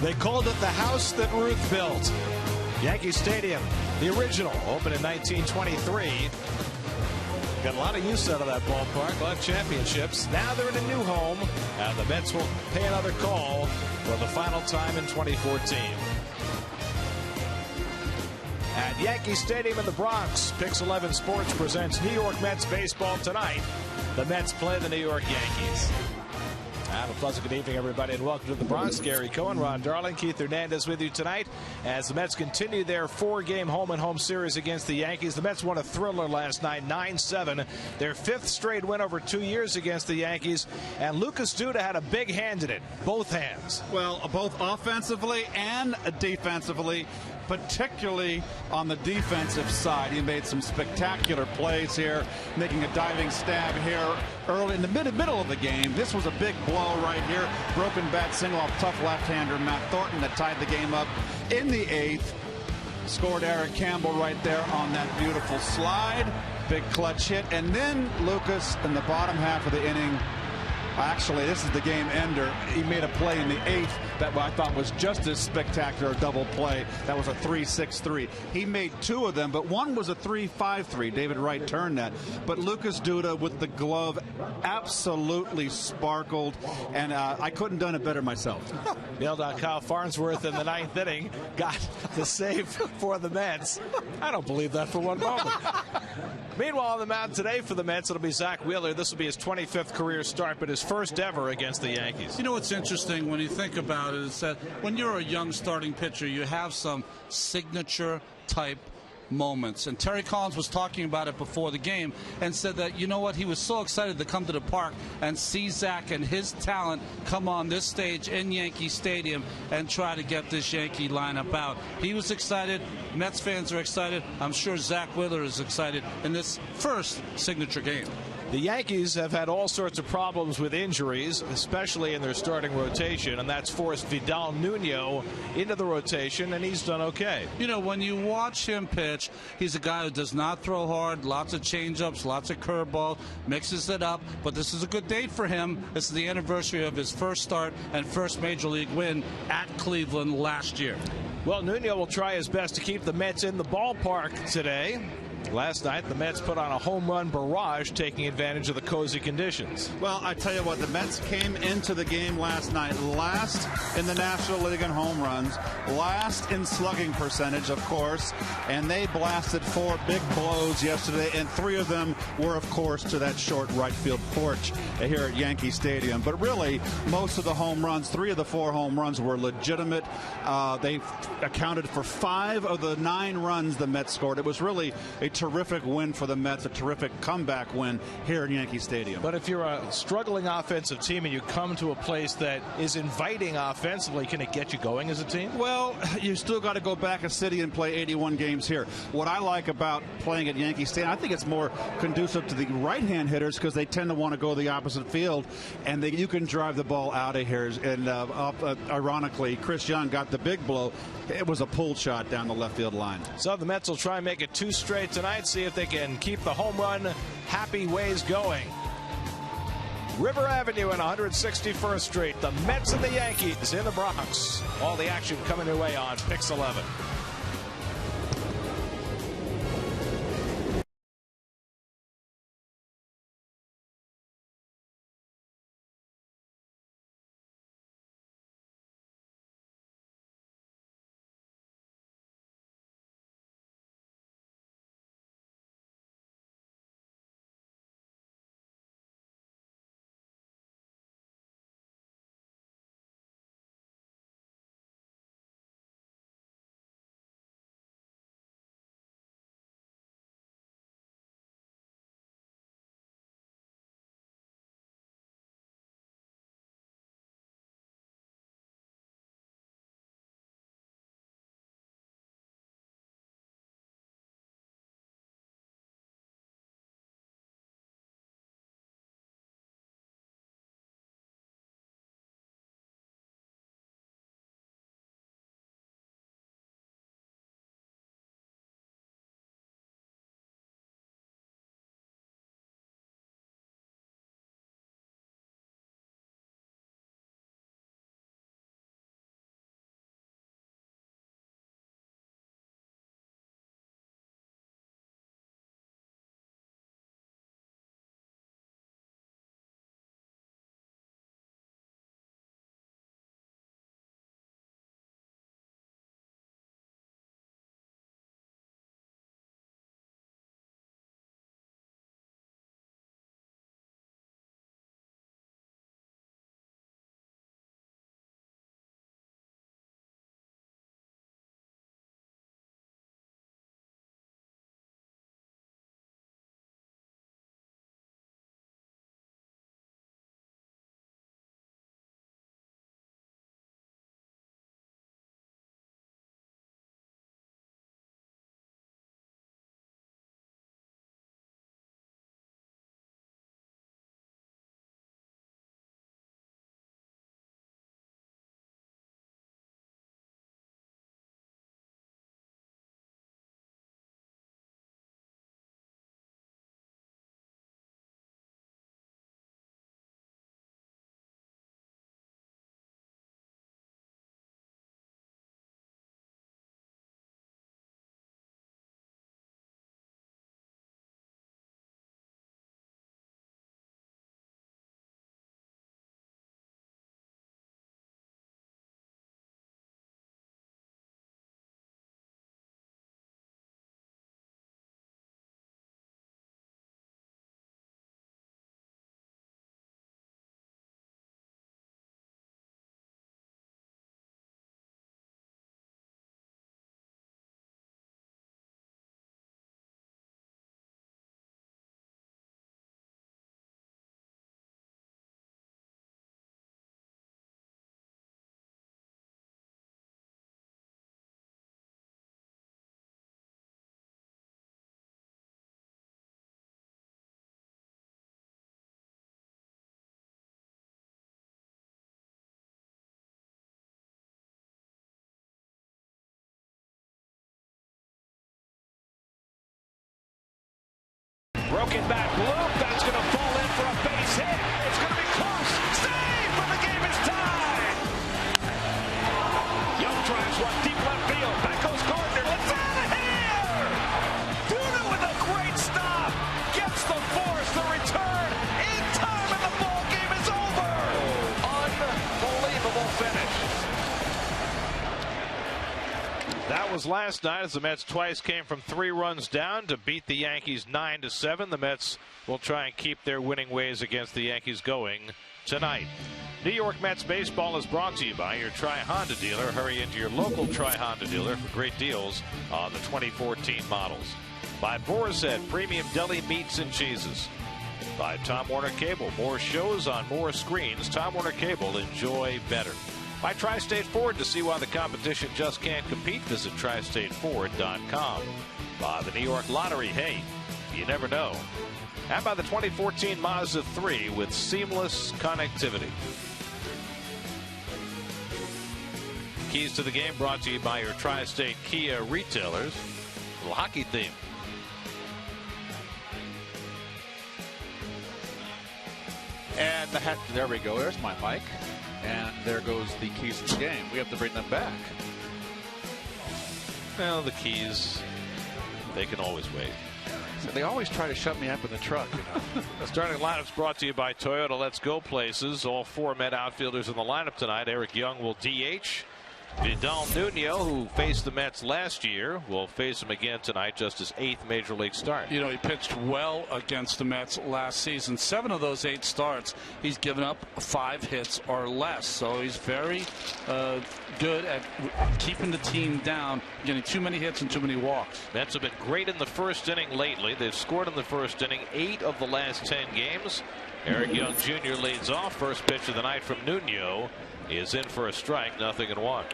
They called it the house that Ruth built. Yankee Stadium, the original, opened in 1923. Got a lot of use out of that ballpark, a lot of championships. Now they're in a new home, and the Mets will pay another call for the final time in 2014. At Yankee Stadium in the Bronx, Pix 11 Sports presents New York Mets baseball tonight. The Mets play the New York Yankees. Have a pleasant good evening, everybody, and welcome to the Bronx. Gary Cohen, Ron Darling, Keith Hernandez with you tonight as the Mets continue their four-game home-and-home series against the Yankees. The Mets won a thriller last night, 9-7, their fifth straight win over 2 years against the Yankees, and Lucas Duda had a big hand in it, both hands. Well, both offensively and defensively, particularly on the defensive side. He made some spectacular plays here, making a diving stab here early in the middle of the game. This was a big blow right here. Broken bat single off tough left-hander Matt Thornton that tied the game up in the eighth. Scored Eric Campbell right there on that beautiful slide. Big clutch hit. And then Lucas in the bottom half of the inning, actually, this is the game ender. He made a play in the eighth that I thought was just as spectacular, double play. That was a 3-6-3. He made two of them, but one was a 3-5-3. David Wright turned that. But Lucas Duda with the glove absolutely sparkled, and I couldn't have done it better myself. Kyle Farnsworth in the ninth inning got the save for the Mets. I don't believe that for one moment. Meanwhile, on the mound today for the Mets, it'll be Zach Wheeler. This will be his 25th career start, but his first ever against the Yankees. You know what's interesting when you think about it is that when you're a young starting pitcher, you have some signature type moments. And Terry Collins was talking about it before the game and said that, you know what, he was so excited to come to the park and see Zach and his talent come on this stage in Yankee Stadium and try to get this Yankee lineup out. He was excited. Mets fans are excited. I'm sure Zach Wheeler is excited in this first signature game. The Yankees have had all sorts of problems with injuries, especially in their starting rotation, and that's forced Vidal Nuno into the rotation, and he's done okay. You know, when you watch him pitch, he's a guy who does not throw hard, lots of changeups, lots of curveball, mixes it up, but this is a good date for him. This is the anniversary of his first start and first Major League win at Cleveland last year. Well, Nuno will try his best to keep the Mets in the ballpark today. Last night, the Mets put on a home run barrage, taking advantage of the cozy conditions. Well, I tell you what, the Mets came into the game last night last in the National League in home runs, last in slugging percentage, of course, and they blasted four big blows yesterday, and three of them were, of course, to that short right field porch here at Yankee Stadium. But really, most of the home runs, three of the four home runs were legitimate. They accounted for 5 of the 9 runs the Mets scored. It was really a terrific win for the Mets, a terrific comeback win here in Yankee Stadium. But if you're a struggling offensive team and you come to a place that is inviting offensively, can it get you going as a team? Well, you still got to go back a city and play 81 games here. What I like about playing at Yankee Stadium, I think it's more conducive to the right-hand hitters because they tend to want to go the opposite field, and you can drive the ball out of here. And ironically, Chris Young got the big blow. It was a pulled shot down the left field line. So the Mets will try and make it 2 straight tonight, see if they can keep the home run happy ways going. River Avenue and 161st Street, the Mets and the Yankees in the Bronx. All the action coming your way on Pix 11. Broken back loop. That's going to fall in for a base hit. It's going to be close. Save, but the game is tied. Young drives one deep left field. Back goes Gardner. It's out of here. Duda with a great stop. Gets the force, the return in time, and the ball game is over. Unbelievable finish. That was last night as the Mets twice came from 3 runs down to beat the Yankees 9-7. The Mets will try and keep their winning ways against the Yankees going tonight. New York Mets baseball is brought to you by your Tri-Honda dealer. Hurry into your local Tri-Honda dealer for great deals on the 2014 models. By Boar's Head Premium Deli Meats and Cheeses. By Time Warner Cable. More shows on more screens. Time Warner Cable. Enjoy better. By Tri-State Ford. To see why the competition just can't compete, visit tristateford.com. By the New York Lottery. Hey, you never know. And by the 2014 Mazda 3 with seamless connectivity. Keys to the game brought to you by your Tri-State Kia retailers. A little hockey theme. And there we go. There's my mic. And there goes the keys to the game. We have to bring them back. Well, the keys, they can always wait. So they always try to shut me up in the truck, you know. Starting lineups brought to you by Toyota. Let's go places. All 4 Met outfielders in the lineup tonight. Eric Young will DH. Vidal Nuno, who faced the Mets last year, will face him again tonight, just his 8th major league start. You know, he pitched well against the Mets last season. 7 of those 8 starts, he's given up 5 hits or less. So he's very good at keeping the team down, getting too many hits and too many walks. Mets have been great in the first inning lately. They've scored in the first inning 8 of the last 10 games. Eric Young Jr. leads off. First pitch of the night from Nuno is in for a strike, 0-1.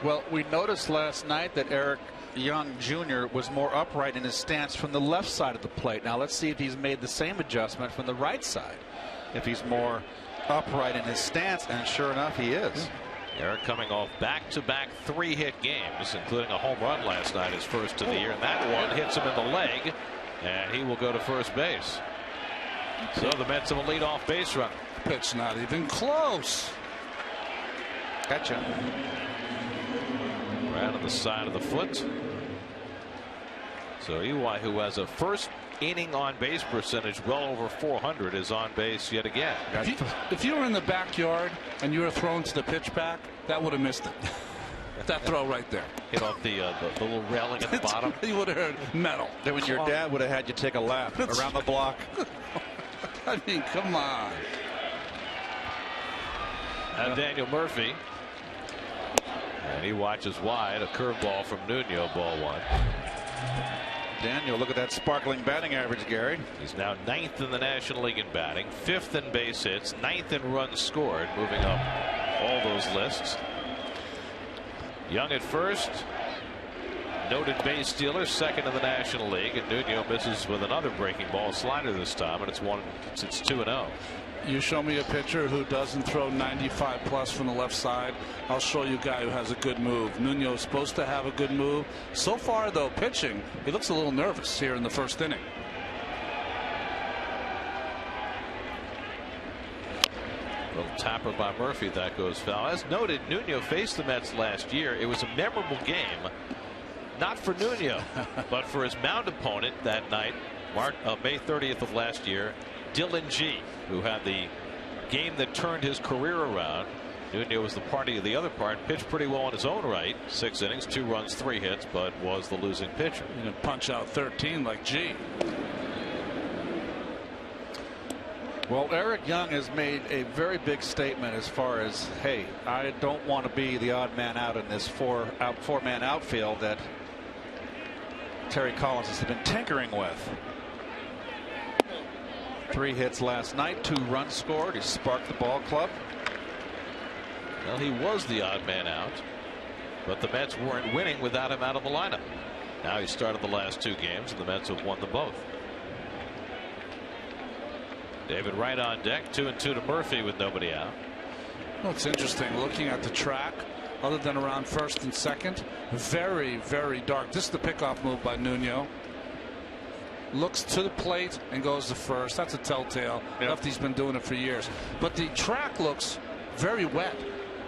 Well, we noticed last night that Eric Young Jr. was more upright in his stance from the left side of the plate. Now let's see if he's made the same adjustment from the right side. If he's more upright in his stance, and sure enough, he is. Eric coming off back-to-back 3-hit games, including a home run last night, his first of the year. And that one hits him in the leg, and he will go to first base. So the Mets have a leadoff base runner. Pitch not even close. Gotcha. Right on the side of the foot. So EY, who has a first inning on base percentage well over 400, is on base yet again. If you were in the backyard and you were thrown to the pitch back, that would have missed it. That throw right there. Hit off the little railing at the bottom. You would have heard metal. Then when your dad would have had you take a lap around the block. I mean, come on. And Daniel Murphy. And he watches wide. A curveball from Nuno, ball 1. Daniel, look at that sparkling batting average, Gary. He's now 9th in the National League in batting, 5th in base hits, 9th in runs scored, moving up all those lists. Young at first. Noted base stealer, 2nd in the National League, and Nuno misses with another breaking ball slider this time, and it's 2-0. You show me a pitcher who doesn't throw 95 plus from the left side, I'll show you a guy who has a good move. Nuno is supposed to have a good move. So far, though, pitching, he looks a little nervous here in the first inning. Little tapper by Murphy, that goes foul. As noted, Nuno faced the Mets last year. It was a memorable game, not for Nuno, but for his mound opponent that night, May 30th of last year, Dylan G, who had the game that turned his career around. Nuno was the party of the other part, pitched pretty well in his own right. 6 innings, 2 runs, 3 hits, but was the losing pitcher. You know, punch out 13 like G. Well, Eric Young has made a very big statement as far as, hey, I don't want to be the odd man out in this four-man outfield that Terry Collins has been tinkering with. 3 hits last night, 2 runs scored. He sparked the ball club. Well, he was the odd man out, but the Mets weren't winning without him out of the lineup. Now he started the last 2 games, and the Mets have won them both. David Wright on deck, 2-2 to Murphy with nobody out. Well, it's interesting looking at the track. Other than around first and second, very, very dark. This is the pickoff move by Nuno. looks to the plate and goes to first. That's a telltale. Yep. Lefty's been doing it for years. But the track looks very wet,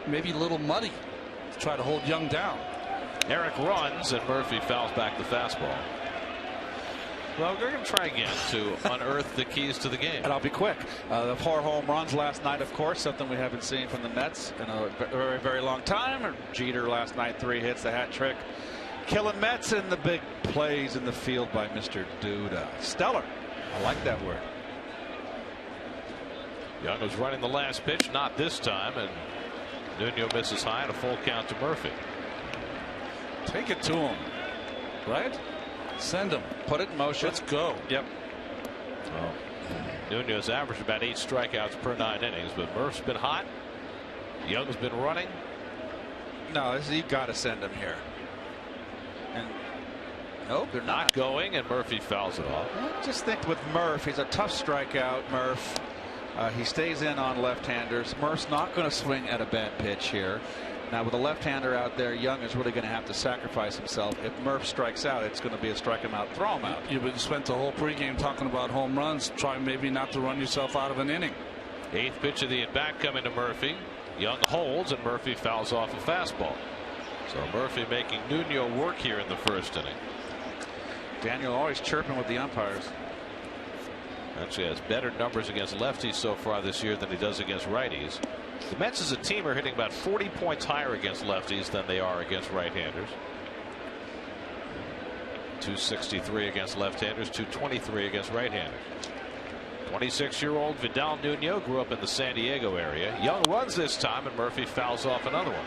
maybe a little muddy to try to hold Young down. Eric runs, and Murphy fouls back the fastball. Well, we're going to try again to unearth the keys to the game. And I'll be quick. The 4 home runs last night, of course, something we haven't seen from the Mets in a very, very long time. Jeter last night, 3 hits, the hat trick. Killing Mets, and the big plays in the field by Mr. Duda. Stellar. I like that word. Young was running the last pitch, not this time, and Nuno misses high and a full count to Murphy. Take it to him, right? Send him. Put it in motion. Let's go. Yep. Well, Nuno's averaged about 8 strikeouts per 9 innings, but Murph's been hot. Young's been running. No, you've got to send him here. And nope, they're not going, and Murphy fouls it off. Just think with Murph, he's a tough strikeout. Murph, he stays in on left-handers. Murph's not going to swing at a bad pitch here. Now with a left-hander out there, Young is really going to have to sacrifice himself. If Murph strikes out, it's going to be a strike him out, throw him out. You spent the whole pregame talking about home runs. Try maybe not to run yourself out of an inning. 8th pitch of the at-bat coming to Murphy. Young holds, and Murphy fouls off a fastball. So Murphy making Nuno work here in the first inning. Daniel always chirping with the umpires. Actually has better numbers against lefties so far this year than he does against righties. The Mets as a team are hitting about 40 points higher against lefties than they are against right-handers. 263 against left-handers, 223 against right-handers. 26-year-old Vidal Nuno grew up in the San Diego area. Young runs this time, and Murphy fouls off another one.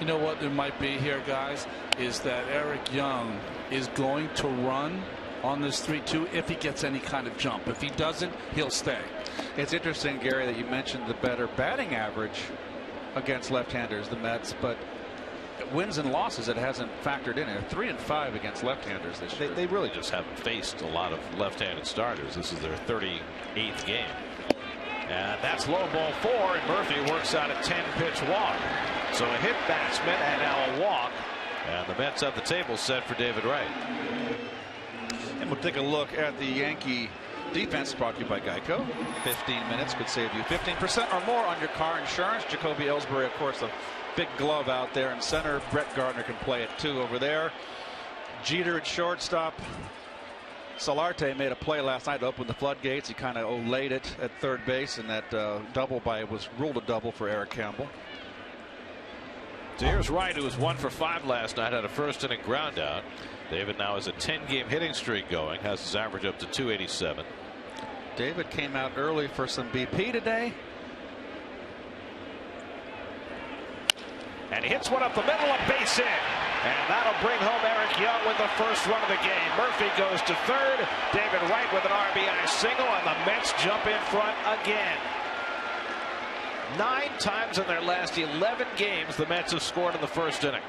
You know what there might be here, guys, is that Eric Young is going to run on this 3-2 if he gets any kind of jump. If he doesn't, he'll stay. It's interesting, Gary, that you mentioned the better batting average against left-handers, the Mets, but wins and losses it hasn't factored in. They're 3-5 against left-handers this year. They really just haven't faced a lot of left-handed starters. This is their 38th game. And that's low ball 4, and Murphy works out a 10-pitch walk. So a hit batsman and now a walk. And the Mets have the table set for David Wright. And we'll take a look at the Yankee defense, brought to you by Geico. 15 minutes could save you 15% or more on your car insurance. Jacoby Ellsbury, of course, a big glove out there in center. Brett Gardner can play it too over there. Jeter at shortstop. Solarte made a play last night to open the floodgates. He kind of laid it at third base, and that double was ruled a double for Eric Campbell. So here's Wright, who was 1 for 5 last night, had a first inning ground out. David now has a 10-game hitting streak going, has his average up to 287. David came out early for some BP today. And he hits one up the middle, a base hit. And that'll bring home Eric Young with the first run of the game. Murphy goes to third. David Wright with an RBI single, and the Mets jump in front again. 9 times in their last 11 games the Mets have scored in the first inning.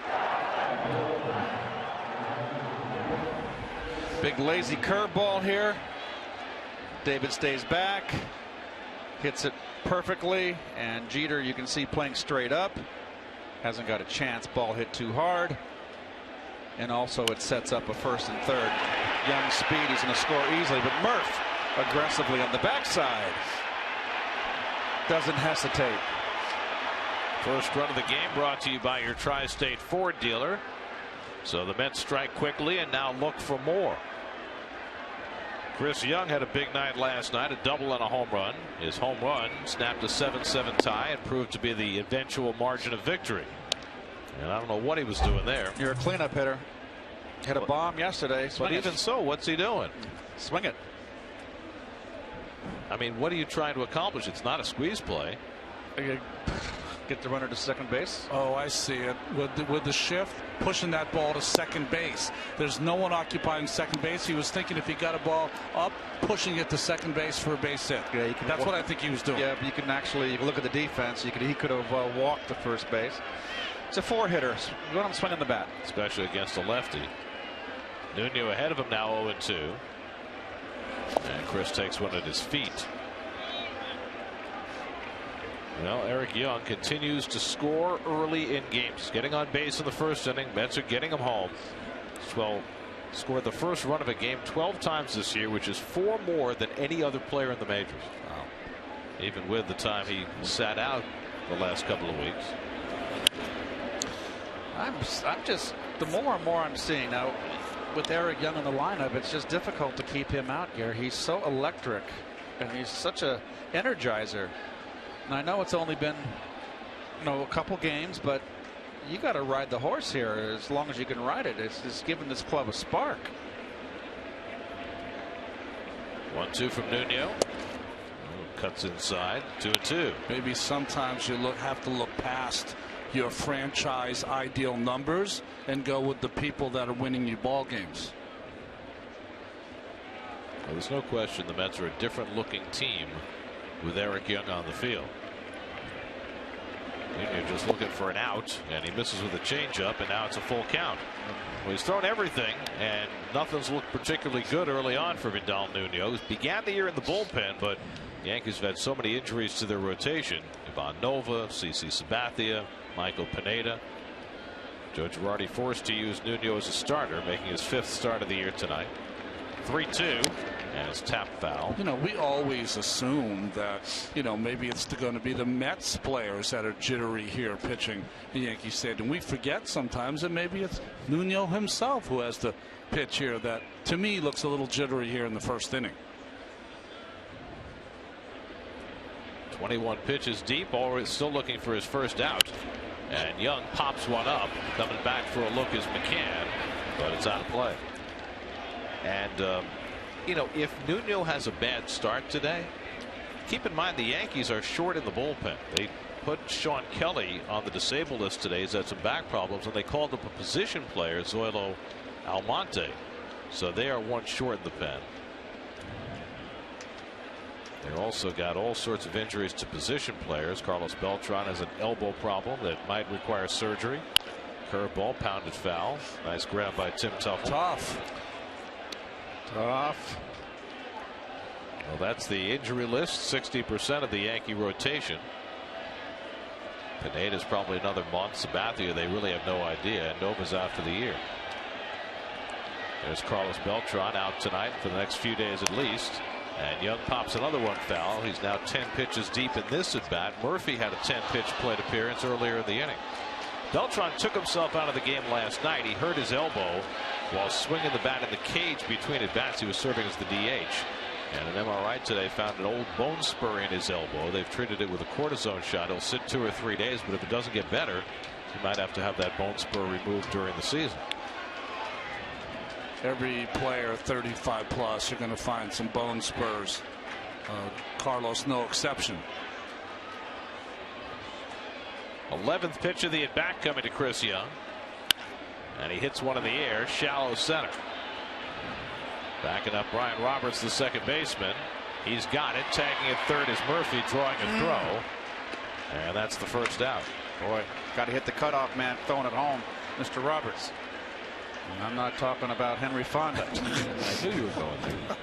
Big lazy curveball here. David stays back, hits it perfectly, and Jeter, you can see, playing straight up. Hasn't got a chance. Ball hit too hard. And also it sets up a first and third. Young's speed, he's going to score easily, but Murph aggressively on the backside. Doesn't hesitate. First run of the game brought to you by your Tri-State Ford dealer. So the Mets strike quickly and now look for more. Chris Young had a big night last night, a double and a home run. His home run snapped a 7-7 tie and proved to be the eventual margin of victory. And I don't know what he was doing there. You're a cleanup hitter. Hit a bomb yesterday. But even so, what's he doing? Swing it. I mean, what are you trying to accomplish? It's not a squeeze play. Get the runner to second base. Oh, I see it. With the shift, pushing that ball to second base. There's no one occupying second base. He was thinking if he got a ball up, pushing it to second base for a base hit. Yeah, that's what I think he was doing. Yeah, but you can actually look at the defense. He could have walked to first base. It's a 4-hitter. Go on swinging the bat. Especially against a lefty. Nuno ahead of him now 0-2. And Chris takes one at his feet. Well, Eric Young continues to score early in games. Getting on base in the first inning. Mets are getting him home. 12 Scored the first run of a game 12 times this year, which is 4 more than any other player in the majors. Wow. Even with the time he sat out the last couple of weeks. I'm just, the more and more I'm seeing now with Eric Young in the lineup, it's just difficult to keep him out here. He's so electric and he's such a energizer. And I know it's only been, a couple games, but you got to ride the horse here as long as you can ride it. It's giving this club a spark. 1-2 from Nuno. Cuts inside. 2-2. Maybe sometimes you have to look past your franchise ideal numbers and go with the people that are winning you ball games. Well, there's no question the Mets are a different looking team with Eric Young on the field. You're just looking for an out, and he misses with a changeup, and now it's a full count. Well, he's thrown everything, and nothing's looked particularly good early on for Vidal Nuno. He began the year in the bullpen, but the Yankees have had so many injuries to their rotation. Ivan Nova, CC Sabathia, Michael Pineda. Joe Girardi forced to use Nuno as a starter, making his 5th start of the year tonight. 3-2, and it's tap foul. We always assume that, maybe it's going to be the Mets players that are jittery here pitching in Yankee Stadium. We forget sometimes that maybe it's Nuno himself who has the pitch here that, to me, looks a little jittery here in the first inning. 21 pitches deep, already still looking for his first out. And Young pops one up. Coming back for a look is McCann, but it's out of play. And, if Nuno has a bad start today, keep in mind the Yankees are short in the bullpen. They put Sean Kelly on the disabled list today. He's had some back problems, and they called up a position player, Zoilo Almonte. So they are 1 short in the pen. They've also got all sorts of injuries to position players. Carlos Beltran has an elbow problem that might require surgery. Curveball, pounded foul. Nice grab by Tim Tuffle. Tough. Well, that's the injury list. 60% of the Yankee rotation. Pineda's probably another month. Sabathia, they really have no idea. And Nova's out for the year. There's Carlos Beltran out tonight for the next few days at least. And Young pops another one foul. He's now 10 pitches deep in this at bat. Murphy had a 10-pitch plate appearance earlier in the inning. Beltran took himself out of the game last night. He hurt his elbow while swinging the bat in the cage between at bats. He was serving as the DH. And an MRI today found an old bone spur in his elbow. They've treated it with a cortisone shot. He'll sit 2 or 3 days, but if it doesn't get better, he might have to have that bone spur removed during the season. Every player 35 plus, you're going to find some bone spurs. Carlos, no exception. 11th pitch of the at bat coming to Chris Young. And he hits one in the air, shallow center. Backing up Brian Roberts, the second baseman. He's got it. Tagging at third is Murphy, drawing a throw. And that's the first out. Boy, got to hit the cutoff man, throwing it home, Mr. Roberts. And I'm not talking about Henry Fonda. I knew you were going there.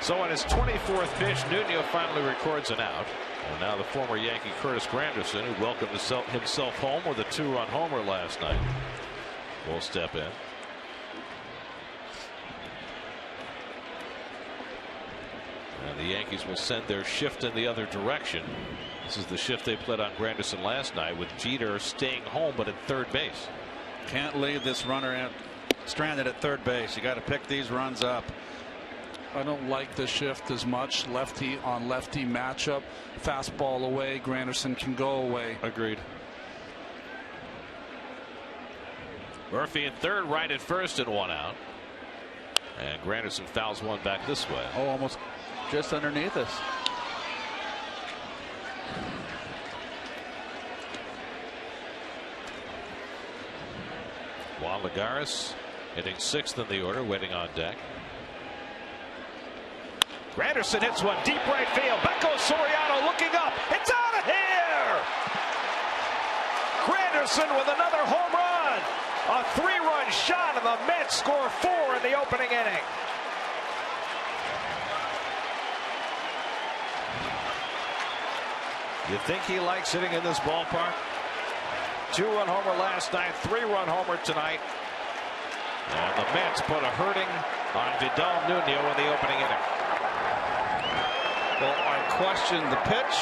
So on his 24th pitch, Nuno finally records an out. And now the former Yankee Curtis Granderson, who welcomed himself home with a 2-run homer last night, will step in. And the Yankees will send their shift in the other direction. This is the shift they played on Granderson last night, with Jeter staying home but at third base. Can't leave this runner in, stranded at third base. You got to pick these runs up. I don't like the shift as much. Lefty on lefty matchup. Fastball away. Granderson can go away. Agreed. Murphy at third, right at first, and 1 out. And Granderson fouls one back this way. Oh, almost just underneath us. Juan Lagares hitting 6th in the order, waiting on deck. Granderson hits one deep right field. Back goes Soriano looking up. It's out of here! Granderson with another home run. A 3-run shot, and the Mets score 4 in the opening inning. You think he likes hitting in this ballpark? 2-run homer last night, 3-run homer tonight. And the Mets put a hurting on Vidal Nuno in the opening inning. Well, I question the pitch.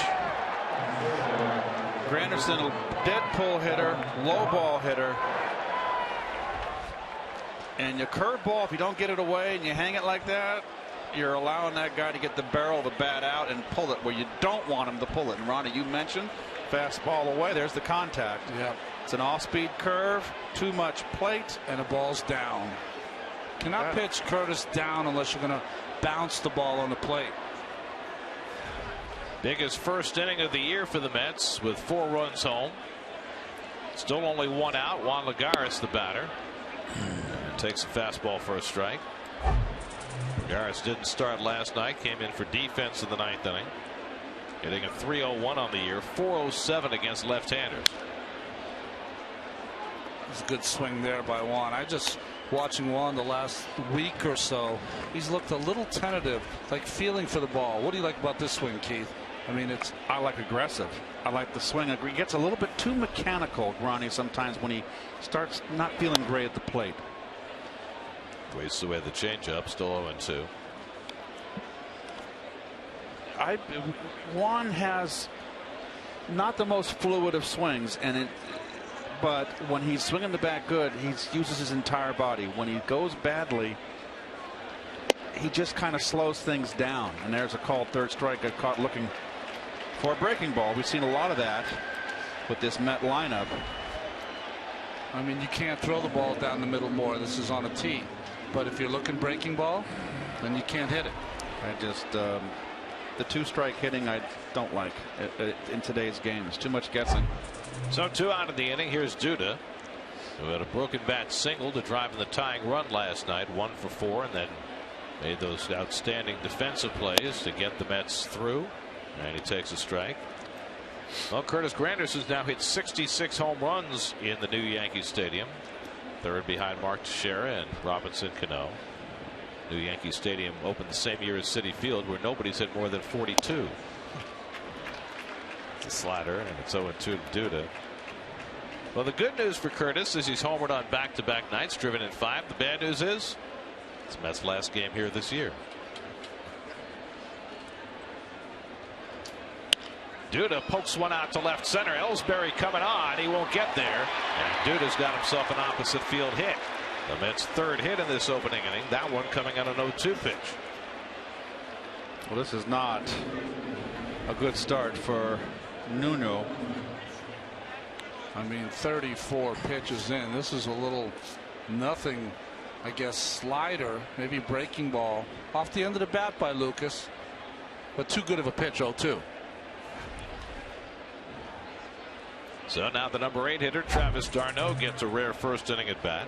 Granderson, dead pull hitter, low ball hitter. And your curveball, if you don't get it away and you hang it like that, you're allowing that guy to get the barrel of the bat out and pull it where you don't want him to pull it. And Ronnie, you mentioned fastball away. There's the contact. Yeah. It's an off-speed curve, too much plate, and the ball's down. Cannot pitch Curtis down unless you're going to bounce the ball on the plate. Biggest first inning of the year for the Mets with 4 runs home. Still only 1 out. Juan Lagares, the batter, and takes a fastball for a strike. Lagares didn't start last night. Came in for defense in the 9th inning. Hitting a .301 on the year, .407 against left-handers. It's a good swing there by Juan. I just watching Juan the last week or so. He's looked a little tentative, like feeling for the ball. What do you like about this swing, Keith? I mean, I like aggressive. I like the swing. He gets a little bit too mechanical, Ronnie, sometimes when he starts not feeling great at the plate. Wastes away the changeup, still 0-2. Juan has not the most fluid of swings, but when he's swinging the bat good, he uses his entire body. When he goes badly, he just kind of slows things down. And there's a called third strike. Got caught looking for a breaking ball. We've seen a lot of that with this Met lineup. I mean, you can't throw the ball down the middle more. This is on a tee. But if you're looking breaking ball, then you can't hit it. I just the 2-strike hitting I don't like in today's game. It's too much guessing. So 2 out of the inning. Here's Duda, who had a broken bat single to drive in the tying run last night, 1 for 4, and then made those outstanding defensive plays to get the Mets through. And he takes a strike. Well, Curtis Granderson's now hit 66 home runs in the new Yankee Stadium, 3rd behind Mark Teixeira and Robinson Cano. New Yankee Stadium opened the same year as Citi Field, where nobody's hit more than 42. It's a slider, and it's 0-2 to Duda. Well, the good news for Curtis is he's homered on back-to-back nights, driven in 5. The bad news is it's Mets' last game here this year. Duda pokes one out to left center. Ellsbury coming on. He won't get there. And Duda's got himself an opposite field hit. The Mets' 3rd hit in this opening inning. That one coming on an 0-2 pitch. Well, this is not a good start for Nuno. I mean, 34 pitches in. This is a little nothing, I guess, slider, maybe breaking ball off the end of the bat by Lucas. But too good of a pitch, 0-2. So now the number 8 hitter, Travis d'Arnaud, gets a rare first inning at bat.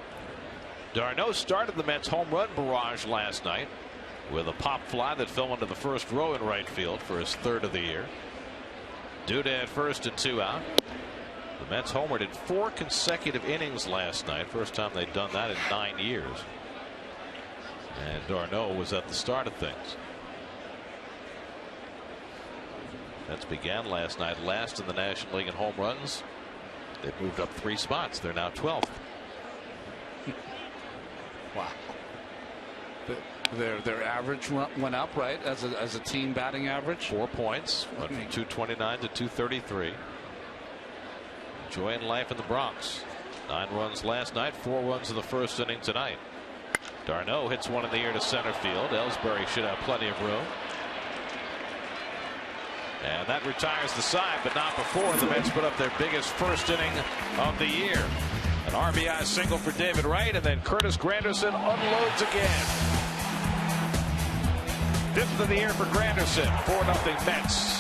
d'Arnaud started the Mets' home run barrage last night with a pop fly that fell into the first row in right field for his 3rd of the year. Duda at first and 2 out. The Mets homered in 4 consecutive innings last night. First time they'd done that in 9 years. And d'Arnaud was at the start of things. Mets began last night last in the National League in home runs. They've moved up 3 spots. They're now 12th. Wow. Their average went up, right, as a team batting average. 4 points. Went from 229 to 233. Enjoying life in the Bronx. 9 runs last night, 4 runs in the first inning tonight. d'Arnaud hits one in the air to center field. Ellsbury should have plenty of room. And that retires the side, but not before the Mets put up their biggest first inning of the year. An RBI single for David Wright, and then Curtis Granderson unloads again. 5th of the year for Granderson. 4-0 Mets.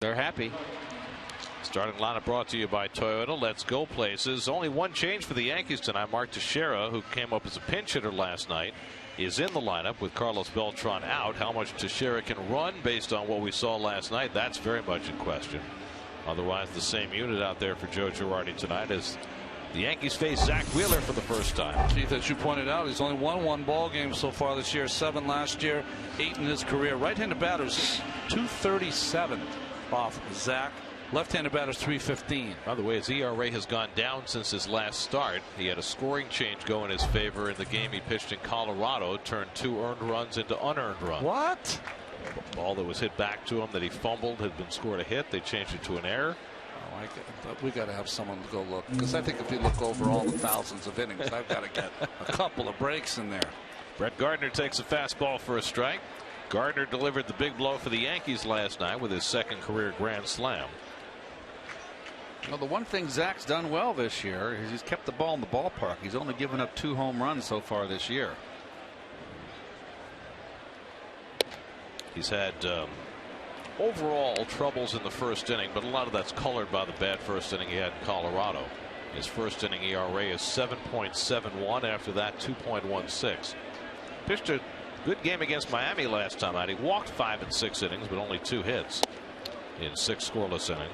They're happy. Starting lineup brought to you by Toyota. Let's go places. Only one change for the Yankees tonight. Mark Teixeira, who came up as a pinch hitter last night, is in the lineup with Carlos Beltran out. How much Teixeira can run based on what we saw last night, that's very much in question. Otherwise, the same unit out there for Joe Girardi tonight as the Yankees face Zach Wheeler for the first time. Keith, as you pointed out, he's only won one ball game so far this year. 7 last year, 8 in his career. Right-handed batters, 237 off Zach. Left-handed batters, 315. By the way, his ERA has gone down since his last start. He had a scoring change go in his favor in the game he pitched in Colorado. Turned 2 earned runs into unearned runs. What? A ball that was hit back to him that he fumbled had been scored a hit. They changed it to an error. We got to have someone to go look, because I think if you look over all the thousands of innings, I've got to get a couple of breaks in there. Brett Gardner takes a fastball for a strike. Gardner delivered the big blow for the Yankees last night with his 2nd career grand slam. Well, the one thing Zach's done well this year is he's kept the ball in the ballpark. He's only given up 2 home runs so far this year. He's had overall troubles in the first inning, but a lot of that's colored by the bad first inning he had in Colorado. His first inning ERA is 7.71. After that, 2.16. Pitched a good game against Miami last time out. He walked 5 in 6 innings, but only 2 hits in 6 scoreless innings.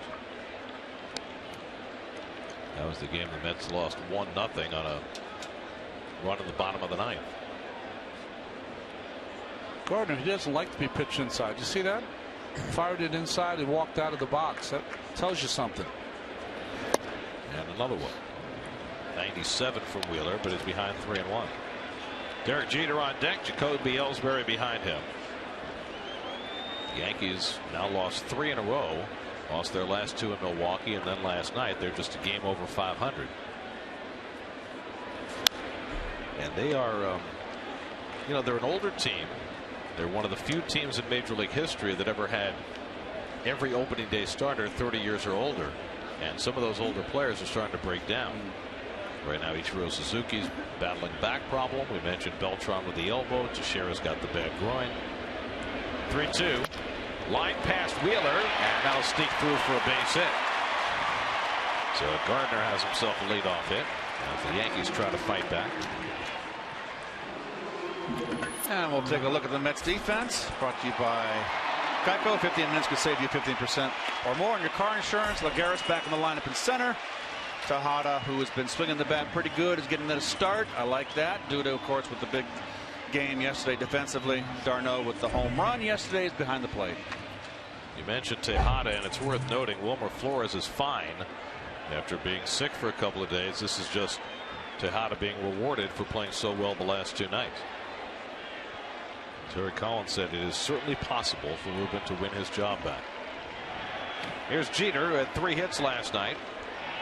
That was the game the Mets lost 1-0 on a run in the bottom of the 9th. Gardner, he doesn't like to be pitched inside. You see that? Fired it inside and walked out of the box. That tells you something. And another one. 97 from Wheeler, but is behind 3-1. Derek Jeter on deck. Jacoby Ellsbury behind him. The Yankees now lost 3 in a row. Lost their last 2 in Milwaukee, and then last night they're just a game over 500. And they are, they're an older team. They're one of the few teams in Major League history that ever had every opening day starter 30 years or older. And some of those older players are starting to break down. Right now, Ichiro Suzuki's battling back problem. We mentioned Beltran with the elbow. Teixeira's got the bad groin. 3-2. Line past Wheeler, and now sneak through for a base hit. So Gardner has himself a leadoff hit as the Yankees try to fight back. And we'll take a look at the Mets defense, brought to you by Geico. 15 minutes could save you 15% or more on your car insurance. Lagares back in the lineup in center. Tejada, who has been swinging the bat pretty good, is getting a start. I like that. Duda, of course, with the big game yesterday defensively. D'Arnaud with the home run yesterday is behind the plate. You mentioned Tejada, and it's worth noting Wilmer Flores is fine after being sick for a couple of days. This is just Tejada being rewarded for playing so well the last 2 nights. Terry Collins said it is certainly possible for Ruben to win his job back. Here's Jeter, who had 3 hits last night.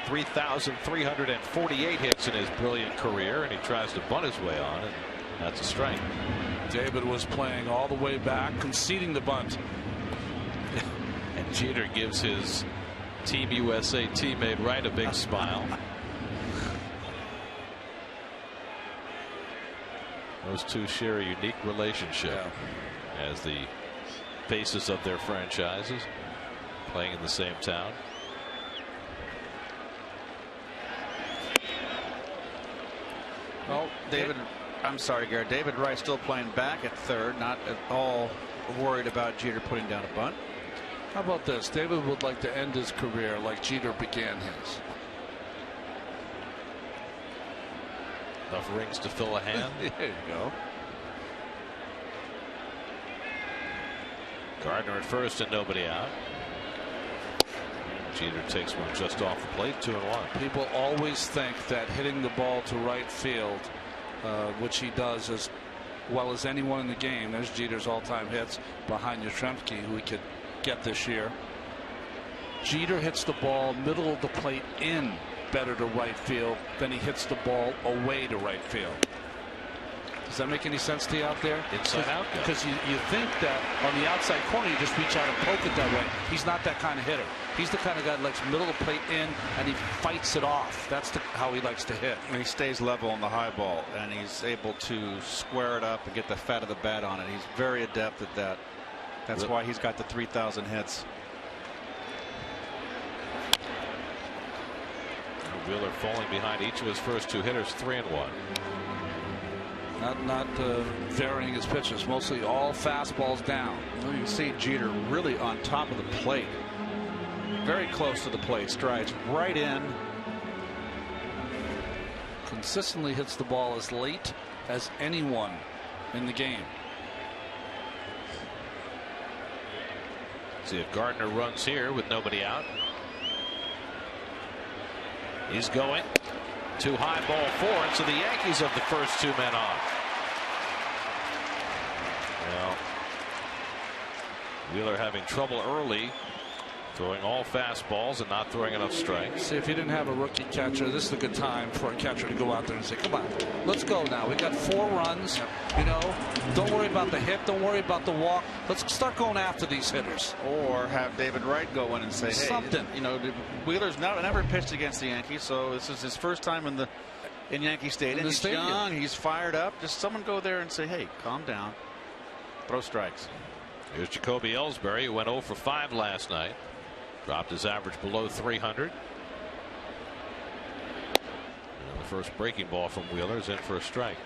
3,348 hits in his brilliant career, and he tries to bunt his way on, and that's a strike. David was playing all the way back, conceding the bunt. And Jeter gives his Team USA teammate Wright a big smile. Those two share a unique relationship as the faces of their franchises, playing in the same town. Well, I'm sorry, Garrett. David Wright still playing back at third, not at all worried about Jeter putting down a bunt. How about this? David would like to end his career like Jeter began his. Enough rings to fill a hand. There you go. Gardner at first and nobody out. Jeter takes one just off the plate, 2-1. People always think that hitting the ball to right field, which he does as well as anyone in the game. There's Jeter's all-time hits behind Yastrzemski, who he could get this year. Jeter hits the ball middle of the plate in better to right field than he hits the ball away to right field. Does that make any sense to you out there? Inside out? Because you think that on the outside corner you just reach out and poke it that way. He's not that kind of hitter. He's the kind of guy that likes middle of the plate in, and he fights it off. That's how he likes to hit. And he stays level on the high ball, and he's able to square it up and get the fat of the bat on it. He's very adept at that. That's why he's got the 3,000 hits. Wheeler falling behind each of his first two hitters, 3-1. Not varying his pitches, mostly all fastballs down. Well, you can see Jeter really on top of the plate, very close to the plate, strides right in. Consistently hits the ball as late as anyone in the game. See if Gardner runs here with nobody out. He's going. Too high, ball 4, and so the Yankees have the first two men on. Well, Wheeler having trouble early, throwing all fastballs and not throwing enough strikes. See, if you didn't have a rookie catcher, this is a good time for a catcher to go out there and say, come on, let's go now. We got 4 runs. You know, don't worry about the hit. Don't worry about the walk. Let's start going after these hitters. Or have David Wright go in and say, hey, something. You know, Wheeler's never pitched against the Yankees, so this is his first time in Yankee Stadium. He's young. He's fired up. Just someone go there and say, hey, calm down. Throw strikes. Here's Jacoby Ellsbury, who went 0 for 5 last night. Dropped his average below 300. And the first breaking ball from Wheeler is in for a strike.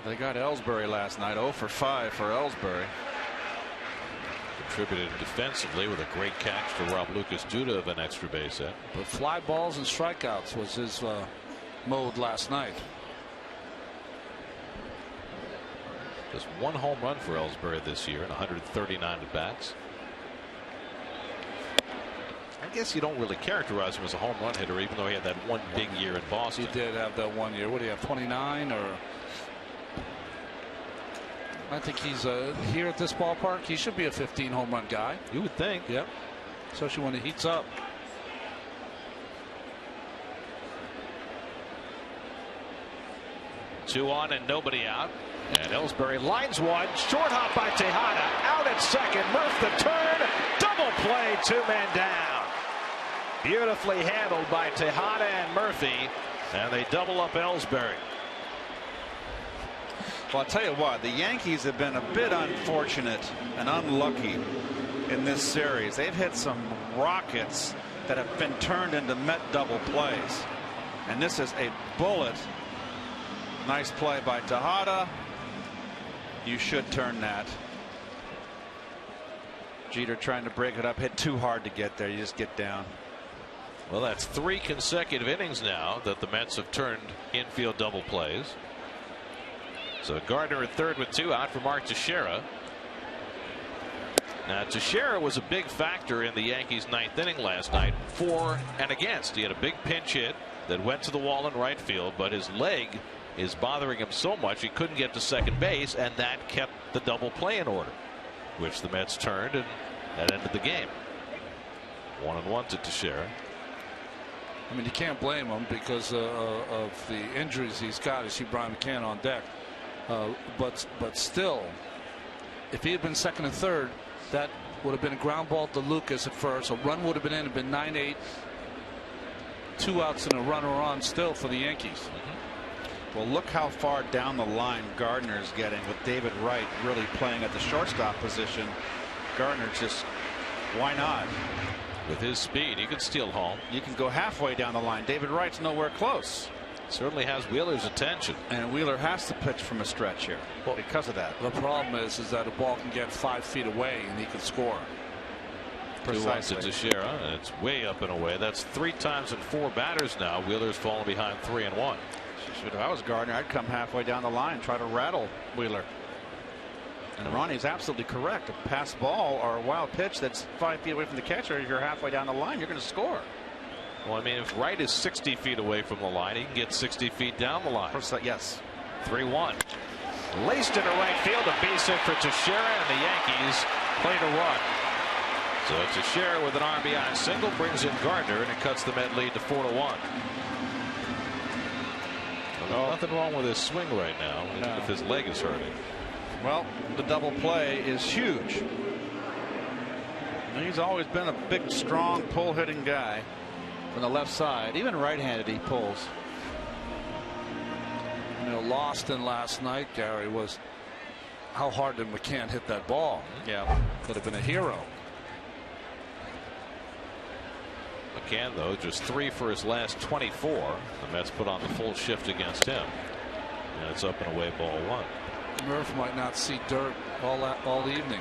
Well, they got Ellsbury last night. 0 for 5 for Ellsbury. Contributed defensively with a great catch to Rob Lucas Duda of an extra base hit. But fly balls and strikeouts was his mode last night. Just 1 home run for Ellsbury this year in 139 at bats. I guess you don't really characterize him as a home run hitter, even though he had that one big year in Boston. He did have that 1 year. What do you have, 29 or? I think he's here at this ballpark. He should be a 15 home run guy. You would think. Yep. Especially when it heats up. Two on and nobody out. And Ellsbury lines one. Short hop by Tejada. Out at second. Murph the turn. Double play. 2 men down. Beautifully handled by Tejada and Murphy. And they double up Ellsbury. Well, I'll tell you what, the Yankees have been a bit unfortunate and unlucky in this series. They've hit some rockets that have been turned into Met double plays. And this is a bullet. Nice play by Tejada. You should turn that. Jeter trying to break it up, hit too hard to get there. You just get down. Well, that's 3 consecutive innings now that the Mets have turned infield double plays. So Gardner at third with 2 out for Mark Teixeira. Now Teixeira was a big factor in the Yankees' 9th inning last night, for and against. He had a big pinch hit that went to the wall in right field, but his leg is bothering him so much he couldn't get to second base, and that kept the double play in order, which the Mets turned, and that ended the game. 1-1 to Teixeira. I mean, you can't blame him because of the injuries he's got. You see Brian McCann on deck. But still, if he had been second and third, that would have been a ground ball to Lucas at first. A run would have been in and been 9-8. 2 outs and a runner on still for the Yankees. Well, look how far down the line Gardner is getting with David Wright really playing at the shortstop position. Gardner just, why not? With his speed, he could steal home. You can go halfway down the line. David Wright's nowhere close. Certainly has Wheeler's attention. And Wheeler has to pitch from a stretch here because of that. The problem is that a ball can get 5 feet away and he can score. Precisely. 2 to Teixeira, and it's way up and away. That's 3 times in 4 batters now. Wheeler's fallen behind 3-1. If I was Gardner, I'd come halfway down the line, try to rattle Wheeler. And Ronnie's absolutely correct. A pass ball or a wild pitch that's 5 feet away from the catcher, if you're halfway down the line, you're going to score. Well, I mean, if Wright is 60 feet away from the line, he can get 60 feet down the line. Yes. 3-1. Laced into right field, a base hit for Teixeira, and the Yankees play to run. So Teixeira with an RBI single brings in Gardner, and it cuts the Met lead to 4-1. Well, nothing wrong with his swing right now, even if his leg is hurting. Well, the double play is huge. He's always been a big, strong, pull-hitting guy from the left side. Even right-handed, he pulls. You know, lost in last night, Gary, was how hard did McCann hit that ball? Yeah, could have been a hero. McCann, though, just 3 for his last 24. The Mets put on the full shift against him, and it's up and away, ball 1. Murph might not see dirt all evening.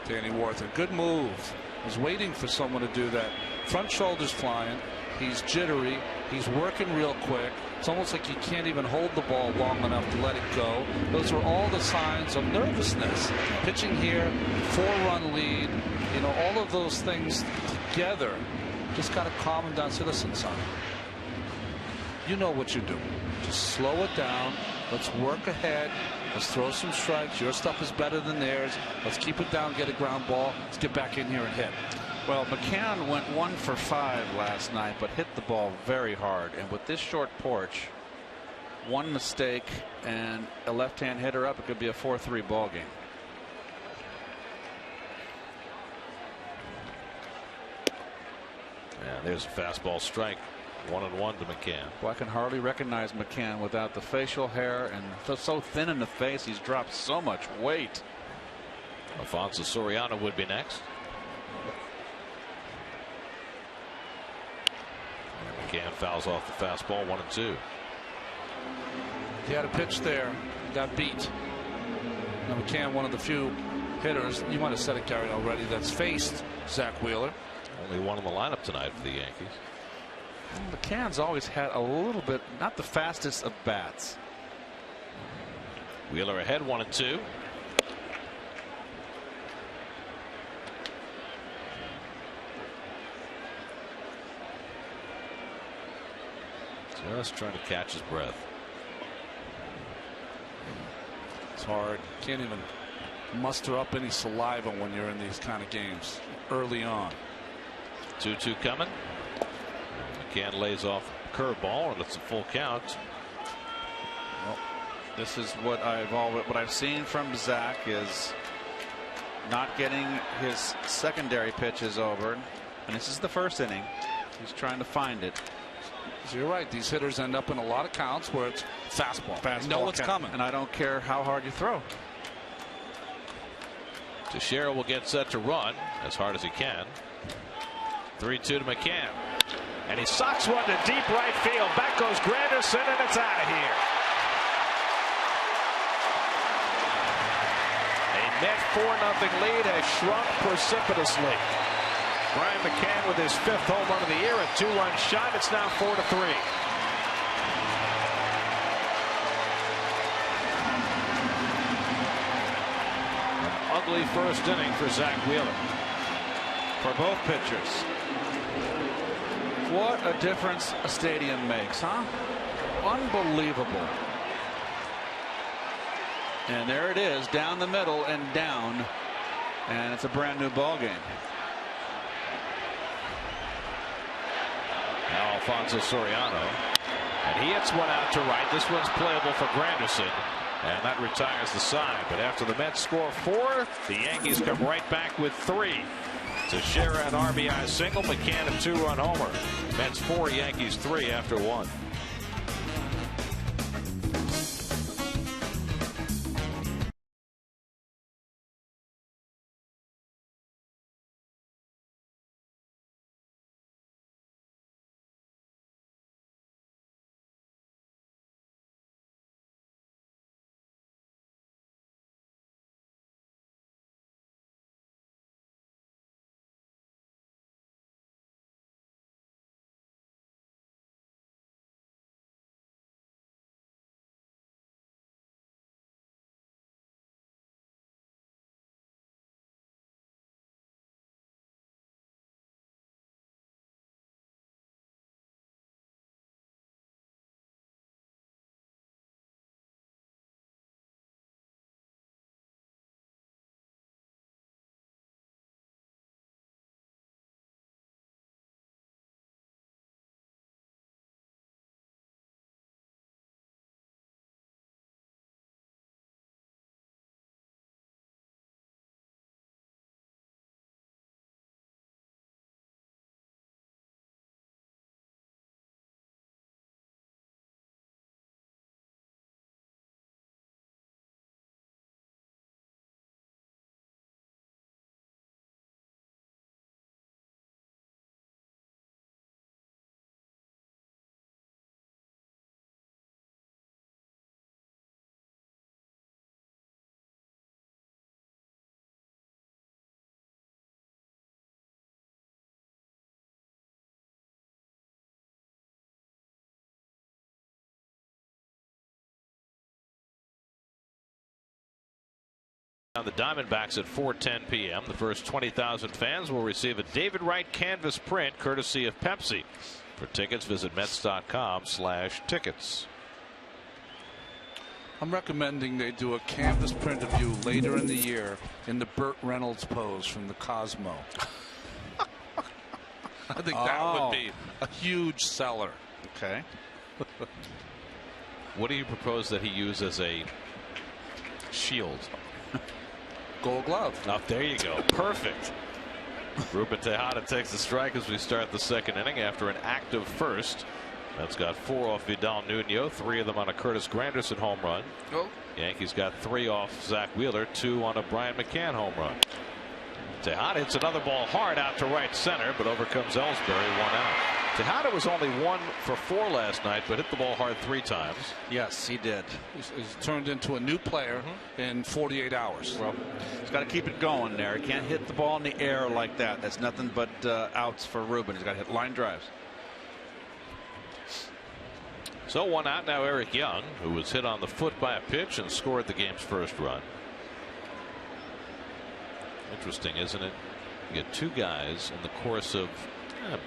Danny Warthen, good move. Was waiting for someone to do that. Front shoulders flying. He's jittery. He's working real quick. It's almost like he can't even hold the ball long enough to let it go. Those are all the signs of nervousness. Pitching here, 4-run lead. You know, all of those things together just got to calm him down. Say, listen, son, you know what you're doing. Just slow it down. Let's work ahead. Let's throw some strikes. Your stuff is better than theirs. Let's keep it down, get a ground ball. Let's get back in here and hit. Well, McCann went 1 for 5 last night, but hit the ball very hard. And with this short porch, one mistake and a left-hand hitter up, it could be a 4-3 ball game. And there's a fastball strike. 1-1 to McCann. Well, I can hardly recognize McCann without the facial hair, and so thin in the face. He's dropped so much weight. Alfonso Soriano would be next. And McCann fouls off the fastball. 1-2. He had a pitch there. Got beat. Now McCann, one of the few hitters, you might have said it, Gary, already, that's faced Zach Wheeler. Only one in the lineup tonight for the Yankees. McCann's always had a little bit, not the fastest of bats. Wheeler ahead, 1-2. Just trying to catch his breath. It's hard. Can't even muster up any saliva when you're in these kind of games early on. 2-2 coming. McCann lays off curveball, and it's a full count. Well, this is what I've seen from Zach is not getting his secondary pitches over, and this is the first inning. He's trying to find it. So you're right. These hitters end up in a lot of counts where it's fastball. You know what's coming, and I don't care how hard you throw. Teixeira will get set to run as hard as he can. 3-2 to McCann. And he socks one to deep right field. Back goes Granderson, and it's out of here. A net 4-0 lead has shrunk precipitously. Brian McCann with his 5th home run of the year, a 2-run shot. It's now 4-3. An ugly first inning for Zach Wheeler. For both pitchers. What a difference a stadium makes, huh? Unbelievable. And there it is, down the middle and down, and it's a brand new ball game. Now Alfonso Soriano, and he hits one out to right. This one's playable for Granderson, and that retires the side. But after the Mets score 4, the Yankees come right back with 3. Teixeira an RBI single, McCann a 2-run homer. Mets 4, Yankees 3 after 1. On the Diamondbacks at 4:10 p.m. The first 20,000 fans will receive a David Wright canvas print courtesy of Pepsi. For tickets, visit Mets.com/tickets. I'm recommending they do a canvas print of you later in the year in the Burt Reynolds pose from the Cosmo. I think that would be a huge seller. Okay. What do you propose that he use as a shield? Gold glove. Oh, there you go. Perfect. Ruben Tejada takes the strike as we start the second inning after an active first. That's got 4 off Vidal Nuno, 3 of them on a Curtis Granderson home run. Oh. Yankees got 3 off Zach Wheeler, 2 on a Brian McCann home run. Tejada hits another ball hard out to right center, but overcomes Ellsbury, 1 out. Tejada was only 1 for 4 last night, but hit the ball hard 3 times. Yes, he did. He's turned into a new player in 48 hours. Well, he's got to keep it going there. He can't hit the ball in the air like that. That's nothing but outs for Ruben. He's got to hit line drives. So 1 out now. Eric Young, who was hit on the foot by a pitch and scored the game's first run. Interesting, isn't it? You get 2 guys in the course of a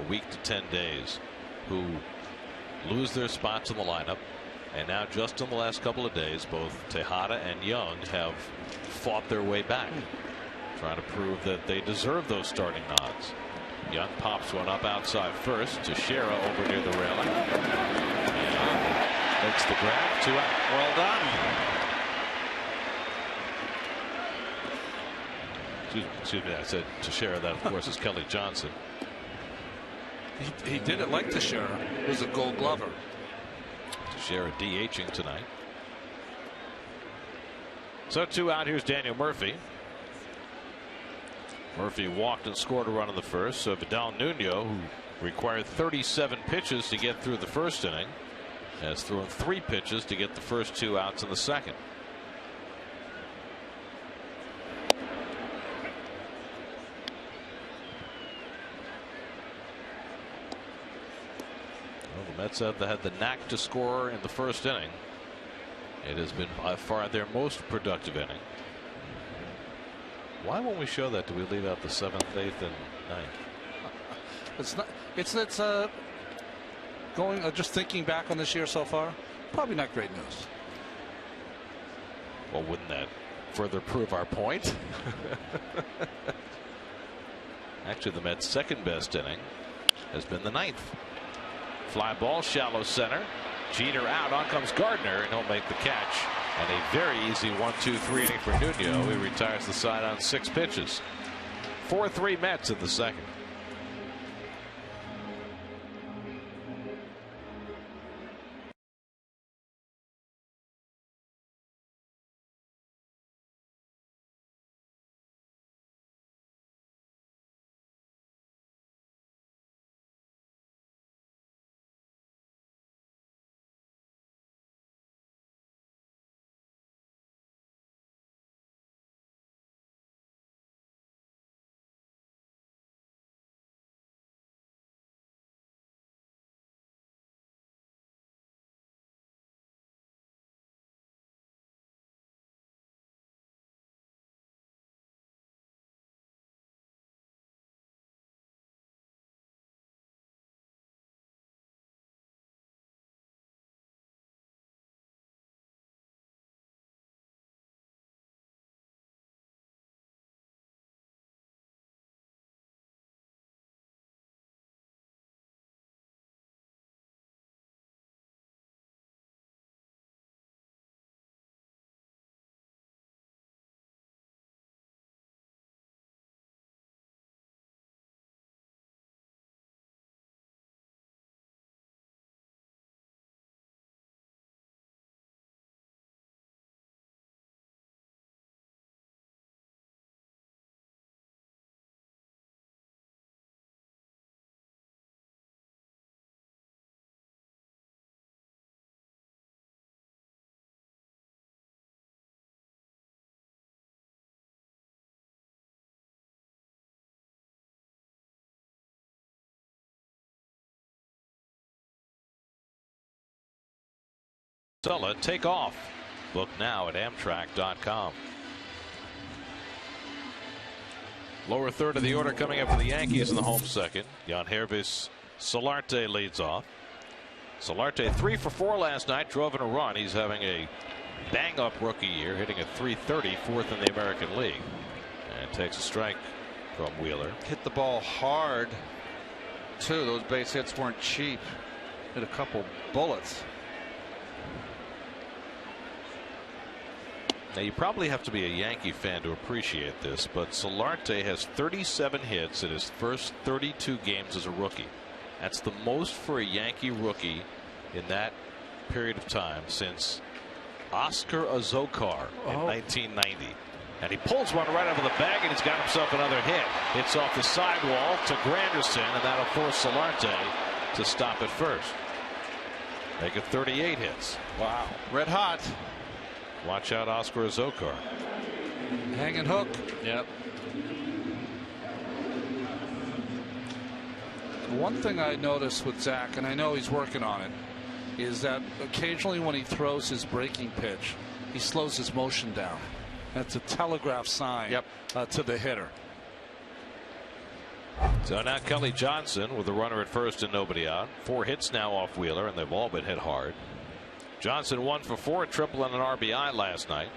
week to 10 days who lose their spots in the lineup, and now just in the last couple of days both Tejada and Young have fought their way back, trying to prove that they deserve those starting nods. Young pops one up outside first. Teixeira over near the railing and makes the grab. 2 out. Well done. Excuse me, I said Teixeira. That of course is Kelly Johnson. He did it like Teixeira. He was a Gold Glover. Teixeira DHing tonight. So 2 out. Here's Daniel Murphy. Murphy walked and scored a run in the first. So Vidal Nuno, who required 37 pitches to get through the first inning, has thrown 3 pitches to get the first 2 outs in the second. Well, the Mets have had the knack to score in the first inning. It has been by far their most productive inning. Why won't we show that? Do we leave out the 7th, 8th, and 9th? It's not. It's going. Just thinking back on this year so far, probably not great news. Well, wouldn't that further prove our point? Actually, the Mets' second best inning has been the 9th. Fly ball, shallow center. Jeter out. On comes Gardner, and he'll make the catch. And a very easy 1-2-3 inning for Nuno. He retires the side on 6 pitches. 4-3 Mets in the second. Sulla take off. Book now at Amtrak.com. Lower third of the order coming up for the Yankees in the home second. Yangervis Solarte leads off. Solarte 3 for 4 last night, drove in a run. He's having a bang-up rookie year, hitting at .330, fourth in the American League. And takes a strike from Wheeler. Hit the ball hard, too. Those base hits weren't cheap. Hit a couple bullets. Now, you probably have to be a Yankee fan to appreciate this, but Solarte has 37 hits in his first 32 games as a rookie. That's the most for a Yankee rookie in that period of time since Oscar Azocar in 1990. And he pulls one right out of the bag, and he's got himself another hit. It's off the sidewall to Granderson, and that'll force Solarte to stop at first. Make it 38 hits. Wow. Red hot. Watch out, Oscar Azocar. Hanging hook. Yep. One thing I noticed with Zach, and I know he's working on it, is that occasionally when he throws his breaking pitch, he slows his motion down. That's a telegraph sign to the hitter. So now Kelly Johnson with the runner at first and nobody out. 4 hits now off Wheeler, and they've all been hit hard. Johnson 1 for 4, a triple and an RBI last night.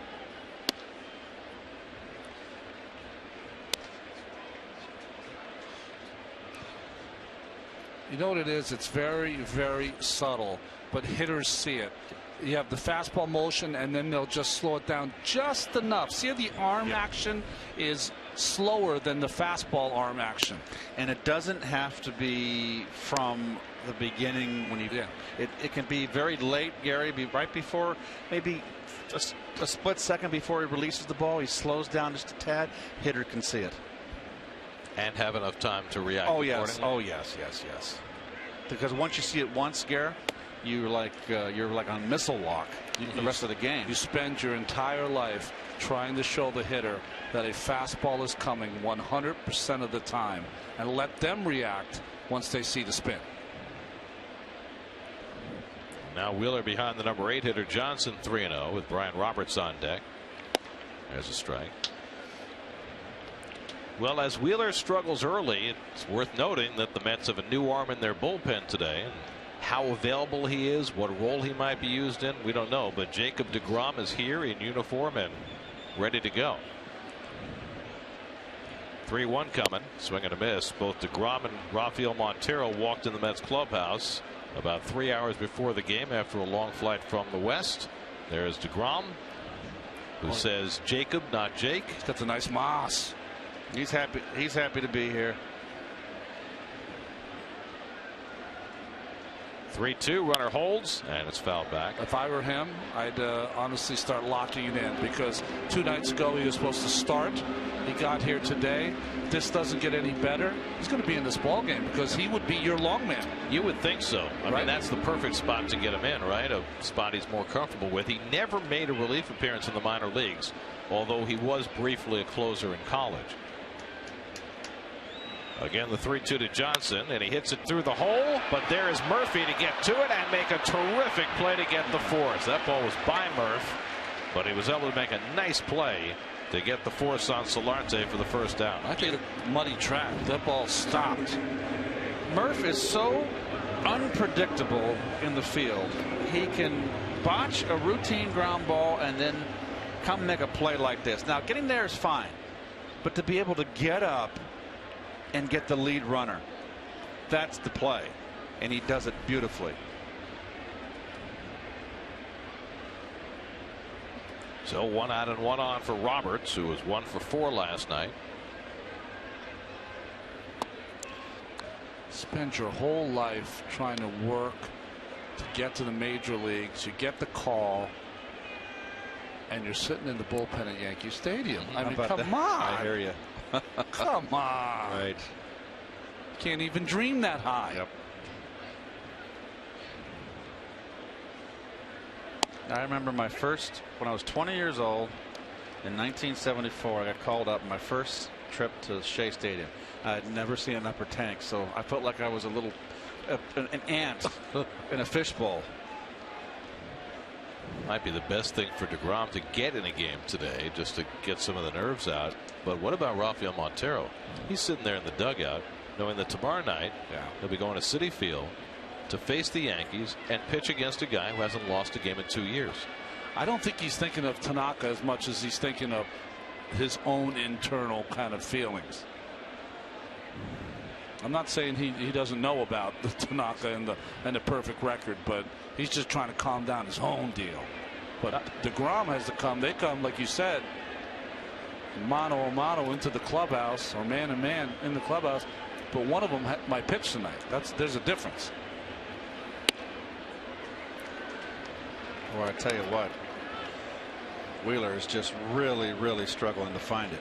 You know what it is? It's very, very subtle, but hitters see it. You have the fastball motion, and then they'll just slow it down just enough. See how the arm action is slower than the fastball arm action. And it doesn't have to be from the beginning when you it can be very late, Gary, be right before, maybe a split second before he releases the ball. He slows down just a tad. Hitter can see it and have enough time to react. Oh yes, yes. Because once you see it once, Gary, you're like on missile lock the rest of the game. You spend your entire life trying to show the hitter that a fastball is coming 100% of the time, and let them react once they see the spin. Now Wheeler behind the number 8 hitter Johnson, 3-0 with Brian Roberts on deck. There's a strike. Well, as Wheeler struggles early, it's worth noting that the Mets have a new arm in their bullpen today. And how available he is, what role he might be used in, we don't know. But Jacob deGrom is here in uniform and ready to go. 3-1 coming. Swing and a miss. Both deGrom and Rafael Montero walked in the Mets clubhouse about 3 hours before the game after a long flight from the West. There's deGrom, who says Jacob, not Jake. He's got the nice moss. He's happy. He's happy to be here. 3-2, runner holds, and it's fouled back. If I were him, I'd honestly start locking it in, because 2 nights ago he was supposed to start. He got here today. This doesn't get any better. He's going to be in this ball game because he would be your long man. You would think so. I mean, that's the perfect spot to get him in, right? A spot he's more comfortable with. He never made a relief appearance in the minor leagues, although he was briefly a closer in college. Again, the 3-2 to Johnson, and he hits it through the hole, but there is Murphy to get to it and make a terrific play to get the force. That ball was by Murph, but he was able to make a nice play to get the force on Solarte for the first down. I think a muddy track. That ball stopped. Murph is so unpredictable in the field. He can botch a routine ground ball and then come make a play like this. Now, getting there is fine, but to be able to get up and get the lead runner, that's the play, and he does it beautifully. So 1 out and 1 on for Roberts, who was 1 for 4 last night. Spend your whole life trying to work to get to the major leagues. You get the call, and you're sitting in the bullpen at Yankee Stadium. I mean, come on. I hear you. Come on. Right. Can't even dream that high. Yep. I remember my first, when I was 20 years old in 1974, I got called up my first trip to Shea Stadium. I had never seen an upper tank, so I felt like I was a little an ant in a fishbowl. Might be the best thing for DeGrom to get in a game today, just to get some of the nerves out. But what about Rafael Montero? He's sitting there in the dugout knowing that tomorrow night he'll be going to Citi Field to face the Yankees and pitch against a guy who hasn't lost a game in 2 years. I don't think he's thinking of Tanaka as much as he's thinking of his own internal kind of feelings. I'm not saying he doesn't know about the Tanaka and the perfect record, but he's just trying to calm down his own deal. But DeGrom has to come. They come, like you said, mano a mano into the clubhouse, or man to man in the clubhouse. But one of them might pitch tonight. There's a difference. Well, I tell you what, Wheeler is just really, really struggling to find it.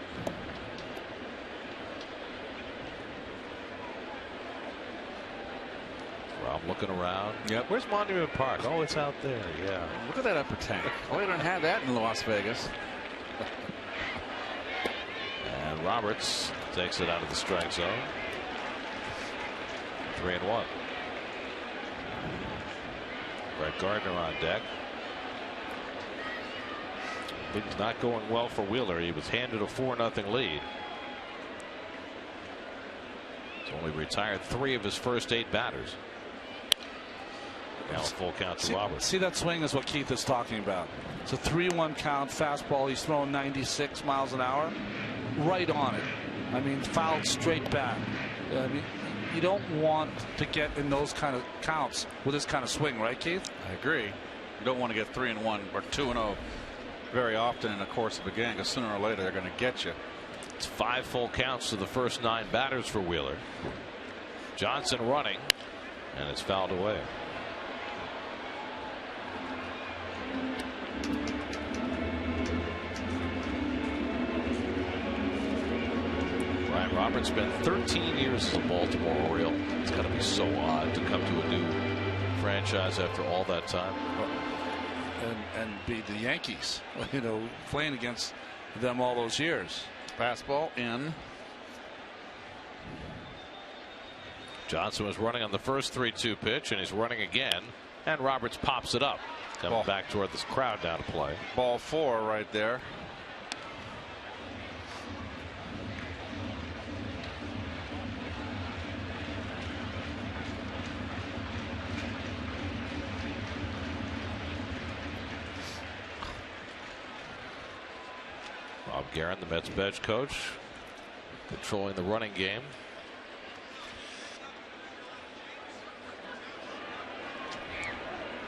Well, I'm looking around. Yep. Where's Monument Park? Oh, it's out there. Yeah. Look at that upper tank. Oh, they don't have that in Las Vegas. And Roberts takes it out of the strike zone. 3-1. Brett Gardner on deck. Things not going well for Wheeler. He was handed a 4-0 lead. He's only retired 3 of his first 8 batters. Now a full count to Roberts. See, that swing is what Keith is talking about. It's a 3-1 count fastball. He's throwing 96 miles an hour. Right on it. I mean, fouled straight back. I mean, you don't want to get in those kind of counts with this kind of swing, right, Keith? I agree. You don't want to get 3-1 or 2-0 very often in the course of a game, because sooner or later they're going to get you. It's 5 full counts to the first 9 batters for Wheeler. Johnson running, and it's fouled away. Ryan Roberts spent 13 years as a Baltimore Oriole. It's got to be so odd to come to a new franchise after all that time. And be the Yankees, you know, playing against them all those years. Fastball in. Johnson was running on the first 3-2 pitch, and he's running again, and Roberts pops it up, coming back toward this crowd down to play. Ball 4 right there. Bob Guerin, the Mets bench coach, controlling the running game.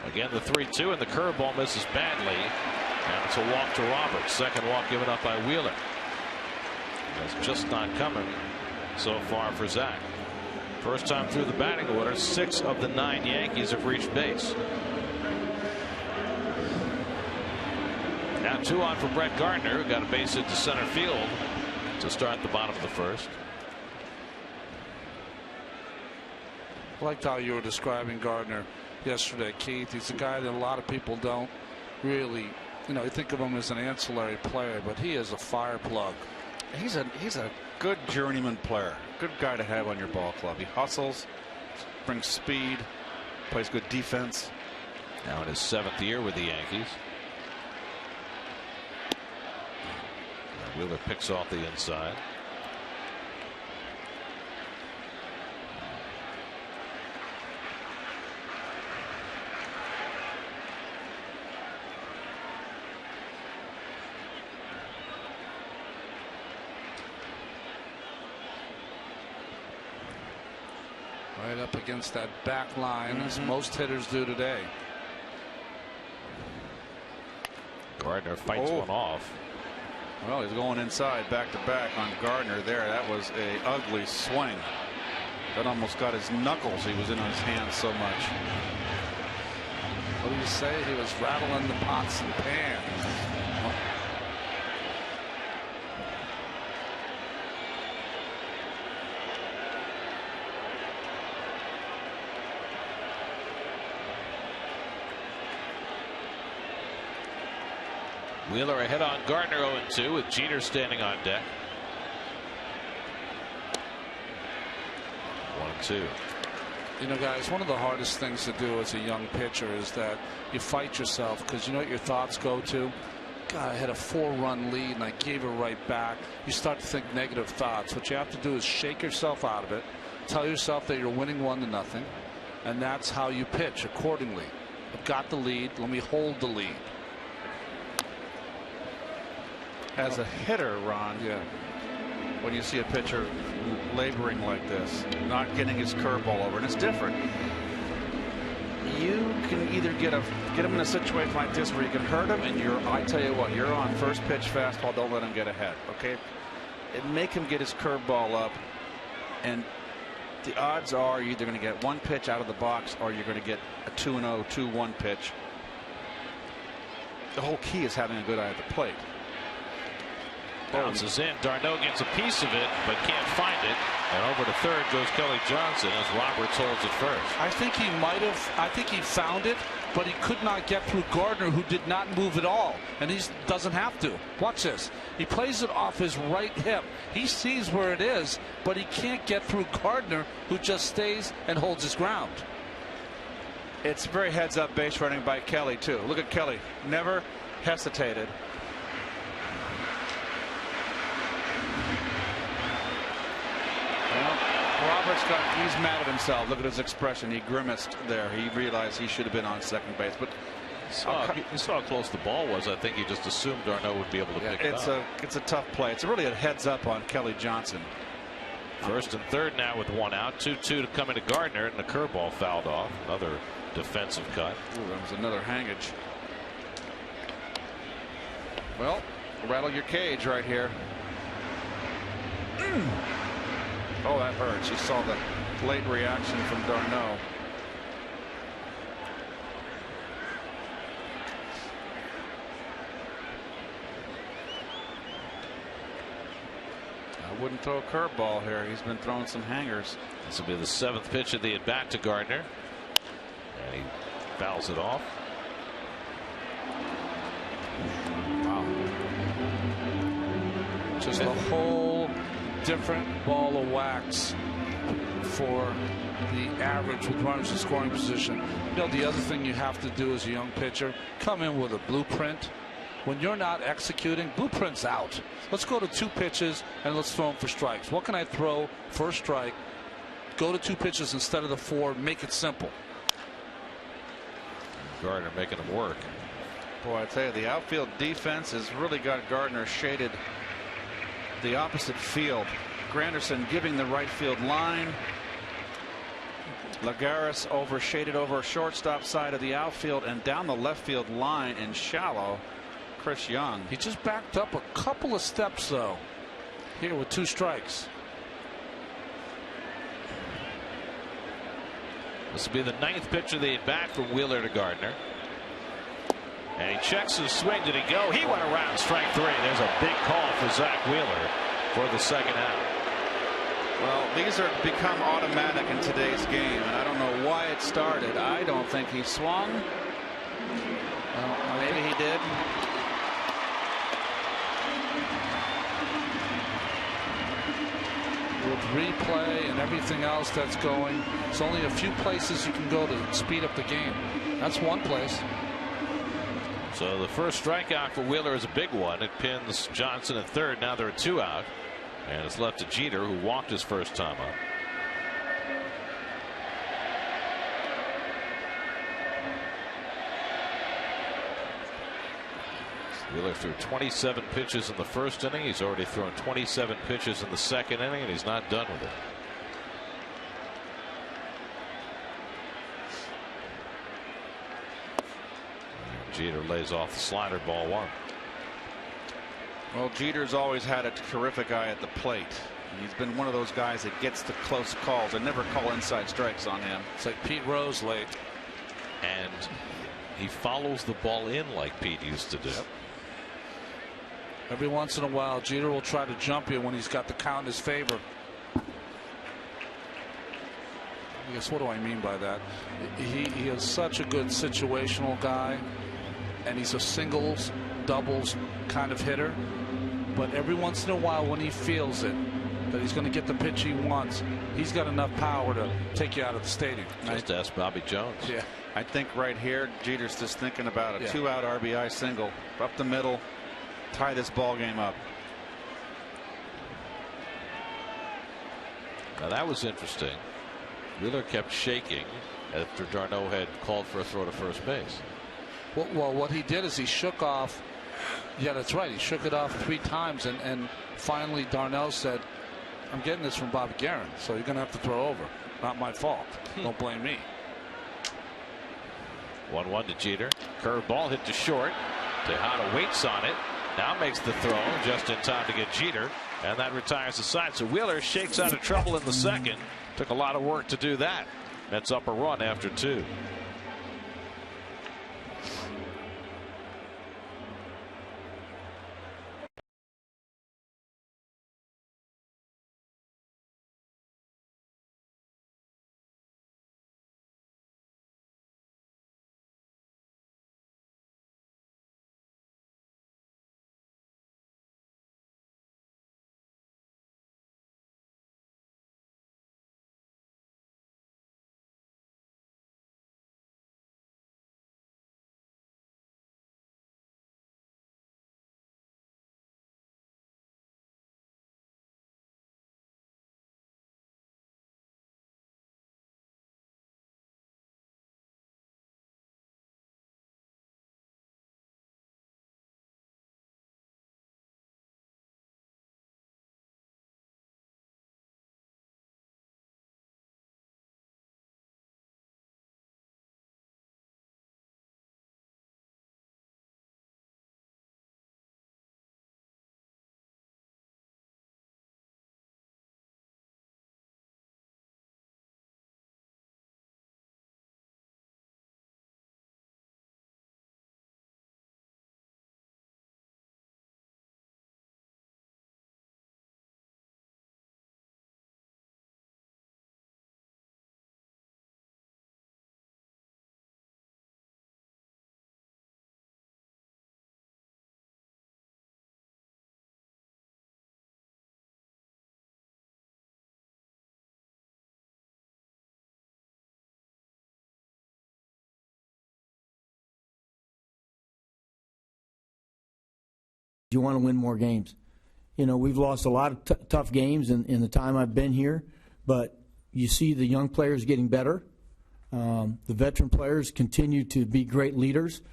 Again, the 3-2, and the curveball misses badly. And it's a walk to Roberts. Second walk given up by Wheeler. That's just not coming so far for Zach. First time through the batting order, 6 of the 9 Yankees have reached base. Now 2 on for Brett Gardner, who got a base hit to center field to start the bottom of the first. I liked how you were describing Gardner yesterday, Keith. He's a guy that a lot of people don't really, you know, you think of him as an ancillary player, but he is a fire plug. He's a good journeyman player. Good guy to have on your ball club. He hustles, brings speed, plays good defense. Now in his 7th year with the Yankees. Wheeler picks off the inside. Right up against that back line, as most hitters do today. Gardner fights one off. Well, he's going inside back to back on Gardner there. That was a ugly swing. That almost got his knuckles. He was in on his hands so much. What do you say? He was rattling the pots and pans. Wheeler ahead on Gardner 0-2 with Jeter standing on deck. 1-2. You know, guys, one of the hardest things to do as a young pitcher is that you fight yourself, because you know what your thoughts go to? God, I had a 4-run lead and I gave it right back. You start to think negative thoughts. What you have to do is shake yourself out of it. Tell yourself that you're winning 1-0, and that's how you pitch accordingly. I've got the lead. Let me hold the lead. As a hitter, Ron, when you see a pitcher laboring like this, not getting his curveball over, and it's different. You can either get him in a situation like this where you can hurt him, and I tell you what, you're on first pitch fastball. Don't let him get ahead. Okay, and make him get his curveball up, and the odds are you're either going to get one pitch out of the box or you're going to get a 2-0, 2-1 pitch. The whole key is having a good eye at the plate. Bounces in. Darno gets a piece of it, but can't find it. And over to third goes Kelly Johnson as Roberts holds it first. I think he might have. I think he found it, but he could not get through Gardner, who did not move at all. And he doesn't have to. Watch this. He plays it off his right hip. He sees where it is, but he can't get through Gardner, who just stays and holds his ground. It's very heads-up base running by Kelly, too. Look at Kelly. Never hesitated. He's mad at himself. Look at his expression. He grimaced there. He realized he should have been on second base. But he saw how close the ball was. I think he just assumed Darno would be able to pick it up. It's a tough play. It's really a heads up on Kelly Johnson. First and third now with one out. 2-2 to come into Gardner, and the curveball fouled off. Another defensive cut. Ooh, that was another hangage. Well, rattle your cage right here. Oh, that hurts. You saw the late reaction from Darno. I wouldn't throw a curveball here. He's been throwing some hangers. This will be the 7th pitch of the at-bat to Gardner. And he fouls it off. Wow. Just a whole different ball of wax for the average with runners in scoring position. You know, the other thing you have to do as a young pitcher, come in with a blueprint. When you're not executing, blueprint's out. Let's go to 2 pitches and let's throw them for strikes. What can I throw for a strike? Go to 2 pitches instead of the 4. Make it simple. Gardner making him work. Boy, I tell you, the outfield defense has really got Gardner shaded the opposite field. Granderson giving the right field line. Lagares shaded over shortstop side of the outfield, and down the left field line in shallow, Chris Young. He just backed up a couple of steps though here with 2 strikes. This will be the 9th pitch of the at-bat from Wheeler to Gardner. And he checks his swing. Did he go? He went around strike 3. There's a big call for Zach Wheeler for the second out. Well, these are become automatic in today's game, and I don't know why it started. I don't think he swung. Well, maybe he did. With replay and everything else that's going, it's only a few places you can go to speed up the game. That's one place. So the first strikeout for Wheeler is a big one. It pins Johnson at third. Now there are 2 out. And it's left to Jeter, who walked his first time up. Wheeler threw 27 pitches in the first inning. He's already thrown 27 pitches in the second inning, and he's not done with it. Jeter lays off the slider, ball 1. Well, Jeter's always had a terrific eye at the plate. He's been one of those guys that gets the close calls. I never call inside strikes on him. It's like Pete Rose late. And he follows the ball in like Pete used to do. Yep. Every once in a while, Jeter will try to jump you when he's got the count in his favor. I guess what do I mean by that? He is such a good situational guy, and he's a singles, doubles kind of hitter. But every once in a while, when he feels it, that he's going to get the pitch he wants. He's got enough power to take you out of the stadium. Just ask Bobby Jones. Yeah, I think right here, Jeter's just thinking about a 2-out RBI single up the middle, tie this ball game up. Now that was interesting. Wheeler kept shaking after Darno had called for a throw to first base. Well, what he did is he shook off. Yeah, that's right. He shook it off 3 times, and finally Darno said, "I'm getting this from Bobby Guerin, so you're going to have to throw over. Not my fault. Don't blame me." 1-1 to Jeter. Curveball hit to short. Tejada waits on it. Now makes the throw just in time to get Jeter, and that retires the side. So Wheeler shakes out of trouble in the second. Took a lot of work to do that. Mets up a run after 2. You want to win more games. You know, we've lost a lot of tough games in the time I've been here, but you see the young players getting better. The veteran players continue to be great leaders.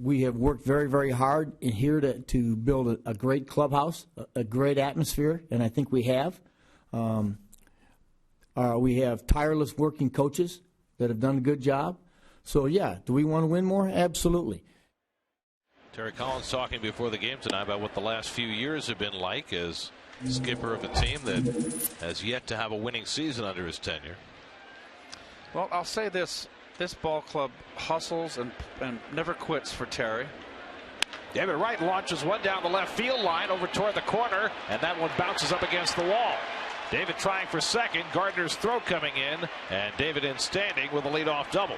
We have worked very, very hard in here to build a great clubhouse, a great atmosphere, and I think we have. We have tireless working coaches that have done a good job. So, yeah, do we want to win more? Absolutely. Terry Collins talking before the game tonight about what the last few years have been like as skipper of a team that has yet to have a winning season under his tenure. Well, I'll say this ball club hustles and never quits for Terry. David Wright launches one down the left field line over toward the corner, and that one bounces up against the wall. David trying for second. Gardner's throw coming in, and David in standing with a leadoff double.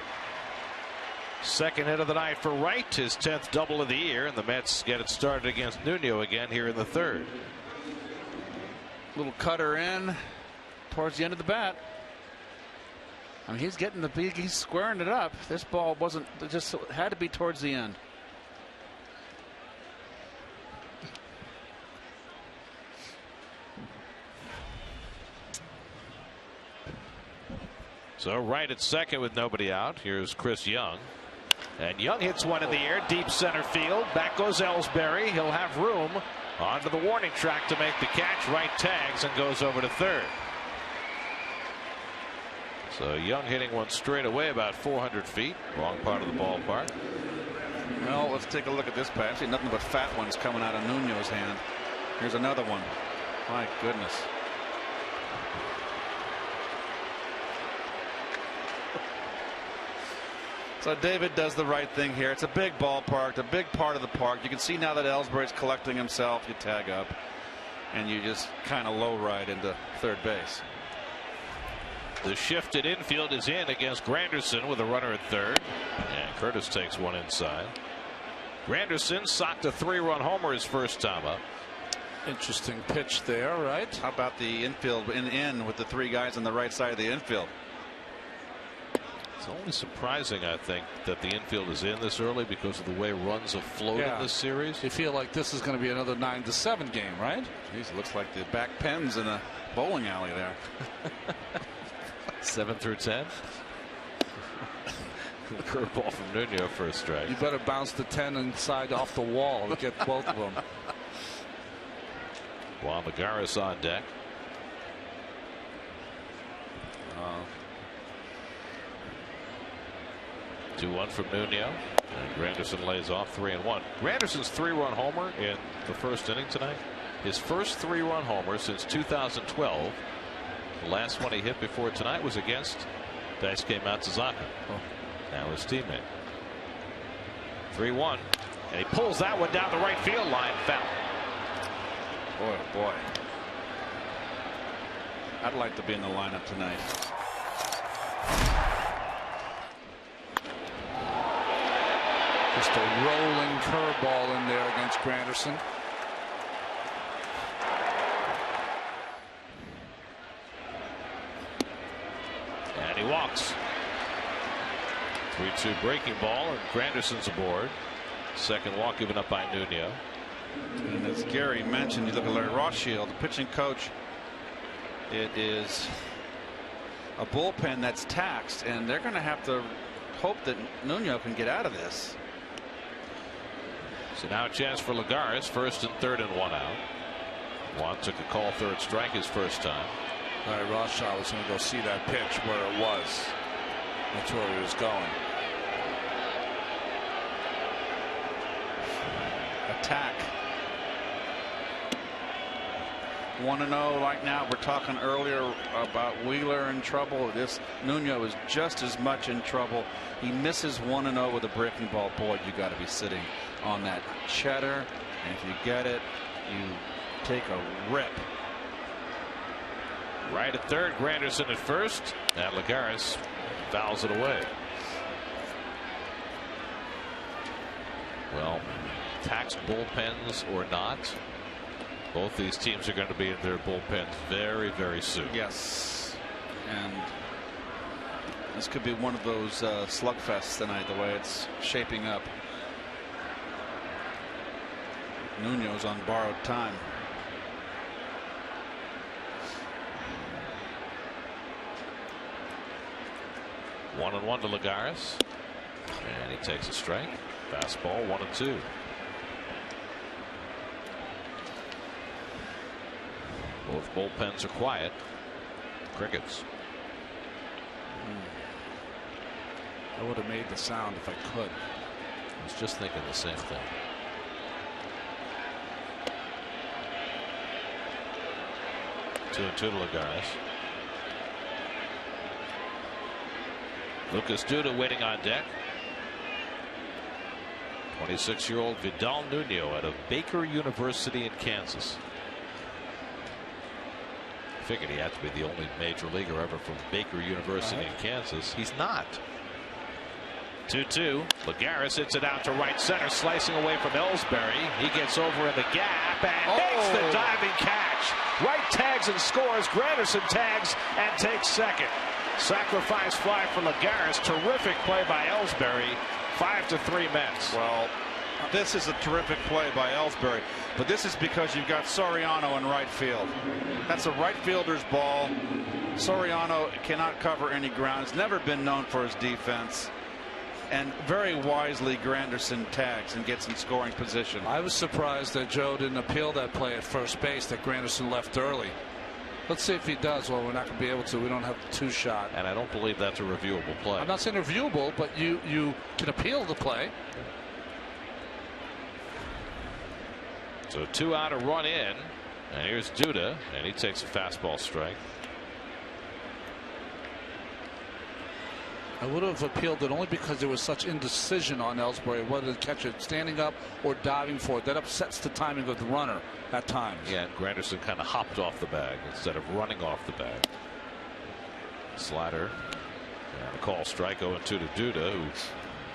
Second hit of the night for Wright, his 10th double of the year, and the Mets get it started against Nuno again here in the third. Little cutter in towards the end of the bat. I mean, he's squaring it up. This ball just had to be towards the end. So Wright at second with nobody out. Here's Chris Young. And Young hits one in the air, deep center field. Back goes Ellsbury. He'll have room onto the warning track to make the catch. Wright tags and goes over to third. So Young hitting one straight away about 400 feet. Wrong part of the ballpark. Well, let's take a look at this pass. See, nothing but fat ones coming out of Nuno's hand. Here's another one. My goodness. So David does the right thing here. It's a big ballpark, a big part of the park. You can see now that Ellsbury's collecting himself. You tag up, and you just kind of low ride into third base. The shifted infield is in against Granderson with a runner at third, and Curtis takes one inside. Granderson socked a 3-run homer his first time up. Interesting pitch there, right? How about the infield in with the 3 guys on the right side of the infield? It's only surprising, I think, that the infield is in this early because of the way runs have flowed in this series. You feel like this is going to be another 9-7 game, right? Jeez, it looks like the back pens in a bowling alley there. 7 through 10. Curveball from Nuno for a strike. You better bounce the 10 inside off the wall and get both of them. Juan Lagares on deck. 2-1 from Nuno. And Granderson lays off 3-1. Granderson's 3-run homer in the first inning tonight. His first 3-run homer since 2012. The last one he hit before tonight was against Daisuke Matsuzaka. Now his teammate. 3-1. And he pulls that one down the right field line. Foul. Boy, oh boy. I'd like to be in the lineup tonight. Just a rolling curveball in there against Granderson. And he walks. 3-2 breaking ball, and Granderson's aboard. Second walk given up by Nuno. And as Gary mentioned, you look at Larry Rothschild, the pitching coach. It is a bullpen that's taxed, and they're going to have to hope that Nuno can get out of this. So now a chance for Lagares, first and third and 1 out. Juan took a call, third strike his first time. Larry Rothschild was going to go see that pitch where it was. That's where he was going. Attack. 1-0 like now. We're talking earlier about Wheeler in trouble. This Nuno is just as much in trouble. He misses 1-0 with a breaking ball. Boy, you got to be sitting on that cheddar, and if you get it, you take a rip. Right at third, Granderson at first, and Lagares fouls it away. Well, taxed bullpens or not, both these teams are going to be in their bullpens very, very soon. Yes, and this could be one of those slugfests tonight, the way it's shaping up. Nuno's on borrowed time. One and 1 to Lagares, and he takes a strike. Fastball, 1-2. Both bullpens are quiet. Crickets. I would have made the sound if I could. I was just thinking the same thing. Two and 2 to Lagares. Lucas Duda waiting on deck. 26-year-old Vidal Nuno out of Baker University in Kansas. Figured he had to be the only major leaguer ever from Baker University in Kansas. He's not. 2-2. Lagares hits it out to right center, slicing away from Ellsbury. He gets over in the gap and makes the diving catch. Wright tags and scores. Granderson tags and takes second. Sacrifice fly for Lagares. Terrific play by Ellsbury. 5-3 Mets. Well, this is a terrific play by Ellsbury, but this is because you've got Soriano in right field. That's a right fielder's ball. Soriano cannot cover any ground. He's never been known for his defense. And very wisely, Granderson tags and gets in scoring position. I was surprised that Joe didn't appeal that play at first base, that Granderson left early. Let's see if he does. Well, we're not going to be able to. We don't have the 2-shot. And I don't believe that's a reviewable play. I'm not saying reviewable, but you can appeal the play. So 2 out, a run in. And here's Duda, and he takes a fastball strike. I would have appealed it only because there was such indecision on Ellsbury whether to catch it standing up or diving for it. That upsets the timing of the runner at times. Yeah, and Granderson kind of hopped off the bag instead of running off the bag. Slider. And a call strike 0-2 to Duda, who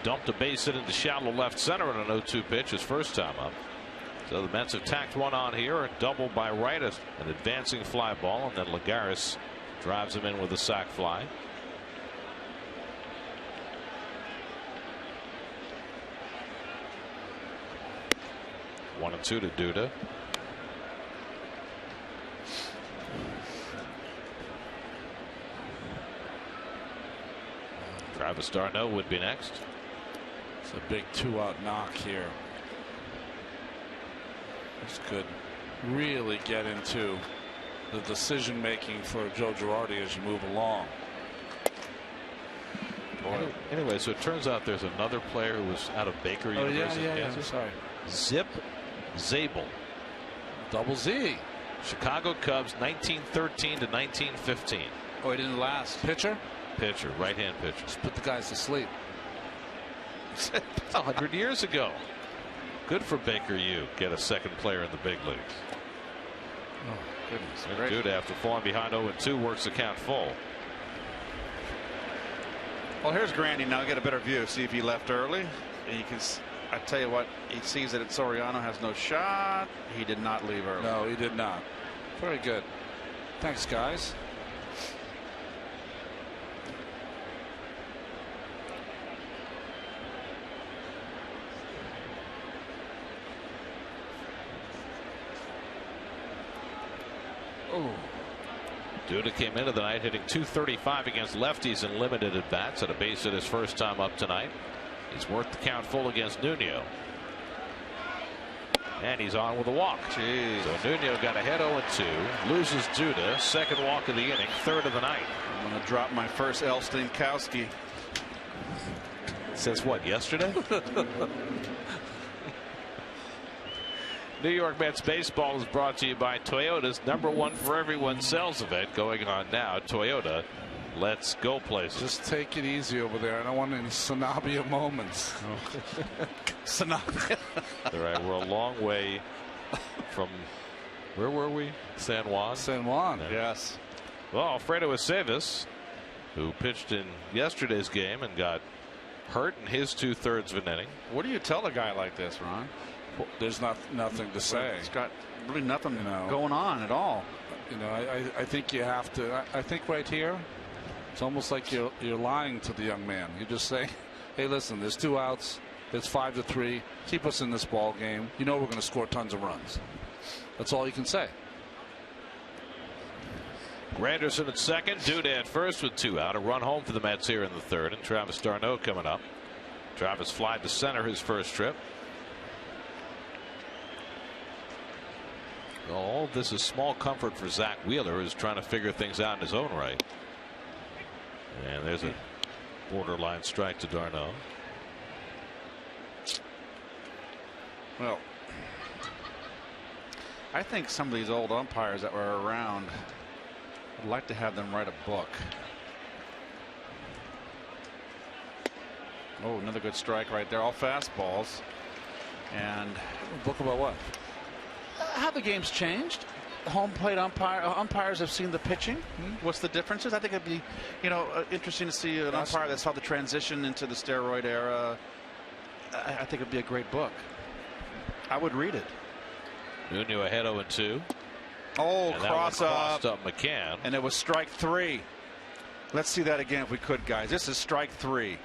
dumped a base hit into shallow left center on an 0-2 pitch his first time up. So the Mets have tacked one on here, a double by Wright, an advancing fly ball, and then Lagares drives him in with a sac fly. One and two to Duda. Travis d'Arnaud would be next. It's a big 2-out knock here. This could really get into the decision making for Joe Girardi as you move along. Anyway, so it turns out there's another player who was out of Baker University. Yeah. Sorry. Zip Zabel. Double Z. Chicago Cubs 1913 to 1915. Oh, he didn't last. Pitcher? Pitcher, right-hand pitcher. Just put the guys to sleep. 100 years ago. Good for Baker U. Get a second player in the big leagues. Oh, goodness. Dude, after falling behind 0-2, works the count full. Well, here's Grandy now. Get a better view. See if he left early. And you can. I tell you what, he sees that Soriano has no shot. He did not leave early. No, he did not. Very good. Thanks, guys. Oh. Duda came into the night hitting .235 against lefties in limited at bats, at a base hit his first time up tonight. He's worked the count full against Nuno. And he's on with a walk. Jeez. So Nuno got ahead 0-2, loses Duda, second walk of the inning, third of the night. I'm going to drop my first L. Stankowski. Since what, yesterday? New York Mets baseball is brought to you by Toyota's #1 for everyone sales event going on now. Toyota, let's go places. Just take it easy over there. I don't want any Sanabia moments. Sanabia. All right, we're a long way from, where were we? San Juan? San Juan. Yes. Well, Alfredo Aceves, who pitched in yesterday's game and got hurt in his 2/3 of an inning. What do you tell a guy like this, Ron? There's nothing to say. It's got really nothing going on at all. I think you have to. I think right here, it's almost like you're lying to the young man. You just say, "Hey, listen, there's 2 outs. It's 5-3. Keep us in this ball game. You know we're going to score tons of runs." That's all you can say. Granderson at second, Duda at first with 2 out. A run home for the Mets here in the third, and Travis d'Arnaud coming up. Travis flied to center his first trip. All this is small comfort for Zach Wheeler, who's trying to figure things out in his own right. And there's a borderline strike to d'Arnaud. Well, I think some of these old umpires that were around, I'd like to have them write a book. Oh, another good strike right there. All fastballs. And A book about what? how the game's changed. Home plate umpires have seen the pitching. What's the differences? I think it'd be, interesting to see an umpire that saw the transition into the steroid era. I think it'd be a great book. I would read it. Nuno ahead 0-2. Oh, and crossed up McCann. And it was strike 3. Let's see that again if we could, guys. This is strike 3.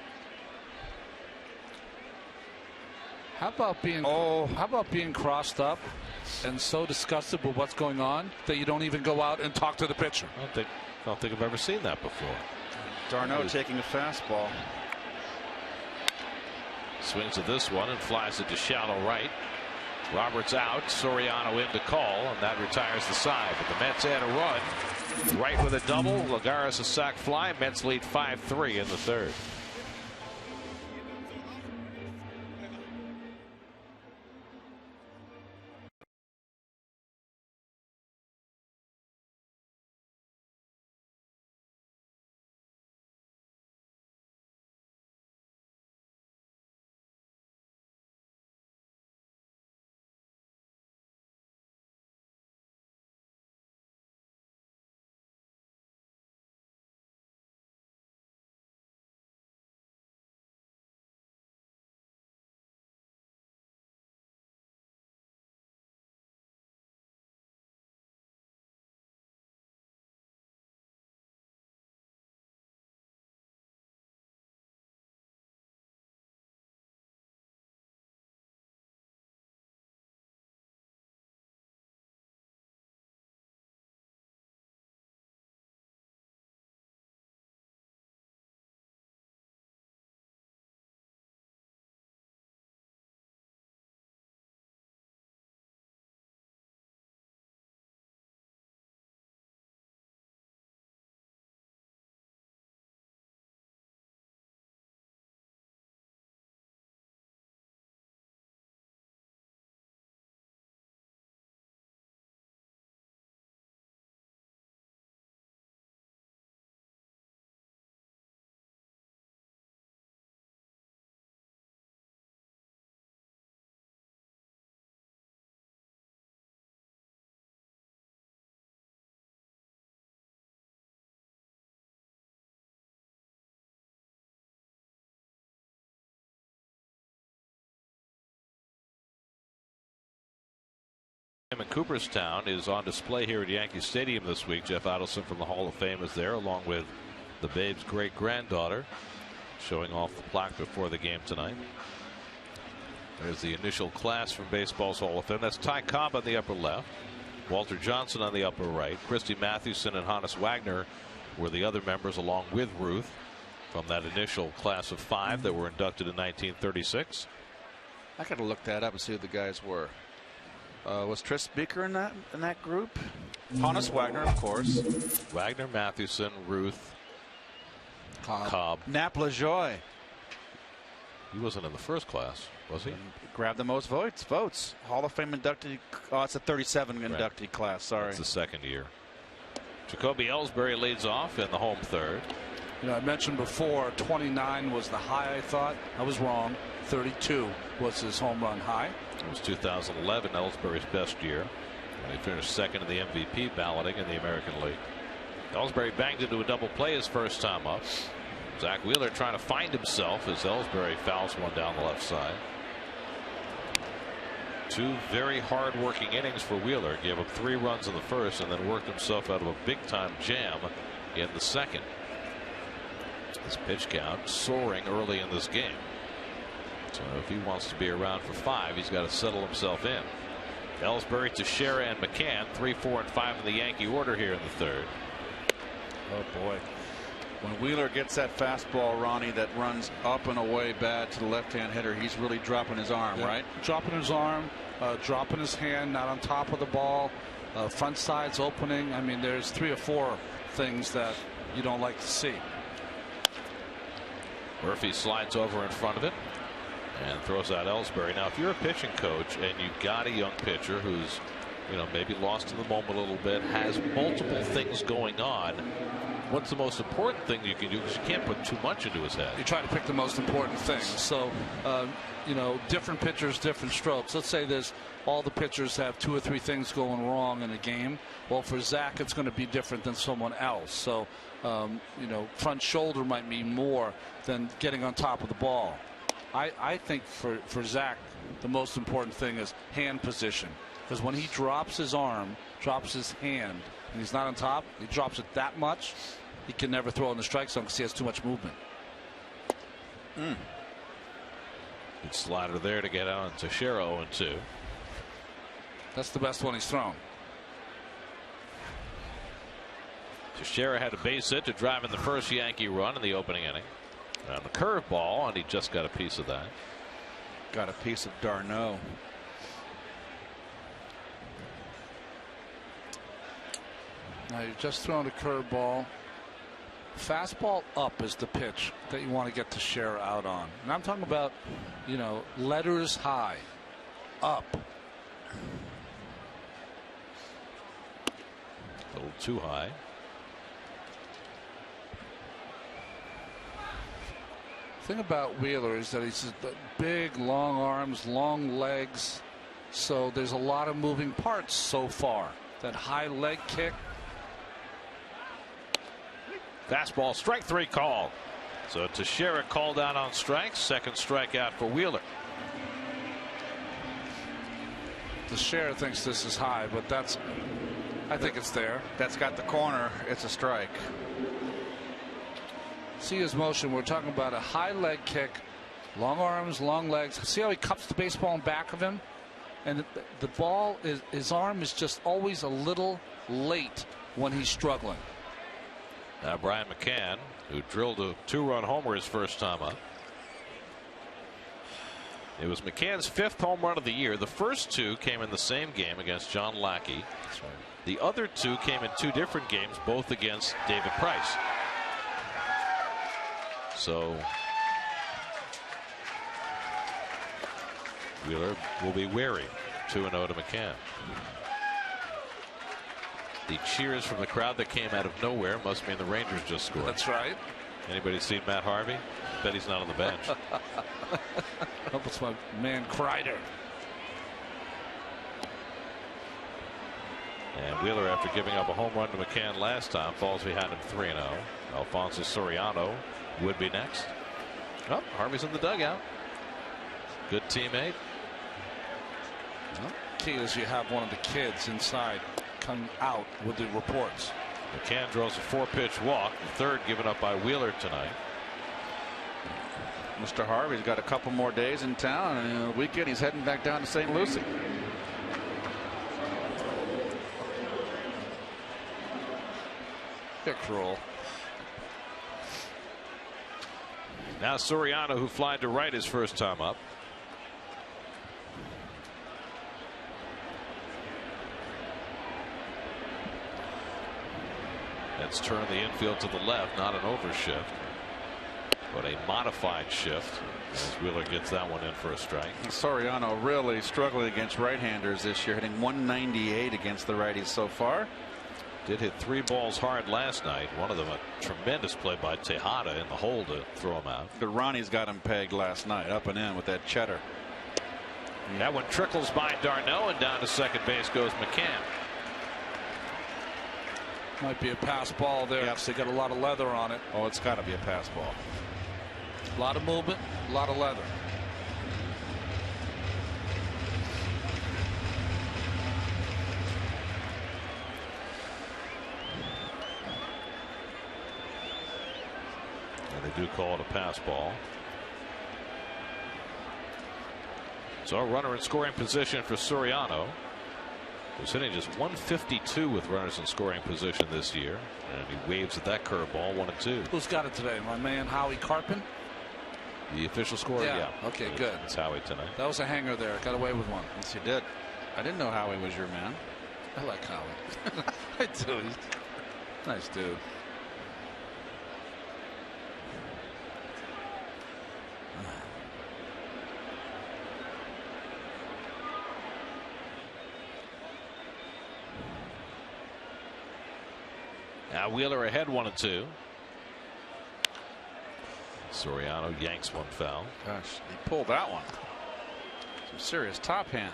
How about being crossed up and so disgusted with what's going on that you don't even go out and talk to the pitcher? I don't think I've ever seen that before. d'Arnaud taking a fastball. Swings at this one and flies it to shallow right. Roberts out, Soriano in to call, and that retires the side. But the Mets add a run. Right with a double, Lagares a sac fly. Mets lead 5-3 in the third. Cooperstown is on display here at Yankee Stadium this week. Jeff Adelson from the Hall of Fame is there, along with the Babe's great-granddaughter, showing off the plaque before the game tonight. There's the initial class from baseball's Hall of Fame. That's Ty Cobb on the upper left, Walter Johnson on the upper right, Christy Mathewson and Hannes Wagner were the other members, along with Ruth, from that initial class of 5 that were inducted in 1936. I got to look that up and see who the guys were. Was Tris Speaker in that group? Hannes Wagner, of course. Wagner, Mathewson, Ruth, Cobb. Nap LaJoie. He wasn't in the first class, was he? Grabbed the most votes. Hall of Fame inductee. Oh, it's a 37 inductee class. Sorry. It's the second year. Jacoby Ellsbury leads off in the home third. You know, I mentioned before 29 was the high. I thought I was wrong. 32 was his home run high. It was 2011, Ellsbury's best year, when he finished second in the MVP balloting in the American League. Ellsbury banged into a double play his first time up. Zach Wheeler trying to find himself as Ellsbury fouls one down the left side. 2 very hard-working innings for Wheeler. Gave up 3 runs in the first and then worked himself out of a big-time jam in the second. His pitch count soaring early in this game. So if he wants to be around for 5, he's got to settle himself in. Ellsbury, Teixeira, and McCann, 3, 4, and 5 in the Yankee order here in the third. Oh boy. When Wheeler gets that fastball, Ronnie, that runs up and away bad to the left-hand hitter, he's really dropping his arm, right? Dropping his arm, dropping his hand, not on top of the ball, front side's opening. I mean, there's 3 or 4 things that you don't like to see. Murphy slides over in front of it and throws out Ellsbury. Now, if you're a pitching coach and you've got a young pitcher who's, you know, maybe lost in the moment a little bit, has multiple things going on, what's the most important thing you can do? Because you can't put too much into his head. You try to pick the most important things. So, you know, different pitchers, different strokes. Let's say there's all the pitchers have 2 or 3 things going wrong in a game. Well, for Zach, it's going to be different than someone else. So, you know, front shoulder might mean more than getting on top of the ball. I think for Zach, the most important thing is hand position. Because when he drops his arm, drops his hand, and he's not on top, he drops it that much, he can never throw in the strike zone because he has too much movement. Good slider there to get out on Teixeira 0-2. That's the best one he's thrown. Teixeira had a base hit to drive in the first Yankee run in the opening inning. On the curveball, and he just got a piece of that. Got a piece of d'Arnaud. Now you're just throwing a curveball. Fastball up is the pitch that you want to get Teixeira out on. And I'm talking about, you know, letters high, up. A little too high. The thing about Wheeler is that he's big, long arms, long legs. So there's a lot of moving parts so far. That high leg kick. Fastball, strike 3 call. So Teixeira called out on strikes. Second strikeout for Wheeler. Teixeira thinks this is high, but I think it's there. That's got the corner. It's a strike. See his motion. We're talking about a high leg kick, long arms, long legs. See how he cups the baseball in back of him? And the ball, his arm is just always a little late when he's struggling. Now Brian McCann, who drilled a 2-run homer his first time up. It was McCann's 5th home run of the year. The first 2 came in the same game against John Lackey. That's right. The other 2 came in 2 different games, both against David Price. So Wheeler will be wary. 2-0 to McCann. The cheers from the crowd that came out of nowhere must mean the Rangers just scored. That's right. Anybody seen Matt Harvey? Bet he's not on the bench. Hope it's my man Kreider. And Wheeler, after giving up a home run to McCann last time, falls behind him 3-0. Alfonso Soriano would be next. Oh, Harvey's in the dugout. Good teammate. key is you have one of the kids inside come out with the reports. McCann draws a 4-pitch walk, the third given up by Wheeler tonight. Mr. Harvey's got a couple more days in town, and on the weekend he's heading back down to St. Lucie. They're cruel. Now Soriano, who flied to right his first time up. Let's turn the infield to the left, not an overshift, but a modified shift as Wheeler gets that one in for a strike. Soriano really struggling against right-handers this year, hitting 198 against the righties so far. Did hit 3 balls hard last night. One of them a tremendous play by Tejada in the hole to throw him out. But Ronnie's got him pegged last night, up and in with that cheddar. That one trickles by Darno, and down to second base goes McCann. Might be a pass ball there. Yep. They got a lot of leather on it. Oh, it's got to be a pass ball. A lot of movement, a lot of leather. And they do call it a pass ball. So a runner in scoring position for Soriano. Was hitting just 152 with runners in scoring position this year, and he waves at that curveball, 1-2. Who's got it today? My man Howie Carpin. The official score, yeah. Okay, good. It's Howie tonight. That was a hanger there. Got away with one. Yes, you did. I didn't know Howie was your man. I like Howie. I do. He's a nice dude. Now Wheeler ahead 1-2. Soriano yanks one foul. Gosh, he pulled that one. Some serious top hand.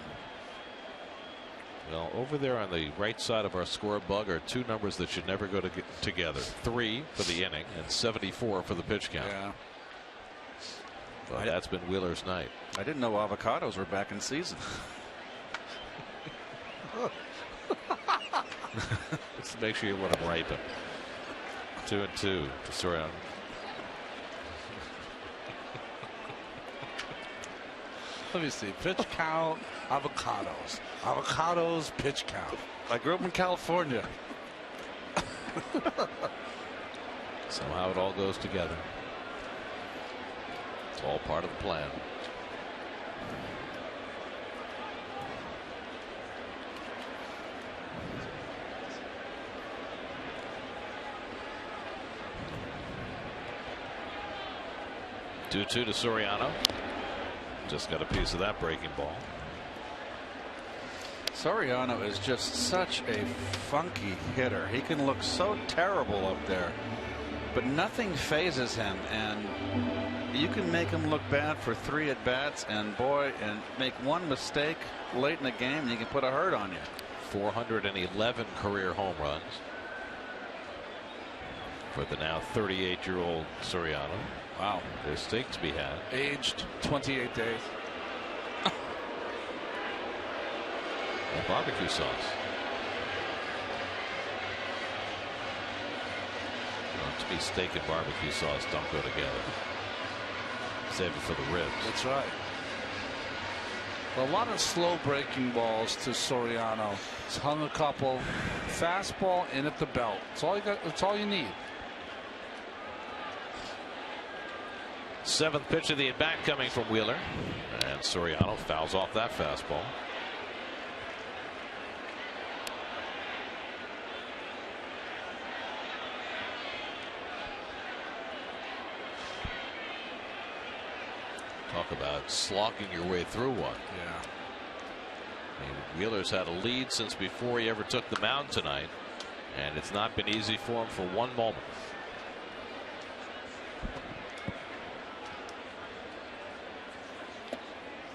Well, over there on the right side of our score bug are 2 numbers that should never go together. 3 for the inning and 74 for the pitch count. Yeah. Well, that's been Wheeler's night. I didn't know avocados were back in season. Let's make sure you let them ripen. 2-2 to Soriano. Let me see. Pitch count, avocados. Avocados, pitch count. I grew up in California. Somehow it all goes together. It's all part of the plan. Two to Soriano. Just got a piece of that breaking ball. Soriano is just such a funky hitter. He can look so terrible up there, but nothing phases him, and you can make him look bad for 3 at bats, and boy, and make one mistake late in the game and he can put a hurt on you. 411 career home runs for the now 38-year-old Soriano. Wow. There's steak to be had. Aged 28 days. Barbecue sauce. Well, to me, steak and barbecue sauce don't go together. Save it for the ribs. That's right. Well, a lot of slow breaking balls to Soriano. He's hung a couple. Fastball in at the belt. That's all you got. That's all you need. 7th pitch of the at-bat coming from Wheeler, and Soriano fouls off that fastball. Talk about slogging your way through one. Yeah. I mean, Wheeler's had a lead since before he ever took the mound tonight, and it's not been easy for him for one moment.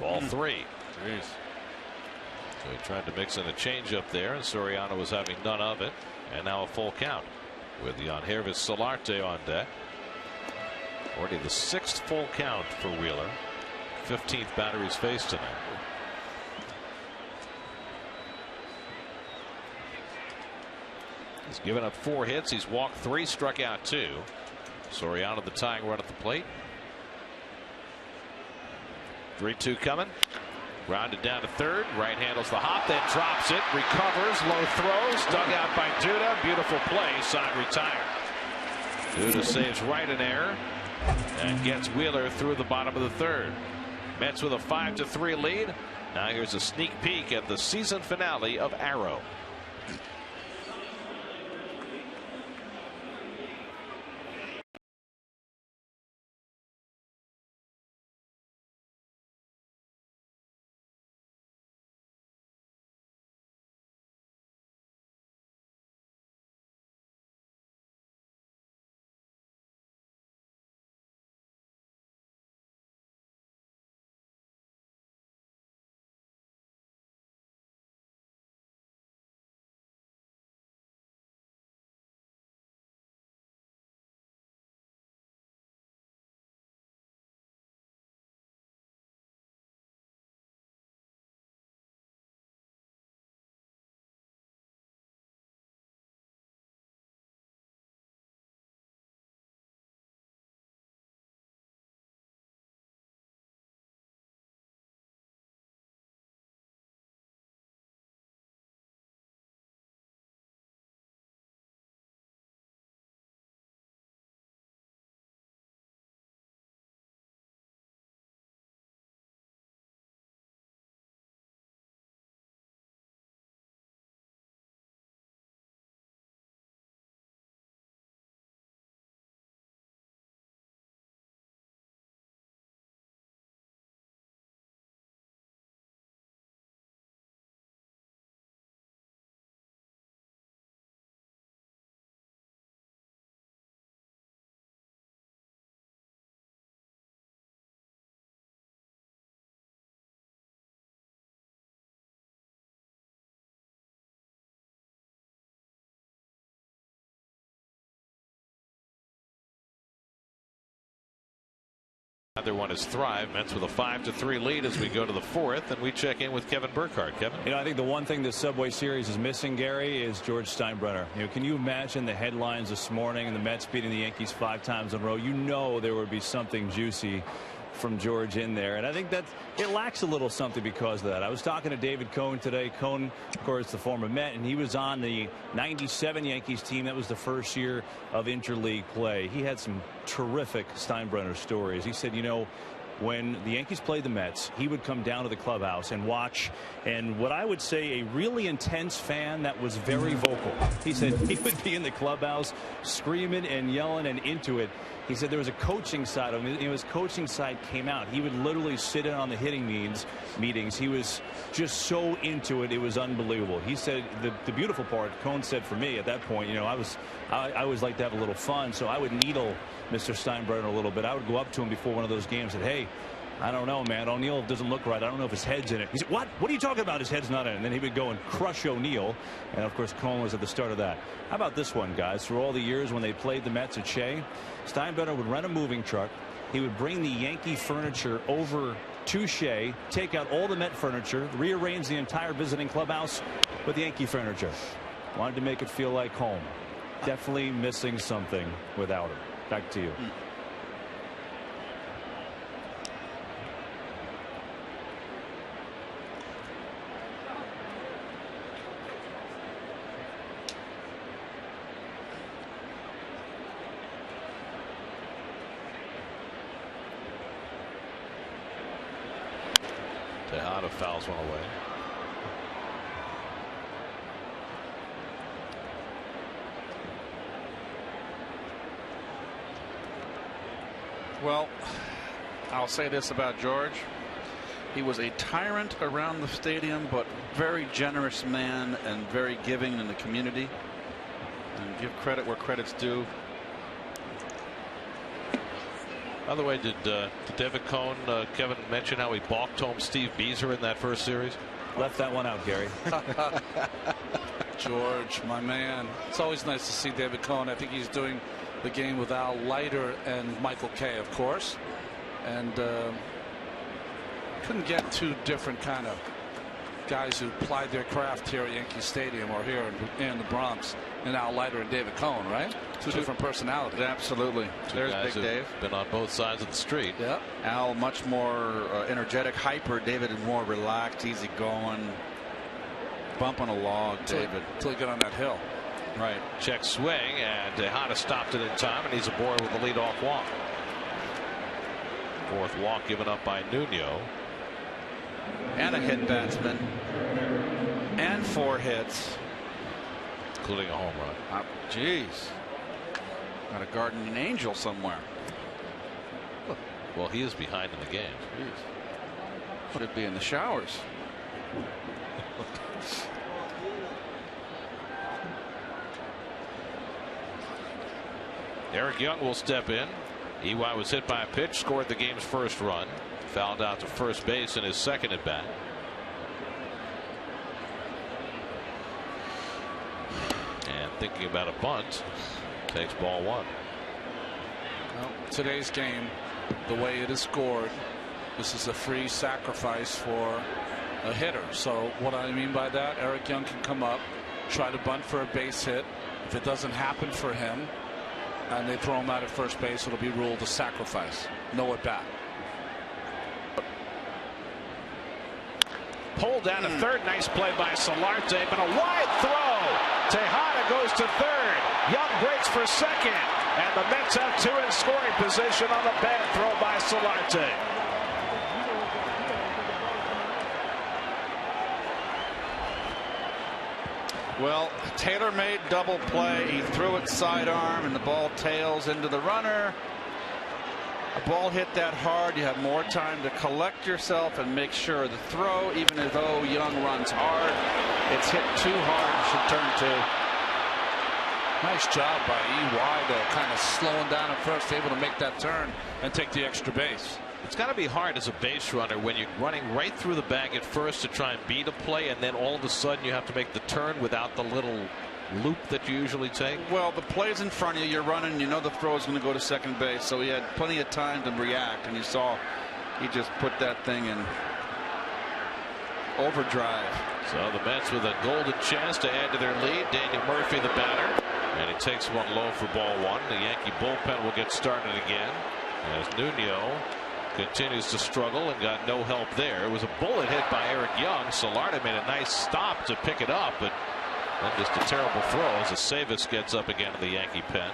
Ball 3. Jeez. So he tried to mix in a changeup there, and Soriano was having none of it. And now a full count with the Yangervis Solarte on deck. Already the 6th full count for Wheeler. 15th batter he's faced tonight. He's given up 4 hits. He's walked 3, struck out 2. Soriano the tying run at the plate. 3-2 coming. Grounded down to third. Right handles the hop, then drops it. Recovers. Low throws. Dug out by Duda. Beautiful play. Side retired. Duda saves right in error and gets Wheeler through the bottom of the third. Mets with a 5-3 lead. Now here's a sneak peek at the season finale of Arrow. Another one is Thrive. Mets with a 5-3 lead as we go to the 4th, and we check in with Kevin Burkhardt. Kevin, I think the one thing this Subway Series is missing, Gary, is George Steinbrenner. Can you imagine the headlines this morning and the Mets beating the Yankees 5 times in a row? There would be something juicy from George in there, and I think that it lacks a little something because of that. I was talking to David Cohn today. Cohn, of course, the former Met, and he was on the '97 Yankees team. That was the first year of interleague play. He had some terrific Steinbrenner stories. He said, when the Yankees played the Mets, he would come down to the clubhouse and watch, and what I would say a really intense fan that was very vocal. He said he would be in the clubhouse screaming and yelling and into it. He said there was a coaching side of him. His coaching side came out. He would literally sit in on the hitting meetings. He was just so into it. It was unbelievable. He said the beautiful part, Cohn said for me at that point, I always like to have a little fun, so I would needle Mr. Steinbrenner a little bit. I would go up to him before one of those games and say, hey, I don't know, man. O'Neill doesn't look right. I don't know if his head's in it. He said, what? What are you talking about? His head's not in it. And then he would go and crush O'Neill. And, of course, Cohn was at the start of that. How about this one, guys? Through all the years when they played the Mets at Shea, Steinbrenner would rent a moving truck. He would bring the Yankee furniture over to Shea, take out all the Met furniture, rearrange the entire visiting clubhouse with Yankee furniture. Wanted to make it feel like home. Definitely missing something without him. Back to you. Tejada fouls one away. Well, I'll say this about George. He was a tyrant around the stadium, but very generous man and very giving in the community. And give credit where credit's due. By the way, did David Cohn, Kevin, mention how he balked home Steve Beazer in that first series? Left that one out, Gary. George, my man. It's always nice to see David Cohn. I think he's doing the game with Al Leiter and Michael Kay, of course. And couldn't get two different kind of guys who plied their craft here at Yankee Stadium or here in the Bronx, and Al Leiter and David Cohn, right? Two different personalities. Absolutely. There's Guys Big Dave. been on both sides of the street. Yeah. Al much more energetic, hyper. David is more relaxed, easy going, bumping a log. David Until he got on that hill. Right. Check swing, and Tejada stopped it in time, and he's aboard with the leadoff walk. Fourth walk given up by Nuno. And a hit batsman. And 4 hits. Including a home run. Jeez. Got a guardian angel somewhere. Well, he is behind in the game. Jeez. Should be in the showers. Eric Young will step in. EY was hit by a pitch, scored the game's first run, fouled out to first base in his second at bat. And thinking about a bunt, takes ball 1. Well, today's game, the way it is scored, this is a free sacrifice for a hitter. So what I mean by that, Eric Young can come up, try to bunt for a base hit. If it doesn't happen for him, and they throw him out at first base, it'll be ruled a sacrifice. No at bat. Pulled down to third. Nice play by Solarte, but a wide throw. Tejada goes to third. Young breaks for second. And the Mets have 2 in scoring position on the bad throw by Solarte. Well, Taylor made double play. He threw it sidearm, and the ball tails into the runner. A ball hit that hard, you have more time to collect yourself and make sure the throw, even though Young runs hard, it's hit too hard, should turn to. Nice job by EY to kind of slowing down at first, able to make that turn and take the extra base. It's got to be hard as a base runner when you're running right through the bag at first to try and beat a play, and then all of a sudden you have to make the turn without the little loop that you usually take. Well, the play's in front of you, you're running, you know the throw is going to go to second base, so he had plenty of time to react, and you saw he just put that thing in overdrive. So the Mets with a golden chance to add to their lead. Daniel Murphy, the batter, and he takes one low for ball 1. The Yankee bullpen will get started again as Nuno continues to struggle and got no help there. It was a bullet hit by Eric Young. Solarte made a nice stop to pick it up, but then just a terrible throw as Aceves gets up again in the Yankee pen.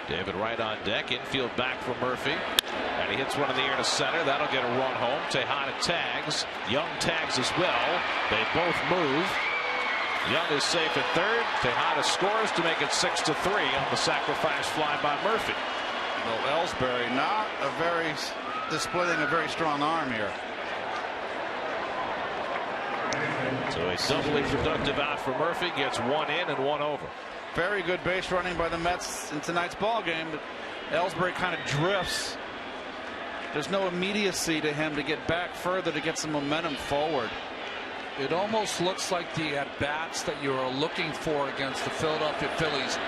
David Wright on deck. Infield back for Murphy. And he hits one in the air to center. That'll get a run home. Tejada tags. Young tags as well. They both move. Young is safe at third. Tejada scores to make it 6-3 on the sacrifice fly by Murphy. Well, Ellsbury not displaying a very strong arm here. So a doubly productive out for Murphy, gets 1 in and 1 over. Very good base running by the Mets in tonight's ball game, but Ellsbury kind of drifts. There's no immediacy to him to get back further to get some momentum forward. It almost looks like the at-bats that you are looking for against the Philadelphia Phillies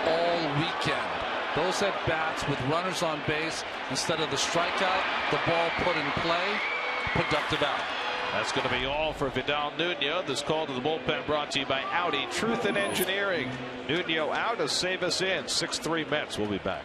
all weekend. Those at-bats with runners on base instead of the strikeout, the ball put in play, productive out. That's going to be all for Vidal Nuno. This call to the bullpen brought to you by Audi Truth in Engineering. Nuno out to save us in. 6-3 Mets. We'll be back.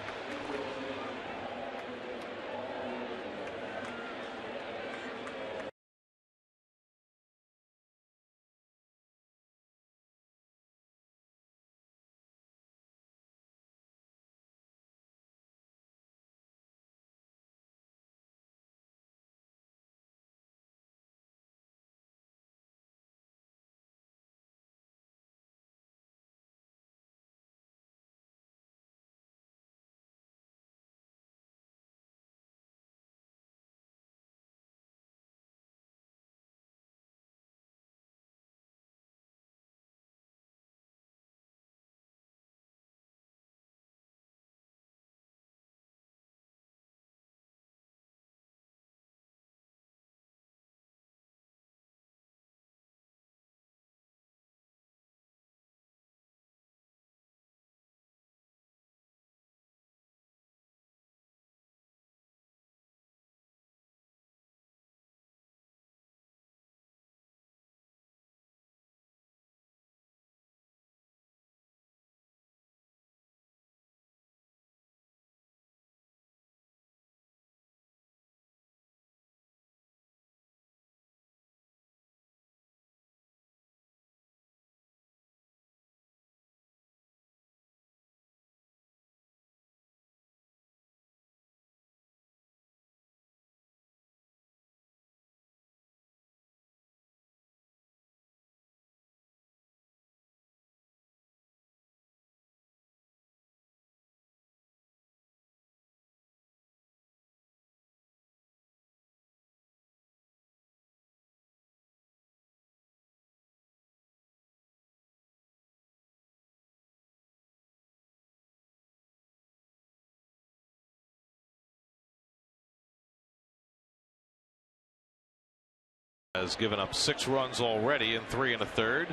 Has given up 6 runs already in 3 1/3.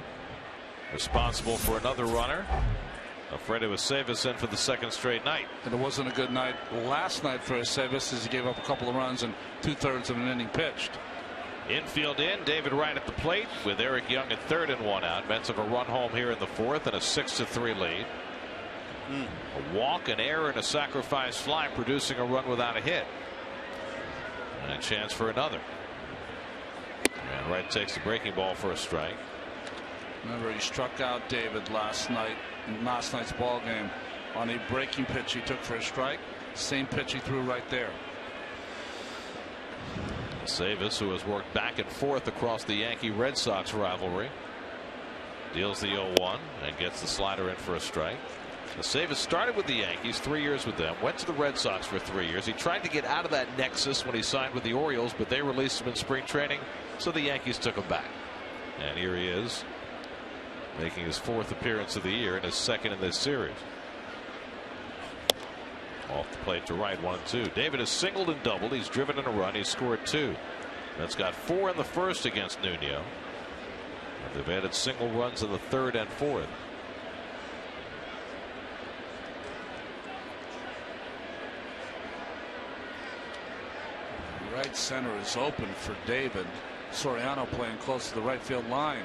Responsible for another runner. Alfredo Aceves in for the 2nd straight night. And it wasn't a good night last night for Aceves, as he gave up a couple of runs and 2/3 of an inning pitched. Infield in, David Wright at the plate with Eric Young at 3rd and 1 out. Mets have a run home here in the 4th and a 6-3 lead. A walk, an error, and a sacrifice fly, producing a run without a hit. And a chance for another. And Wright takes the breaking ball for a strike. Remember, he struck out David last night in last night's ball game on a breaking pitch he took for a strike. Same pitch he threw right there. Aceves, who has worked back and forth across the Yankee-Red Sox rivalry, deals the 0-1 and gets the slider in for a strike. Aceves started with the Yankees, 3 years with them, went to the Red Sox for 3 years. He tried to get out of that nexus when he signed with the Orioles, but they released him in spring training, so the Yankees took him back. And here he is, making his 4th appearance of the year and his 2nd in this series. Off the plate to right, 1-2. David has singled and doubled. He's driven in a run. He's scored 2. That's got 4 in the 1st against Nuno. And they've added single runs in the 3rd and 4th. Right center is open for David. Soriano playing close to the right field line.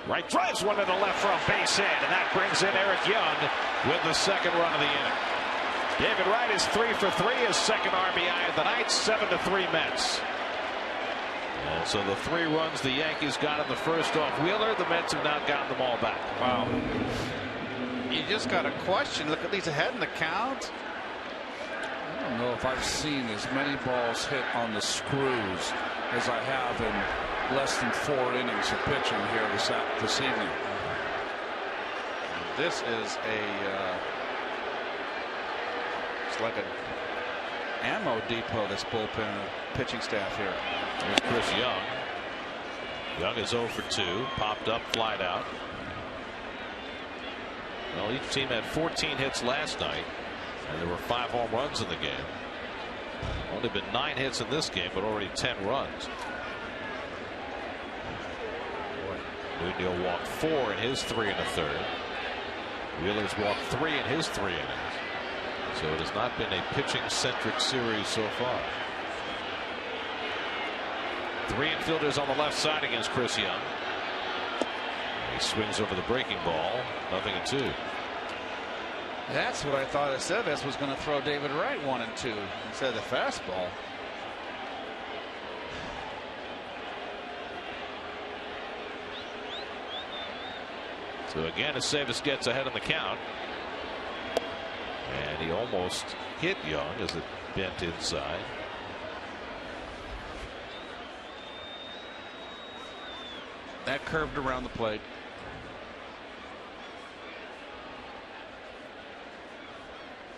Wright drives one to the left front base hit, and that brings in Eric Young with the 2nd run of the inning. David Wright is 3 for 3, his 2nd RBI of the night, 7-3 Mets. And so the 3 runs the Yankees got in the 1st off Wheeler, the Mets have now gotten them all back. Wow. You just got a question. Look at these ahead in the count. I don't know if I've seen as many balls hit on the screws as I have in less than 4 innings of pitching here this evening. This is it's like an ammo depot, this bullpen pitching staff here. There's Chris Young. Young is 0 for 2, popped up, flied out. Well, each team had 14 hits last night, and there were 5 home runs in the game. Only been 9 hits in this game, but already 10 runs. Nuno walked 4 in his 3 1/3. Wheeler's walked 3 in his 3 innings. So it has not been a pitching-centric series so far. 3 infielders on the left side against Chris Young. He swings over the breaking ball. 0-2. That's what I thought Aceves was going to throw David Wright 1 and 2 instead of the fastball. So again, Aceves gets ahead of the count. And he almost hit Young as it bent inside. That curved around the plate.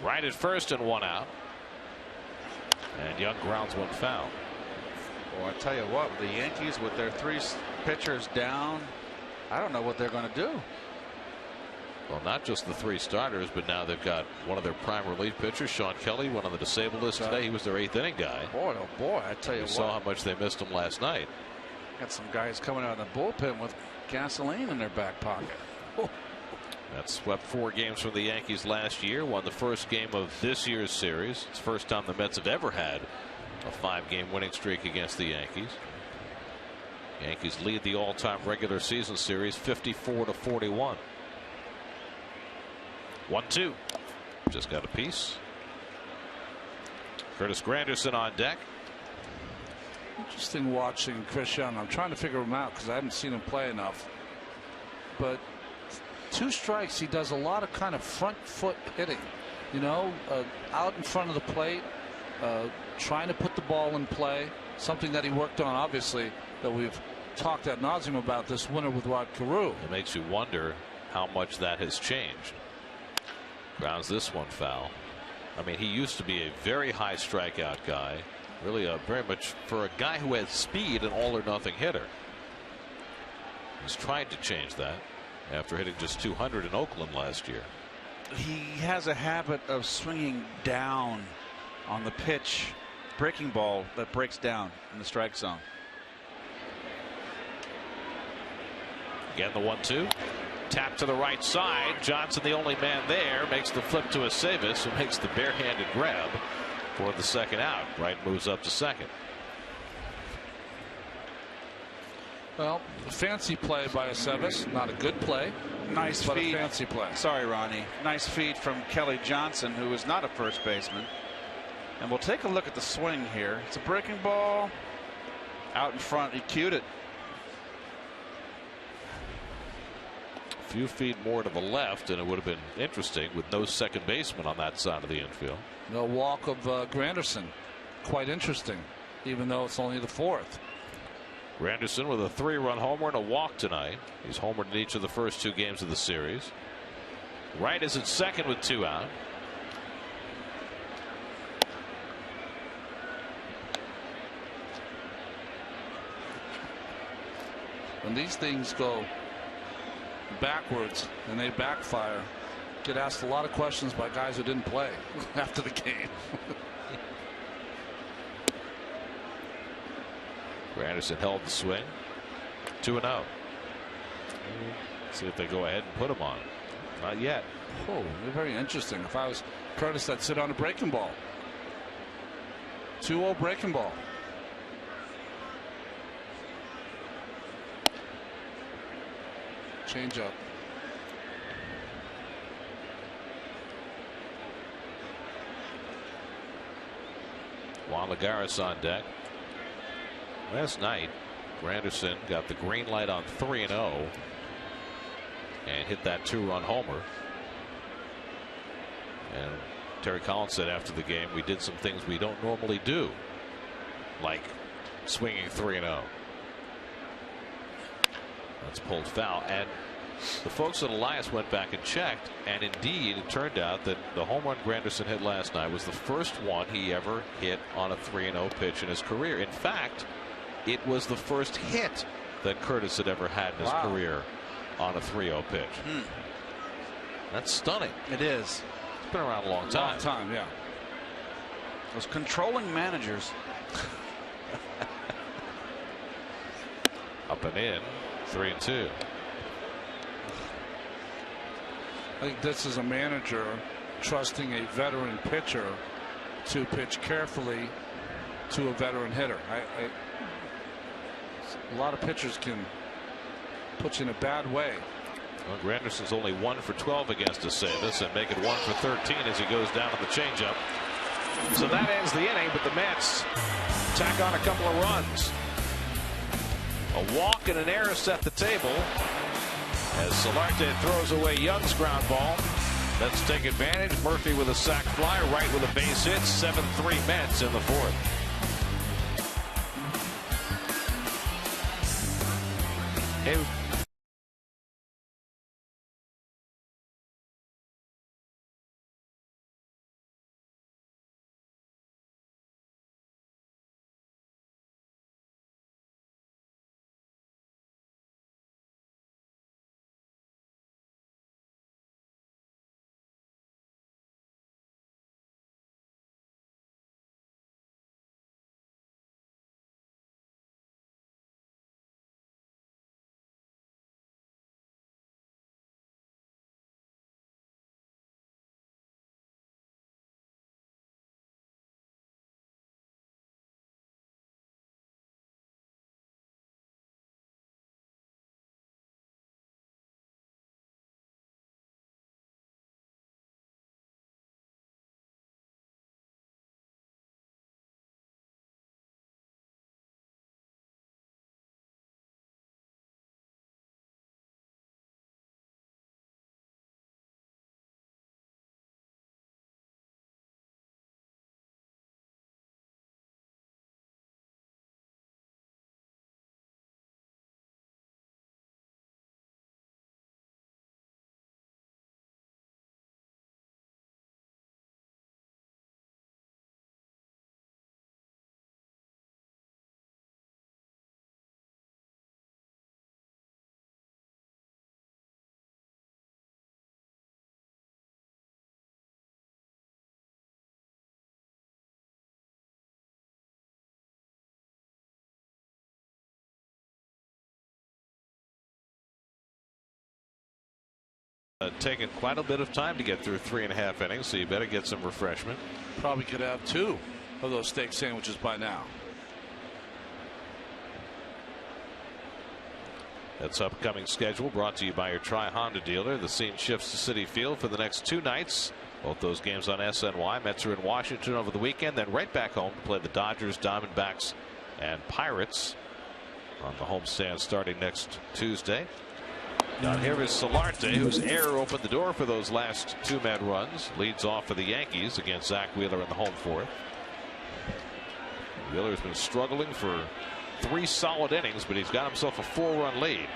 Right at first and 1 out. And Young grounds one foul. Well, I tell you what, the Yankees with their 3 pitchers down, I don't know what they're going to do. Well, not just the 3 starters, but now they've got one of their prime relief pitchers, Sean Kelly, one on the disabled list today. He was their 8th inning guy. Boy, oh boy, I tell you You what. saw how much they missed him last night. Got some guys coming out of the bullpen with gasoline in their back pocket. That swept 4 games from the Yankees last year, won the first game of this year's series. It's the first time the Mets have ever had a 5-game winning streak against the Yankees. Yankees lead the all-time regular season series 54-41. 1-2. Just got a piece. Curtis Granderson on deck. Interesting watching Chris Young. I'm trying to figure him out because I haven't seen him play enough. But 2 strikes, he does a lot of kind of front foot hitting. You know, out in front of the plate, trying to put the ball in play. Something that he worked on, obviously, that we've talked ad nauseum about this winter with Rod Carew. It makes you wonder how much that has changed. Grounds this one foul. I mean, he used to be a very high strikeout guy. Really very much for a guy who had speed, an all or nothing hitter. He's tried to change that after hitting just 200 in Oakland last year. He has a habit of swinging down on the pitch breaking ball that breaks down in the strike zone. Again, the 1-2. Tap to the right side. Johnson, the only man there, makes the flip to Aceves, who makes the barehanded grab for the second out. Wright moves up to second. Well, fancy play by Aceves. Not a good play. Nice but feed. A fancy play. Sorry, Ronnie. Nice feed from Kelly Johnson, who is not a first baseman. And we'll take a look at the swing here. It's a breaking ball out in front. He cued it. A few feet more to the left, and it would have been interesting with no second baseman on that side of the infield. No walk of Granderson. Quite interesting, even though it's only the fourth. Granderson with a 3-run homer and a walk tonight. He's homered in each of the first 2 games of the series. Wright is at second with 2 out. When these things go backwards and they backfire, get asked a lot of questions by guys who didn't play after the game. Granderson held the swing. 2-0. See if they go ahead and put him on. Not yet. Oh, very interesting. If I was Curtis, I'd sit on a breaking ball. 2-0 breaking ball. Change up. Juan Lagares on deck. Last night, Granderson got the green light on 3-0 and hit that 2-run homer. And Terry Collins said after the game, we did some things we don't normally do, like swinging 3-0. That's pulled foul, and the folks at Elias went back and checked, and indeed it turned out that the home run Granderson hit last night was the first one he ever hit on a 3-0 pitch in his career. In fact, it was the first hit that Curtis had ever had in his career on a 3-0 pitch. That's stunning. It is. It's been around a long time. Long time, yeah. Those controlling managers. Up and in. 3-2. I think this is a manager trusting a veteran pitcher to pitch carefully to a veteran hitter. A lot of pitchers can put you in a bad way. Well, Granderson's only 1 for 12 against Aceves and make it 1 for 13 as he goes down on the changeup. So that ends the inning, but the Mets tack on a couple of runs. A walk and an error set the table as Solarte throws away Young's ground ball. Let's take advantage. Murphy with a sac fly, Wright with a base hit. 7-3 Mets in the fourth. Hey, Taken quite a bit of time to get through 3.5 innings, so you better get some refreshment. Probably could have 2 of those steak sandwiches by now. That's upcoming schedule brought to you by your Tri-Honda dealer. The scene shifts to Citi Field for the next 2 nights. Both those games on SNY. Mets are in Washington over the weekend, then right back home to play the Dodgers, Diamondbacks, and Pirates on the homestand starting next Tuesday. Down here is Solarte, whose error opened the door for those last 2-man runs. Leads off for the Yankees against Zach Wheeler in the home 4th. Wheeler's been struggling for 3 solid innings, but he's got himself a 4-run lead.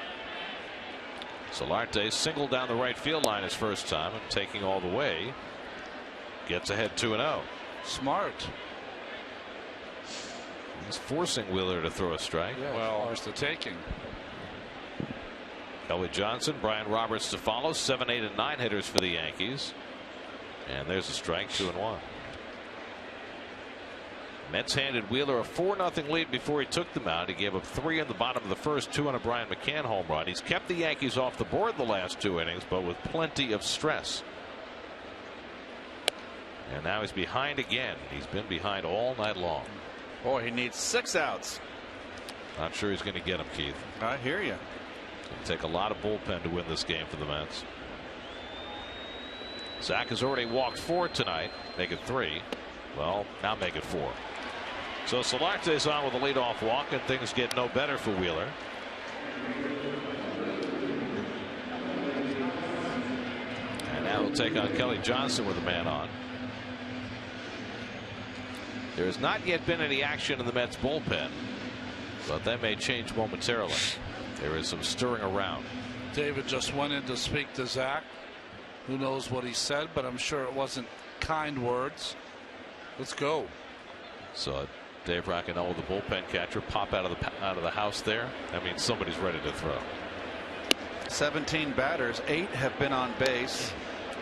Solarte singled down the right field line his first time and taking all the way. Gets ahead 2-0. Smart. He's forcing Wheeler to throw a strike. Yeah, well, ours the taking. Kelly Johnson, Brian Roberts to follow. 7, 8, and 9 hitters for the Yankees. And there's a strike, 2-1. Mets handed Wheeler a 4-0 lead before he took the mound. He gave up 3 in the bottom of the first, 2 on a Brian McCann home run. He's kept the Yankees off the board the last 2 innings, but with plenty of stress. And now he's behind again. He's been behind all night long. Boy, he needs 6 outs. Not sure he's going to get him, Keith. I hear you. It'll take a lot of bullpen to win this game for the Mets. Zach has already walked 4 tonight. Make it 3. Well, now make it 4. So Solarte's on with a leadoff walk, and things get no better for Wheeler. And now he'll take on Kelly Johnson with a man on. There has not yet been any action in the Mets bullpen, but that may change momentarily. There is some stirring around. David just went in to speak to Zach. Who knows what he said, but I'm sure it wasn't kind words. Let's go. So Dave Rockenell, the bullpen catcher, pop out of the house there. That means somebody's ready to throw. 17 batters, 8 have been on base.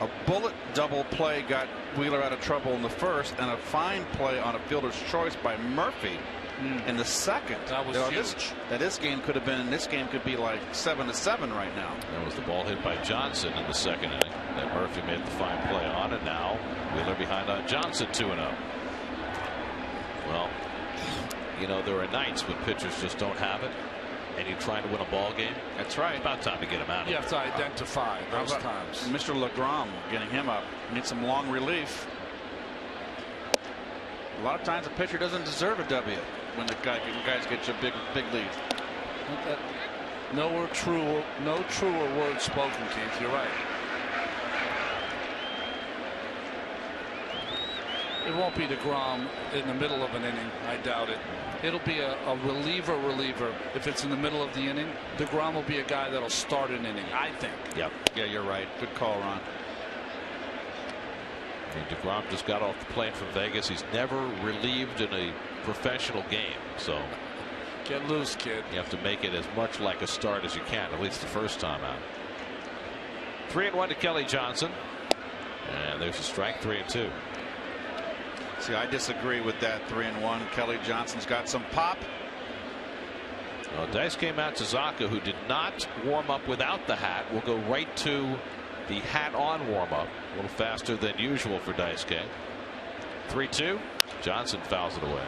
A bullet double play got Wheeler out of trouble in the first, and a fine play on a fielder's choice by Murphy in the second. That was huge. This game could have been. This game could be like 7-7 right now. That was the ball hit by Johnson in the second inning that Murphy made the fine play on, and now Wheeler behind on Johnson 2-0. Well, you know, there are nights when pitchers just don't have it, and you're trying to win a ball game. That's right. It's about time to get him out of You it. have to identify those times. Mr. LeGrom getting him up. Needs some long relief. A lot of times a pitcher doesn't deserve a W when the guys get you a big lead. No truer words spoken, Keith. You're right. It won't be DeGrom in the middle of an inning. I doubt it. It'll be a reliever. If it's in the middle of the inning, DeGrom will be a guy that'll start an inning, I think. Yep. Yeah, you're right. Good call, Ron. DeGrom just got off the plane from Vegas. He's never relieved in a professional game, so get loose, kid. You have to make it as much like a start as you can, at least the first time out. 3-1 to Kelly Johnson, and there's a strike. 3-2. See, I disagree with that 3-1. Kelly Johnson's got some pop. Well, Daisuke Matsuzaka, who did not warm up without the hat, will go right to the hat on warm up. A little faster than usual for Daisuke. 3-2. Johnson fouls it away.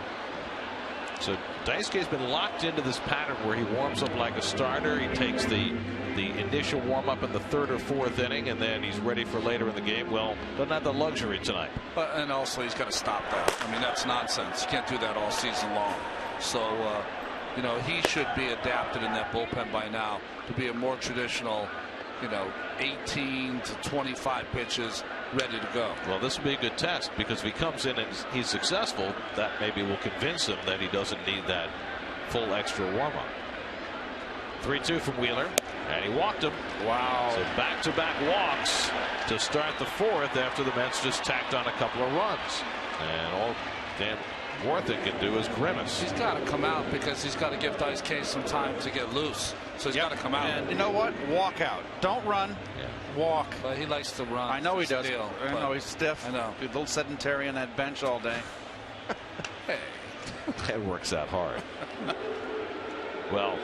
So Daisuke's been locked into this pattern where he warms up like a starter. He takes the initial warm up in the 3rd or 4th inning, and then he's ready for later in the game. Well, doesn't have the luxury tonight. And also he's got to stop that. I mean, that's nonsense. You can't do that all season long. So you know, he should be adapted in that bullpen by now to be a more traditional, you know, 18 to 25 pitches, ready to go. Well, this will be a good test, because if he comes in and he's successful, that maybe will convince him that he doesn't need that full extra warm-up. 3-2 from Wheeler, and he walked him. Wow. So back-to-back walks to start the 4th after the Mets just tacked on a couple of runs. And all Dan Warthen can do is grimace. He's got to come out, because he's got to give Daisuke some time to get loose. So he's got to come out. And you know what? Walk out. Don't run. Yeah. Walk. But he likes to run. I know he does. Steal, I know he's stiff. I know. A little sedentary on that bench all day. Hey. That works out hard. Well,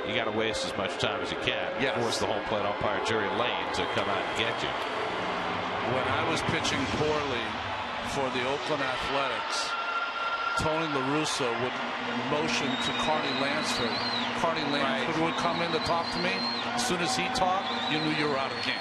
you got to waste as much time as you can. Yes. Force the home plate umpire Jerry Lane to come out and get you. When I was pitching poorly for the Oakland Athletics, Tony La Russa would motion to Carney Lansford. Carney Lansford would come in to talk to me. As soon as he talked, you knew you were out of game.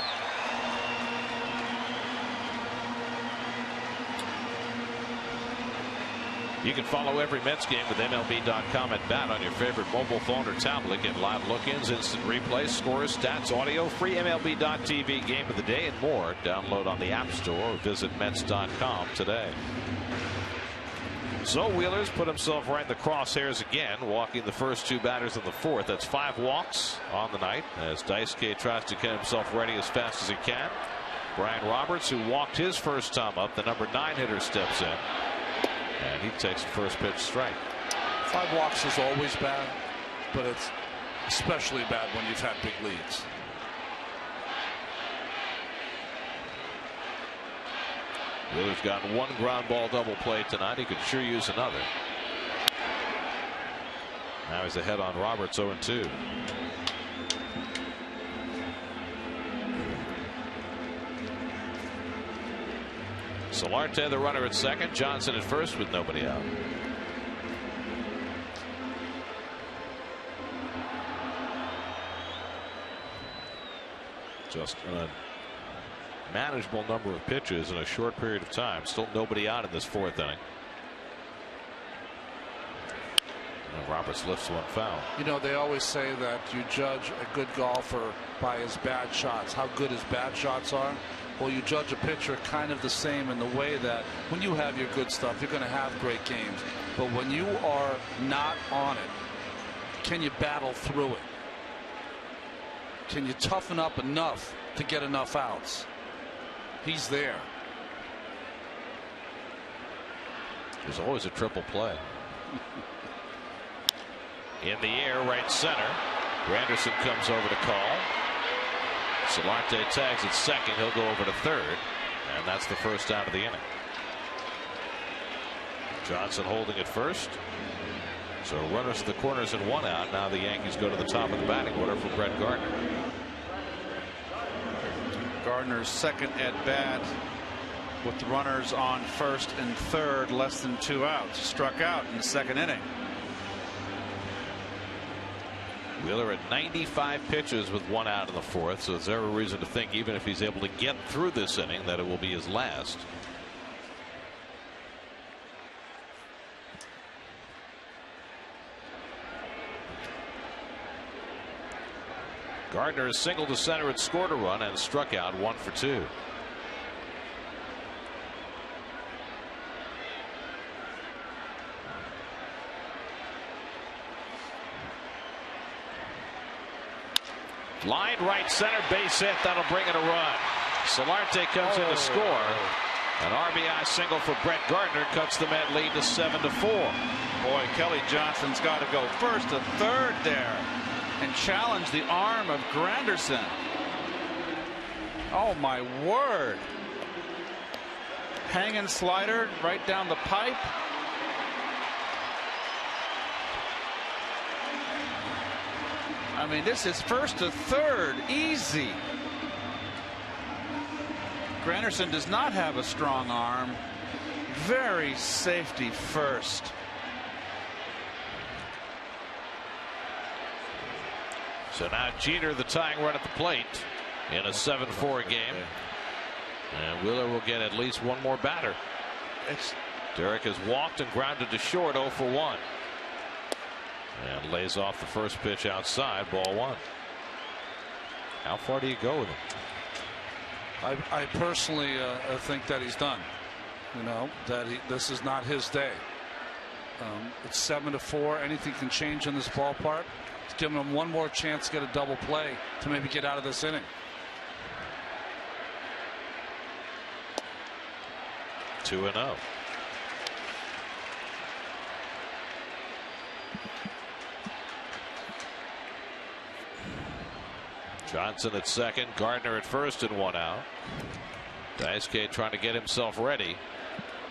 You can follow every Mets game with MLB.com at bat on your favorite mobile phone or tablet. Get live look-ins, instant replays, scores, stats, audio, free MLB.tv game of the day, and more. Download on the App Store or visit Mets.com today. So Wheeler's put himself right in the crosshairs again, walking the first 2 batters in the 4th. That's 5 walks on the night as Daisuke tries to get himself ready as fast as he can. Brian Roberts, who walked his first time up, the number 9 hitter, steps in. And he takes the first pitch strike. 5 walks is always bad, but it's especially bad when you've had big leads. Wheeler's gotten 1 ground ball double play tonight. He could sure use another. Now he's ahead on Roberts, 0-2. Solarte, the runner at second. Johnson at first with nobody out. Just a manageable number of pitches in a short period of time. Still nobody out in this 4th inning. And Roberts lifts one foul. You know, they always say that you judge a good golfer by his bad shots, how good his bad shots are. Well, you judge a pitcher kind of the same in the way that when you have your good stuff, you're going to have great games. But when you are not on it, can you battle through it? Can you toughen up enough to get enough outs? He's there. There's always a triple play. In the air, right center. Granderson comes over to call. Solarte tags at second. He'll go over to third. And that's the first out of the inning. Johnson holding at first. So runners to the corners and 1 out. Now the Yankees go to the top of the batting order for Brett Gardner. Gardner's second at bat with the runners on first and third, less than 2 outs. Struck out in the 2nd inning. Wheeler at 95 pitches with 1 out in the 4th, so is there a reason to think, even if he's able to get through this inning, that it will be his last? Gardner has singled to center and scored a run and struck out 1 for 2. Line right center, base hit. That'll bring in a run. Solarte comes in to score. An RBI single for Brett Gardner cuts the Met lead to 7-4. Boy, Kelly Johnson's got to go first to third there and challenge the arm of Granderson. Oh my word. Hanging slider right down the pipe. I mean, this is first to third, easy. Granderson does not have a strong arm. Very safety first. So now Jeter, the tying run at the plate in a 7-4 game. And Wheeler will get at least 1 more batter. Derek has walked and grounded to short, 0 for 1. And lays off the first pitch outside, ball 1. How far do you go with him? I personally think that he's done. You know, that this is not his day. It's 7-4. Anything can change in this ballpark. It's giving him 1 more chance to get a double play to maybe get out of this inning. 2-0. Johnson at second, Gardner at first, and 1 out. Daisuke trying to get himself ready.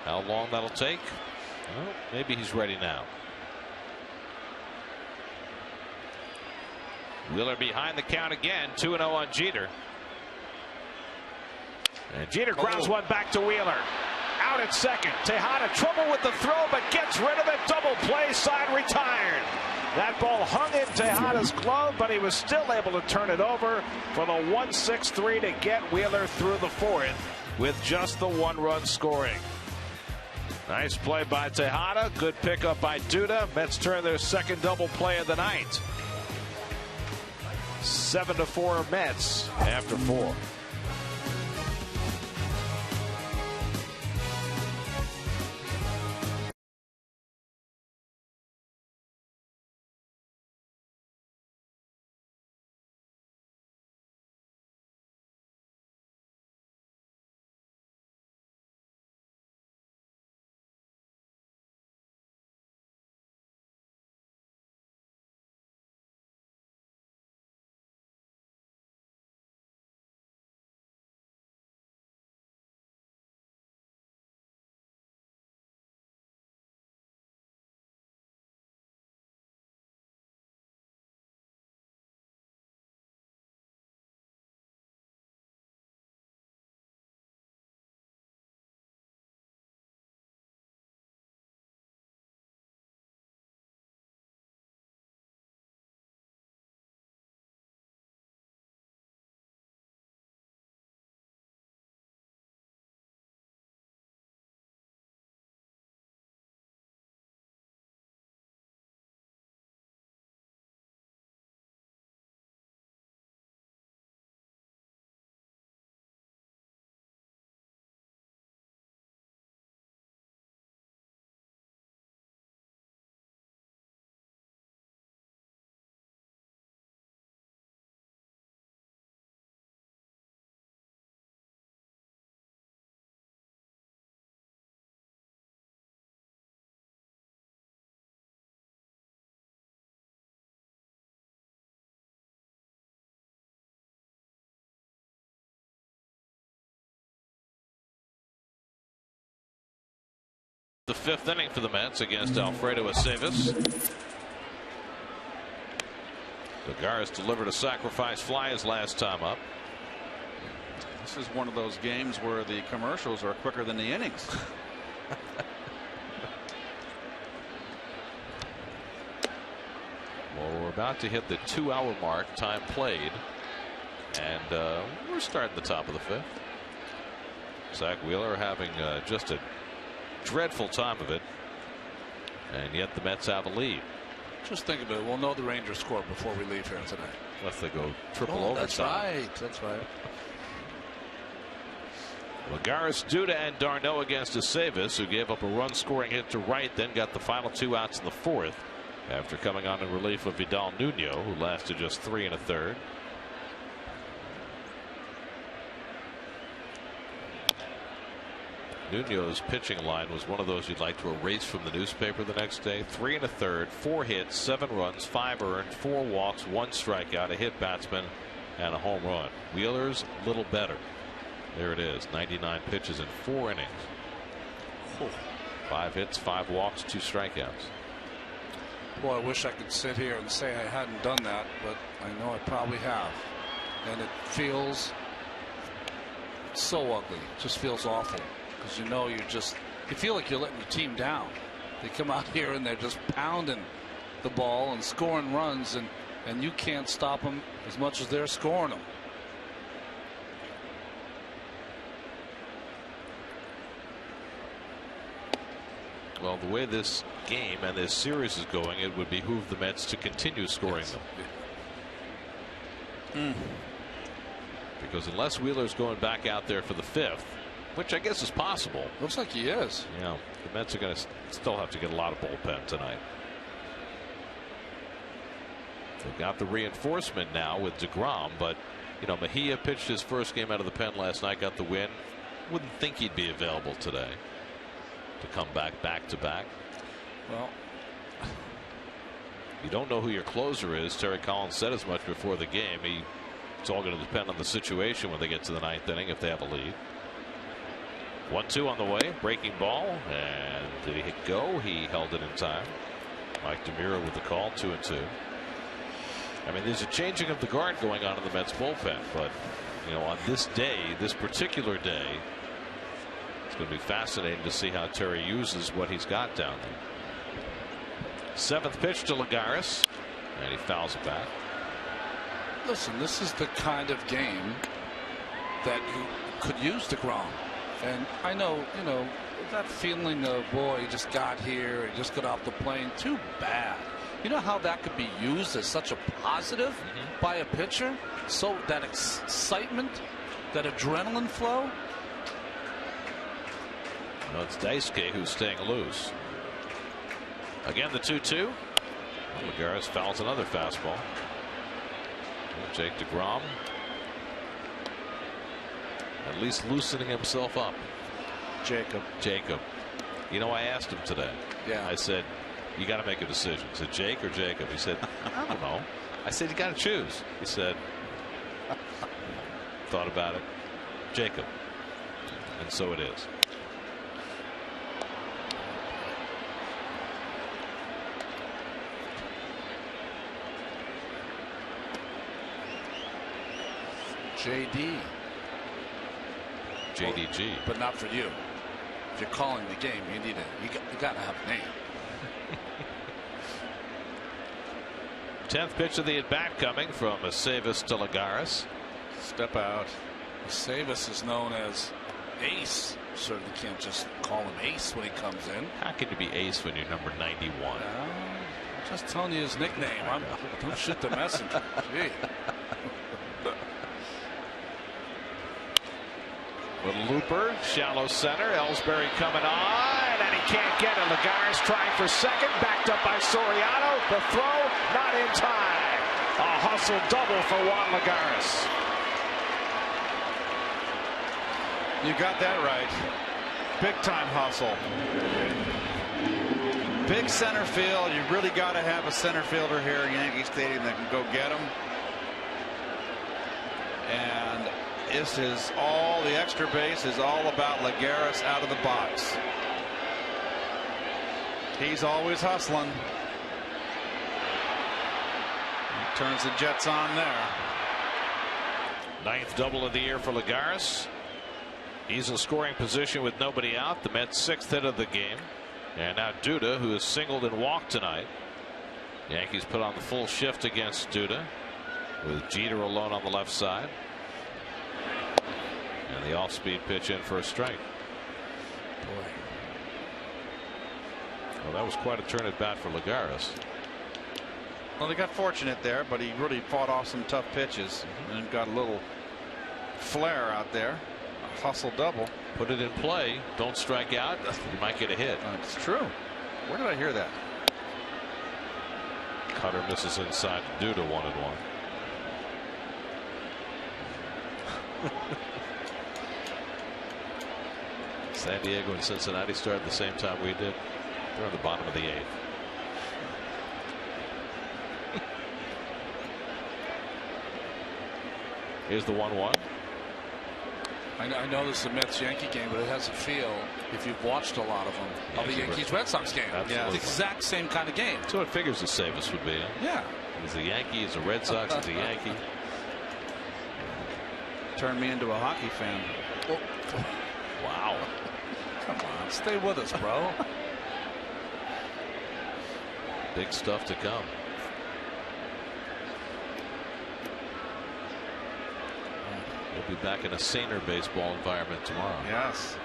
How long that'll take? Well, maybe he's ready now. Wheeler behind the count again. 2-0 on Jeter. And Jeter grounds one back to Wheeler. Out at second. Tejada trouble with the throw, but gets rid of it. Double play, side retired. That ball hung in Tejada's glove, but he was still able to turn it over for the 1-6-3 to get Wheeler through the fourth with just the 1-run scoring. Nice play by Tejada. Good pickup by Duda. Mets turn their second double play of the night. 7-4 Mets after 4. The fifth inning for the Mets against Alfredo Aceves. Lagares delivered a sacrifice fly his last time up. This is one of those games where the commercials are quicker than the innings. Well, we're about to hit the 2-hour mark, time played, and we're starting the top of the fifth. Zach Wheeler having just a dreadful time of it, and yet the Mets have a lead. Just think about it. We'll know the Rangers score before we leave here tonight. Unless they go triple overtime. That's right. That's right. Lagares, Duda, and d'Arnaud against Aceves, who gave up a run-scoring hit to right, then got the final 2 outs in the fourth after coming on in relief of Vidal Nuno, who lasted just 3 1/3. Nuno's pitching line was one of those you'd like to erase from the newspaper the next day. 3 1/3, 4 hits, 7 runs, 5 earned, 4 walks, 1 strikeout, a hit batsman, and a home run. Wheeler's a little better. There it is, 99 pitches in 4 innings. 5 hits, 5 walks, 2 strikeouts. Boy, I wish I could sit here and say I hadn't done that, but I know I probably have. And it feels so ugly. It just feels awful. Because you know you feel like you're letting your team down. They come out here and they're just pounding the ball and scoring runs, and you can't stop them as much as they're scoring them. Well, the way this game and this series is going, it would behoove the Mets to continue scoring them. Because unless Wheeler's going back out there for the fifth, which I guess is possible. Looks like he is. Yeah, the Mets are going to still have to get a lot of bullpen tonight. They've got the reinforcement now with DeGrom, but you know, Mejia pitched his first game out of the pen last night, got the win. Wouldn't think he'd be available today to come back to back. Well, you don't know who your closer is. Terry Collins said as much before the game. It's all going to depend on the situation when they get to the ninth inning if they have a lead. 1-2 on the way, breaking ball, and did he go? He held it in time. Mike DeMuro with the call, 2-2. I mean, there's a changing of the guard going on in the Mets bullpen, but you know, on this day, this particular day, it's going to be fascinating to see how Terry uses what he's got down there. 7th pitch to Lagares, and he fouls it back. Listen, this is the kind of game that you could use DeGrom. And I know, you know, that feeling of, boy, he just got here, he just got off the plane, too bad. You know how that could be used as such a positive by a pitcher? So that excitement, that adrenaline flow. Well, it's Daisuke who's staying loose. Again, the 2-2. Lagares fouls another fastball. Jake DeGrom at least loosening himself up. Jacob. You know, I asked him today. Yeah. I said, you got to make a decision. Is it Jake or Jacob? He said, I don't know. I said, you got to choose. He said, thought about it. Jacob. And so it is. JDG. But not for you. If you're calling the game, you got to have a name. 10th pitch of the at bat coming from Aceves to Lagares. Step out. Aceves is known as Ace. Certainly can't just call him Ace when he comes in. How can you be Ace when you're number 91? Just telling you his nickname. Don't shoot the messenger. Gee. Little looper, shallow center. Ellsbury coming on, and he can't get it. Lagares trying for second, backed up by Soriano. The throw, not in time. A hustle double for Juan Lagares. You got that right. Big time hustle. Big center field. You really got to have a center fielder here at Yankee Stadium that can go get him. And this is all, the extra base is all about Lagares out of the box. He's always hustling. He turns the Jets on there. 9th double of the year for Lagares. He's in scoring position with nobody out. The Mets' 6th hit of the game. And now Duda, who has singled and walked tonight. Yankees put on the full shift against Duda, with Jeter alone on the left side. And the off-speed pitch in for a strike. Boy. Well, that was quite a turn at bat for Lagares. Well, they got fortunate there, but he really fought off some tough pitches and got a little flair out there. A hustle double. Put it in play. Don't strike out. You might get a hit. It's true. Where did I hear that? Cutter misses inside to Duda, 1-1. San Diego and Cincinnati started the same time we did. They're on the bottom of the 8th. Here's the 1-1. I know this is a Mets-Yankee game, but it has a feel, if you've watched a lot of them, of the Yankees-Red Sox game. Yeah. The exact same kind of game. So it figures the Aceves would be. Yeah. He's a Yankee, he's a Red Sox, he's a Yankee. Turned me into a hockey fan. Oh. Wow. Come on, stay with us, bro. Big stuff to come. We'll be back in a saner baseball environment tomorrow. Yes.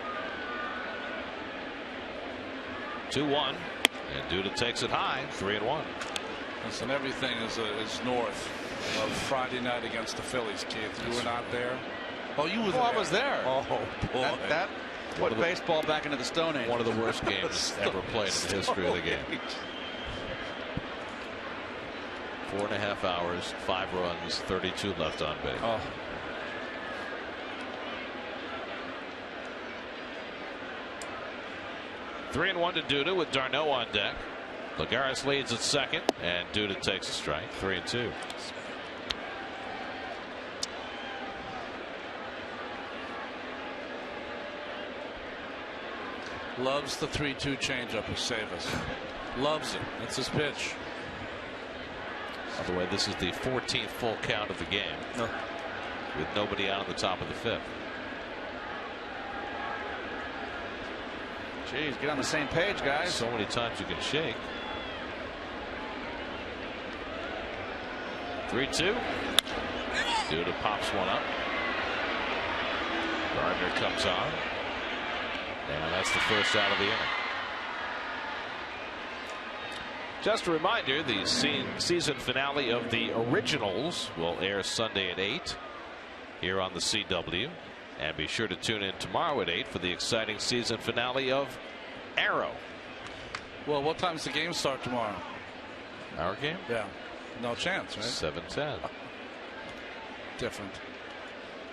2-1. And Duda takes it high. 3-1. Listen, everything is north of Friday night against the Phillies, Keith. You were not there. Oh, you were there. I was there. Oh, boy. That put baseball back into the Stone Age. One of the worst games ever played in the history of the game. 4.5 hours, 5 runs, 32 left on base. Oh. Three and 1 to Duda with Darno on deck. Lagares leads at second, and Duda takes a strike. 3-2. Loves the 3-2 changeup of Aceves. Loves it. That's his pitch. By the way, this is the 14th full count of the game, with nobody out on the top of the 5th. Jeez, get on the same page, guys. So many times you can shake. 3-2. Duda pops one up. Gardner comes on. And that's the first out of the inning. Just a reminder, the season finale of the Originals will air Sunday at 8 here on the CW. And be sure to tune in tomorrow at 8 for the exciting season finale of Arrow. Well, what time does the game start tomorrow? Our game? Yeah. No chance, right? 7:10.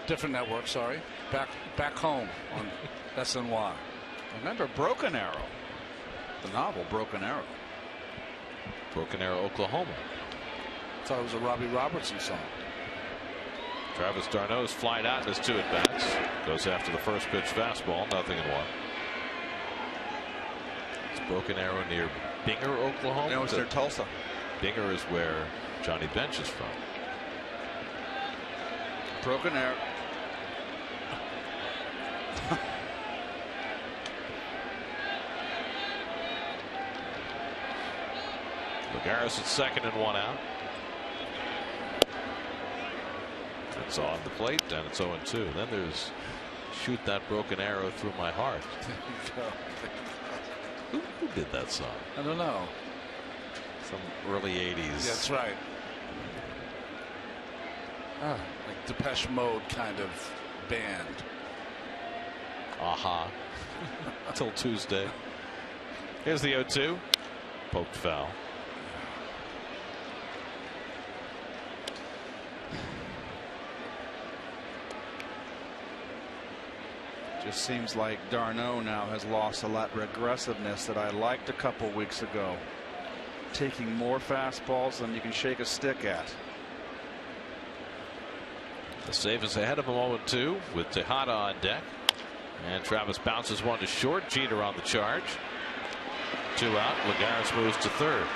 Different network, sorry. Back home on SNY. Remember Broken Arrow, the novel Broken Arrow. Broken Arrow, Oklahoma. I thought it was a Robbie Robertson song. Travis d'Arnaud's flying out in his 2 at-bats. Goes after the first pitch fastball, 0-1. It's Broken Arrow near Binger, Oklahoma. No, it's near Tulsa. Binger is where Johnny Bench is from. Broken Arrow. Lagares at second and 1 out. It's on the plate, and it's 0-2. Then there's Shoot That Broken Arrow Through My Heart. Who did that song? I don't know. Some early 80s. That's right. Like Depeche Mode kind of band. Aha. Till Tuesday. Here's the 0-2. Poked foul. Just seems like d'Arnaud now has lost a lot of aggressiveness that I liked a couple weeks ago. Taking more fastballs than you can shake a stick at. The save is ahead of him 0-2 with Tejada on deck. And Travis bounces one to short. Jeter on the charge. 2 out. Lagares moves to third.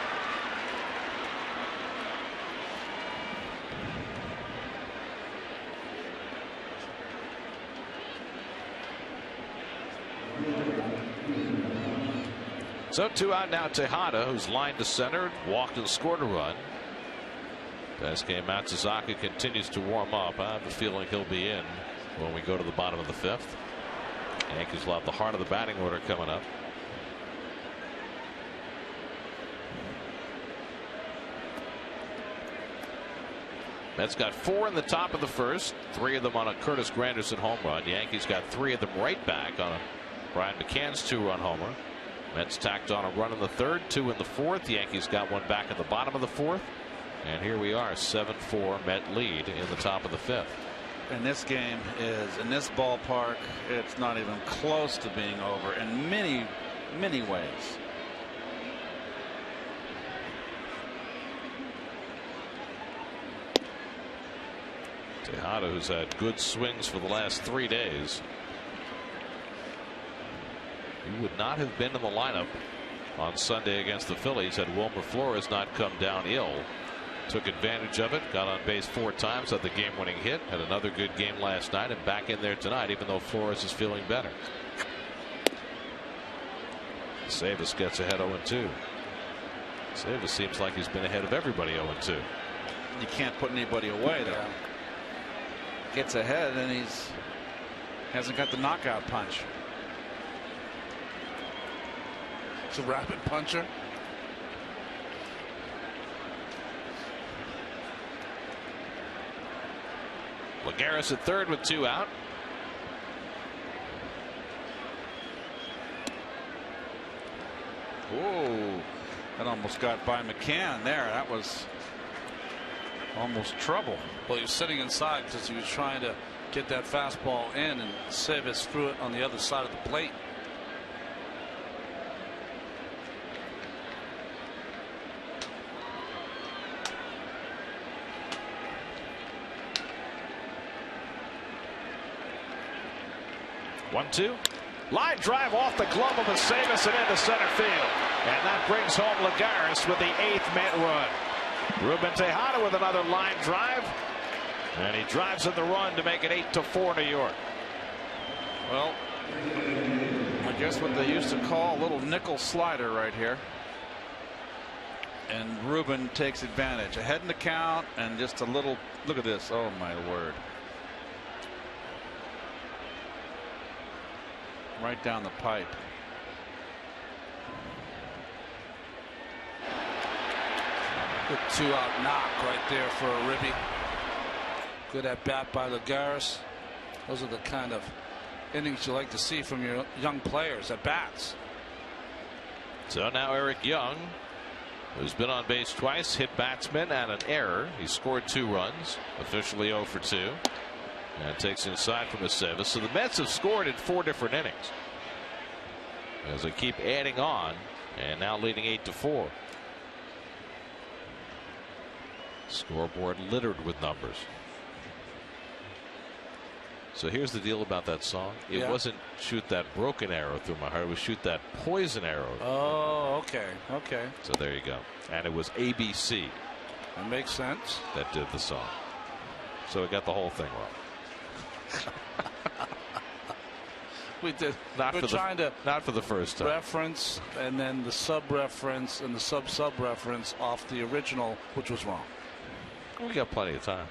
So 2 out now. Tejada, who's lined to center, walked and scored a run. Daisuke Matsuzaka continues to warm up. I have a feeling he'll be in when we go to the bottom of the 5th. Yankees will have the heart of the batting order coming up. Mets got 4 in the top of the first, 3 of them on a Curtis Granderson home run. Yankees got 3 of them right back on a Brian McCann's 2-run homer. Mets tacked on a run in the 3rd, 2 in the 4th. The Yankees got 1 back at the bottom of the 4th. And here we are, 7-4 Met lead in the top of the 5th. And this game is, in this ballpark, it's not even close to being over in many, many ways. Tejada, who's had good swings for the last 3 days. He would not have been in the lineup on Sunday against the Phillies had Wilmer Flores not come down ill. Took advantage of it, got on base 4 times, had the game-winning hit, had another good game last night, and back in there tonight, even though Flores is feeling better. Savas gets ahead 0-2. Savas seems like he's been ahead of everybody 0-2. You can't put anybody away though. Gets ahead and hasn't got the knockout punch. It's a rapid puncher. Lagares at third with 2 out. Whoa, that almost got by McCann there. That was almost trouble. Well, he was sitting inside because he was trying to get that fastball in, and Savas threw it on the other side of the plate. One-two. Line drive off the glove of Savas and into center field. And that brings home Lagares with the 8th Met run. Ruben Tejada with another line drive. And he drives in the run to make it 8-4 New York. Well, I guess what they used to call a little nickel slider right here. And Ruben takes advantage. Ahead in the count and just a little. Look at this. Oh, my word. Right down the pipe. Good 2-out knock right there for a ribby. Good at bat by Lagares. Those are the kind of innings you like to see from your young players at bats. So now Eric Young, who's been on base twice, hit batsman and an error. He scored 2 runs, officially 0 for 2, and takes inside from his 7th. So the Mets have scored in 4 different innings as they keep adding on, and now leading 8-4. Scoreboard littered with numbers. So here's the deal about that song. It wasn't shoot that broken arrow through my heart. It was shoot that poison arrow. Oh, okay. Okay. So there you go. And it was ABC. That makes sense. That did the song. So we got the whole thing wrong. We did. Not for the first time. Reference and then the sub-reference and the sub-reference off the original, which was wrong. We got plenty of time.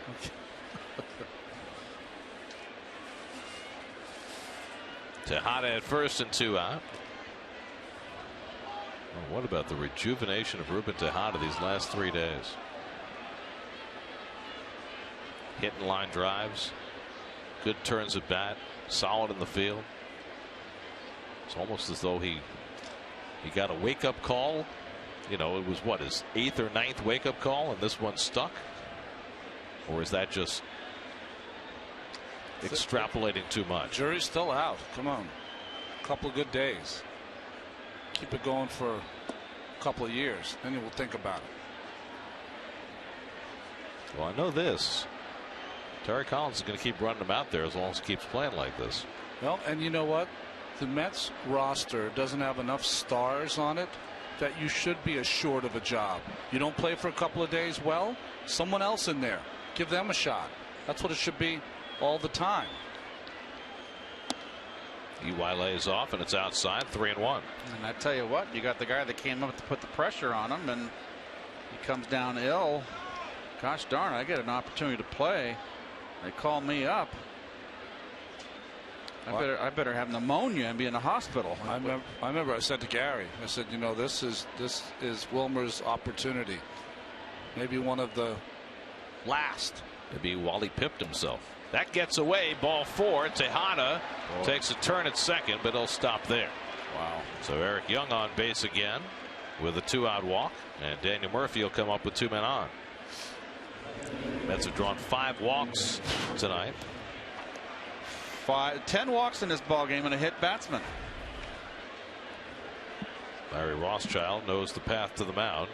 Tejada at first and 2 out. Well, what about the rejuvenation of Ruben Tejada these last 3 days? Hitting line drives, good turns at bat, solid in the field. It's almost as though he got a wake-up call. You know, it was what, his 8th or 9th wake-up call, and this one stuck? Or is that just extrapolating too much? Jury's still out. Come on. A couple of good days. Keep it going for a couple of years. Then we'll think about it. Well, I know this. Terry Collins is going to keep running him out there as long as he keeps playing like this. Well, and you know what? The Mets roster doesn't have enough stars on it that you should be assured of a job. You don't play for a couple of days, well, someone else in there. Give them a shot. That's what it should be all the time. EY lays off and it's outside, 3-1. And I tell you what, you got the guy that came up to put the pressure on him, and he comes down ill. Gosh darn, I get an opportunity to play. They call me up. I better have pneumonia and be in the hospital. I remember I said to Gary, I said, you know, this is Wilmer's opportunity. Maybe one of the last. Maybe while he pipped himself. That gets away. Ball 4. Tejada takes a turn at second, but he'll stop there. Wow. So Eric Young on base again with a 2-out walk, and Daniel Murphy will come up with 2 men on. Mets have drawn 5 walks tonight. 10 walks in this ball game and a hit batsman. Larry Rothschild knows the path to the mound.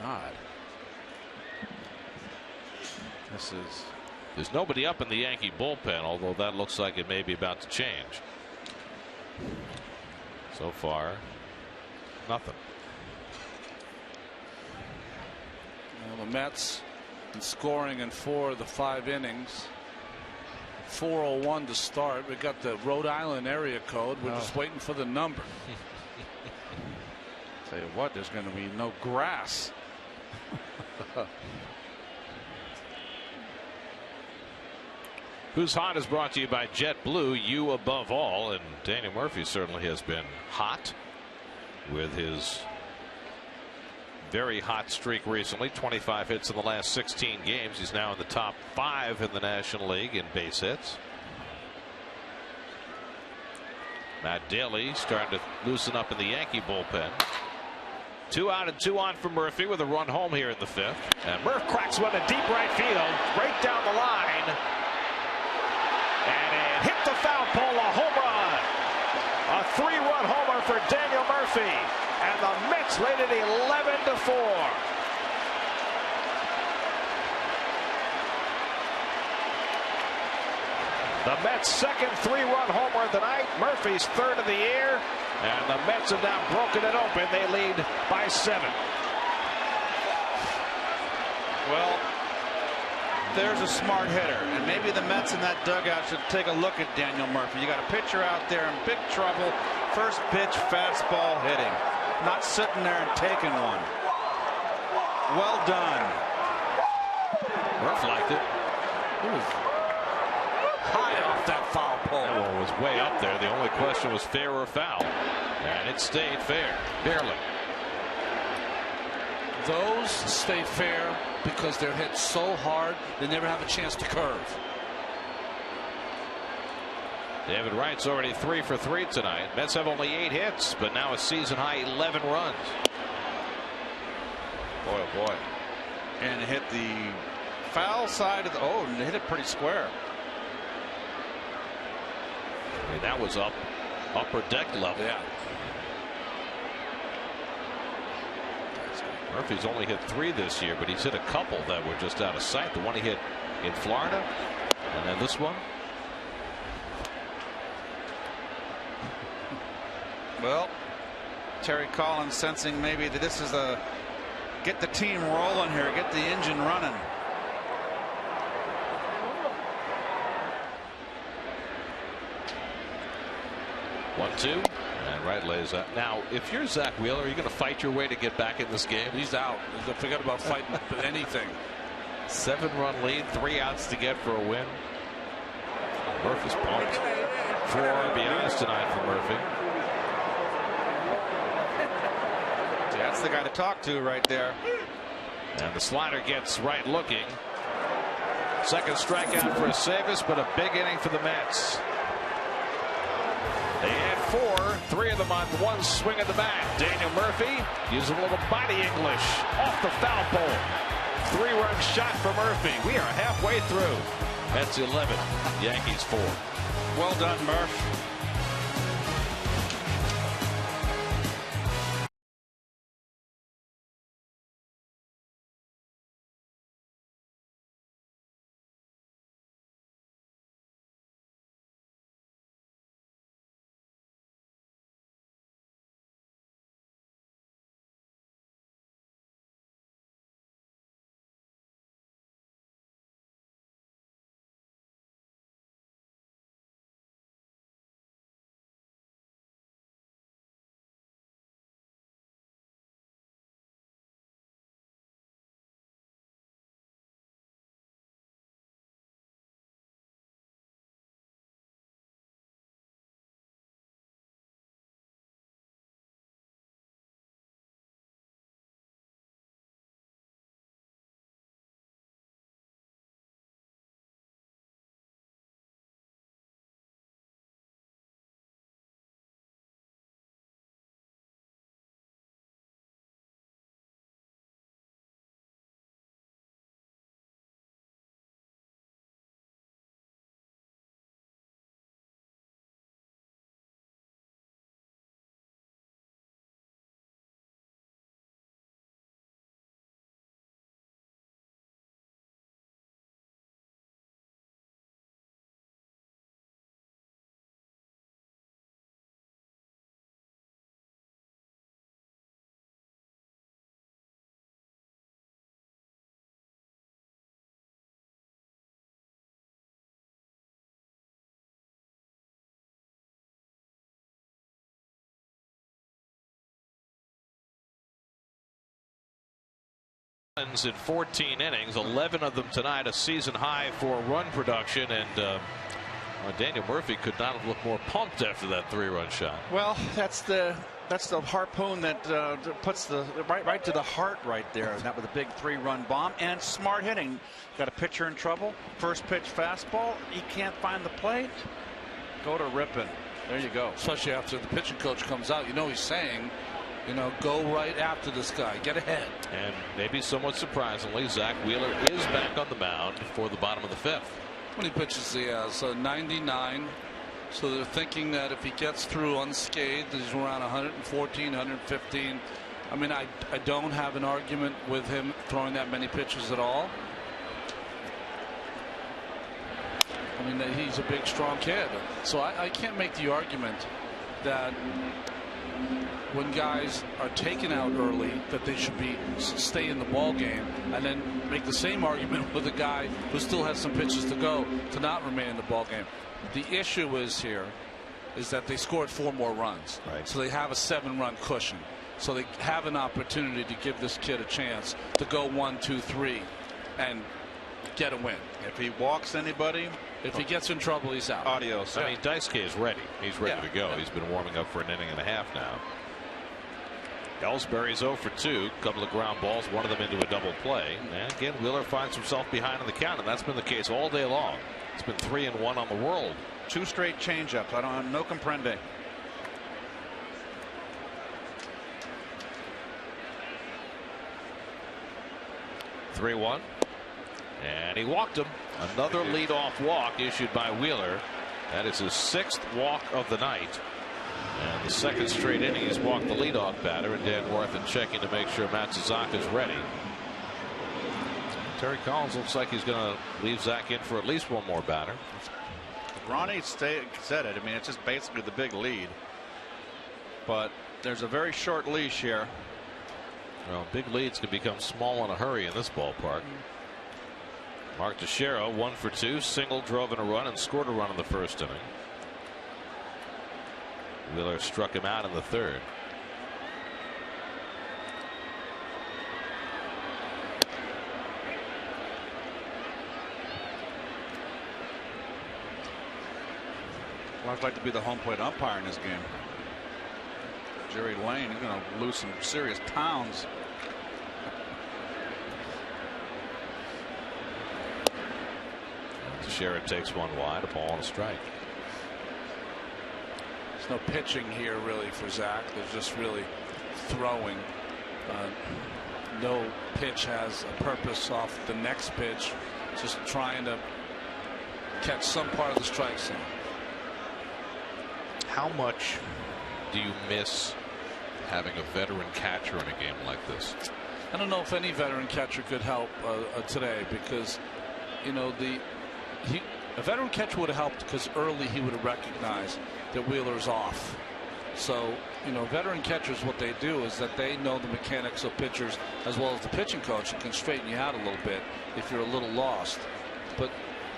God. There's nobody up in the Yankee bullpen, although that looks like it may be about to change. So far, nothing. Well, the Mets been scoring in 4 of the 5 innings. 4:01 to start. We got the Rhode Island area code. We're just waiting for the number. Tell you what, there's going to be no grass. Who's Hot is brought to you by JetBlue, you above all. And Daniel Murphy certainly has been hot with his very hot streak recently. 25 hits in the last 16 games. He's now in the top 5 in the National League in base hits. Matt Daly starting to loosen up in the Yankee bullpen. 2 out and 2 on for Murphy with a run home here in the 5th. And Murph cracks one to deep right field, right down the line. And it hit the foul pole, a home run. A 3-run homer for Daniel Murphy. And the Mets lead it 11-4. The Mets' second 3-run homer of the night. Murphy's 3rd of the year. And the Mets have now broken it open. They lead by 7. Well, there's a smart hitter, and maybe the Mets in that dugout should take a look at Daniel Murphy. You got a pitcher out there in big trouble. First pitch, fastball hitting. Not sitting there and taking one. Well done. Murph liked it. It was high off that foul pole. That one was way up there. The only question was fair or foul. And it stayed fair. Barely. Those stay fair because they're hit so hard they never have a chance to curve. David Wright's already 3 for 3 tonight. Mets have only 8 hits, but now a season high 11 runs. Boy, oh boy. And hit the foul side of the, oh, and hit it pretty square. I mean, that was upper deck level. Yeah. Murphy's only hit 3 this year, but he's hit a couple that were just out of sight. The one he hit in Florida, and then this one. Well, Terry Collins sensing maybe that this is a get the team rolling here, get the engine running. One, two, and Wright lays out. Now, if you're Zach Wheeler, are you going to fight your way to get back in this game? He's out. Forget about fighting anything. 7-run lead, 3 outs to get for a win. Murphy's pumped. 4 RBIs tonight for Murphy. That's the guy to talk to right there. And the slider gets Wright looking. Second strikeout for Aceves, but a big inning for the Mets. They add 4, 3 of them on one swing at the bat. Daniel Murphy using a little body English off the foul pole. 3-run shot for Murphy. We are halfway through. Mets 11, Yankees 4. Well done, Murph. In 14 innings, 11 of them tonight, a season high for run production, and Daniel Murphy could not have looked more pumped after that 3-run shot. Well, that's the harpoon that puts the right to the heart right there. And that with a big 3-run bomb and smart hitting. Got a pitcher in trouble. First pitch fastball. He can't find the plate. Go to ripping. There you go. Especially after the pitching coach comes out, you know he's saying, you know, go right after this guy. Get ahead. And maybe somewhat surprisingly, Zach Wheeler is back on the mound for the bottom of the 5th. How many pitches he has? 99. So they're thinking that if he gets through unscathed, he's around 114, 115. I mean, I don't have an argument with him throwing that many pitches at all. I mean, he's a big, strong kid. So I can't make the argument that when guys are taken out early that they should stay in the ball game, and then make the same argument with a guy who still has some pitches to go to not remain in the ball game. The issue is that they scored 4 more runs, right. So they have a 7-run cushion, so they have an opportunity to give this kid a chance to go 1, 2, 3 and get a win. If he walks anybody, if he gets in trouble, he's out. Adios. I mean, Daisuke is ready. He's ready to go. He's been warming up for an inning and a half now. Ellsbury's 0 for 2. Couple of ground balls, one of them into a double play. And again, Wheeler finds himself behind on the count, and that's been the case all day long. It's been 3-1 on the world. 2 straight changeups. I don't have no comprende. (3-1), and he walked him. Another leadoff walk issued by Wheeler. That is his 6th walk of the night. And the 2nd straight inning he's walked the leadoff batter, and Dan Worthen checking to make sure Matsuzaka's ready. Terry Collins looks like he's going to leave Zach in for at least one more batter. Ronnie said it. I mean, it's just basically the big lead. But there's a very short leash here. Well, big leads can become small in a hurry in this ballpark. Mark Teixeira 1 for 2, single, drove in a run, and scored a run in the 1st inning. Wheeler struck him out in the 3rd. Well, I'd like to be the home plate umpire in this game. Jerry Lane is going to lose some serious pounds. Teixeira takes one wide, a ball and a strike. There's no pitching here really for Zach. There's just really throwing. No pitch has a purpose off the next pitch. Just trying to catch some part of the strike zone. How much do you miss having a veteran catcher in a game like this? I don't know if any veteran catcher could help today, because you know a veteran catcher would have helped because early he would have recognized that Wheeler's off. So you know, veteran catchers, what they do is that they know the mechanics of pitchers as well as the pitching coach, and can straighten you out a little bit if you're a little lost. But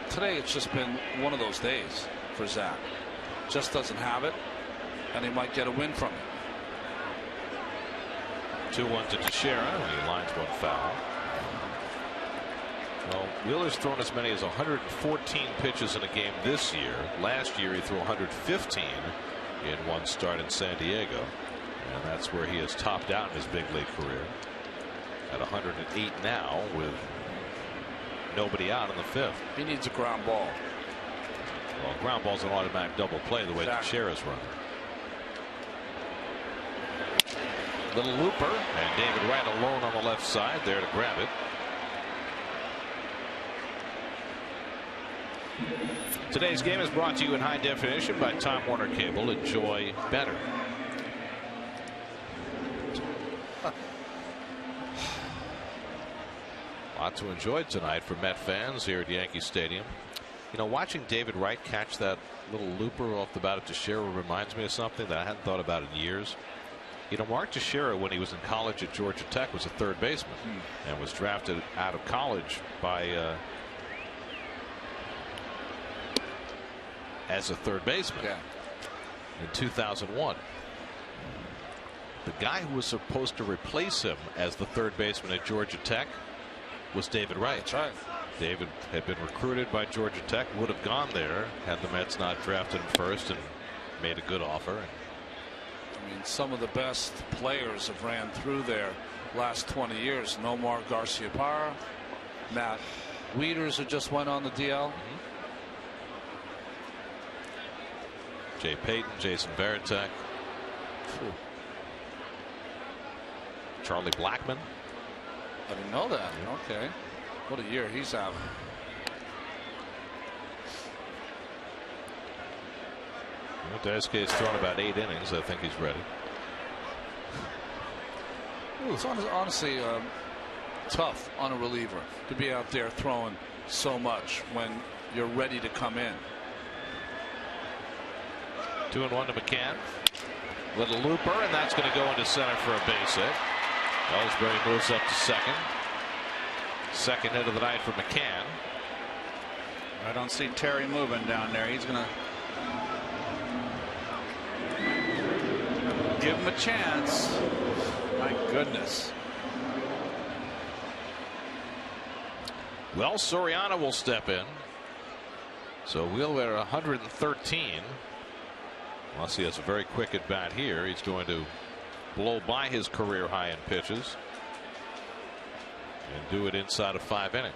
today it's just been one of those days for Zach. Just doesn't have it, and he might get a win from it. 2-1 to Teixeira, and he lines one foul. Well, Wheeler's thrown as many as 114 pitches in a game this year. Last year he threw 115 in one start in San Diego, and that's where he has topped out in his big league career at 108 now with nobody out in the 5th. He needs a ground ball. Well, ground ball's an automatic double play the way Teixeira's run. Little looper, and David Wright alone on the left side there to grab it. Today's game is brought to you in high definition by Time Warner Cable. Enjoy better. Lot to enjoy tonight for Met fans here at Yankee Stadium. You know, watching David Wright catch that little looper off the bat of Teixeira reminds me of something that I hadn't thought about in years. You know, Mark Teixeira, when he was in college at Georgia Tech, was a third baseman and was drafted out of college by as a third baseman in 2001. The guy who was supposed to replace him as the third baseman at Georgia Tech was David Wright. That's right. David had been recruited by Georgia Tech, would have gone there had the Mets not drafted him first and made a good offer. I mean, some of the best players have ran through there last 20 years. Nomar Garciaparra, Matt Wieters, who just went on the DL. Jay Payton, Jason Varitek, Charlie Blackmon. I didn't know that. Okay. What a year he's having. Daisuke has thrown about 8 innings. I think he's ready. It's honestly tough on a reliever to be out there throwing so much when you're ready to come in. 2-1 to McCann. Little looper, and that's going to go into center for a base hit. Ellsbury moves up to second. Second hit of the night for McCann. I don't see Terry moving down there. He's going to give him a chance. My goodness. Well, Soriano will step in. So Wheeler at 113. Unless he has a very quick at bat here, he's going to blow by his career high in pitches and do it inside of 5 innings.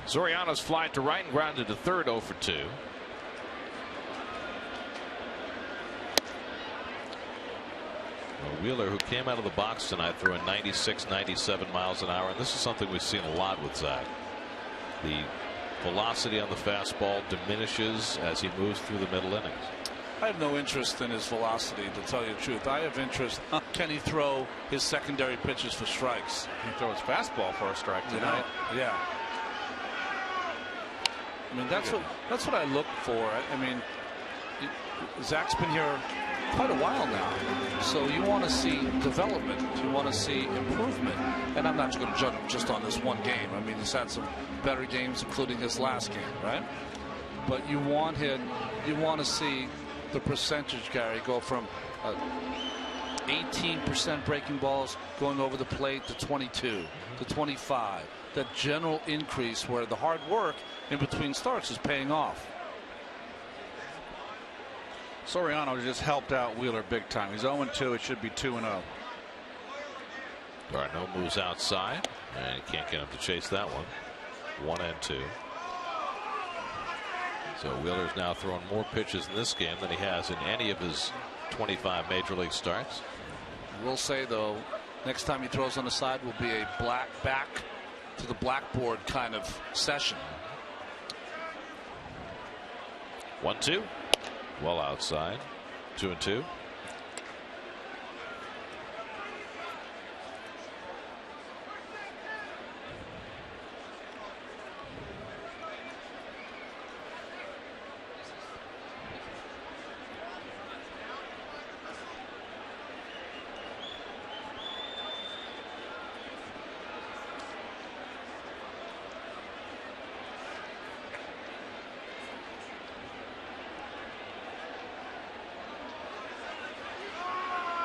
Soriano's fly to right and grounded to third, 0 for 2. Well, Wheeler, who came out of the box tonight throwing 96, 97 miles an hour, and this is something we've seen a lot with Zach. The velocity on the fastball diminishes as he moves through the middle innings. I have no interest in his velocity, to tell you the truth. I have interest. Can he throw his secondary pitches for strikes? He throws fastball for a strike tonight. Yeah. I mean, that's what I look for. I mean, Zach's been here quite a while now, so you want to see development, you want to see improvement, and I'm not going to judge him just on this one game. I mean, he's had some better games, including his last game, right? But you want to see the percentage, Gary, go from 18% breaking balls going over the plate to 22 to 25. That general increase where the hard work in between starts is paying off. Soriano just helped out Wheeler big time. He's 0-2. It should be 2-0. Darno moves outside, and he can't get him to chase that one. 1-2. So Wheeler's now thrown more pitches in this game than he has in any of his 25 major league starts. I will say, though, next time he throws on the side will be a back to the blackboard kind of session. 1-2. Well outside. 2-2.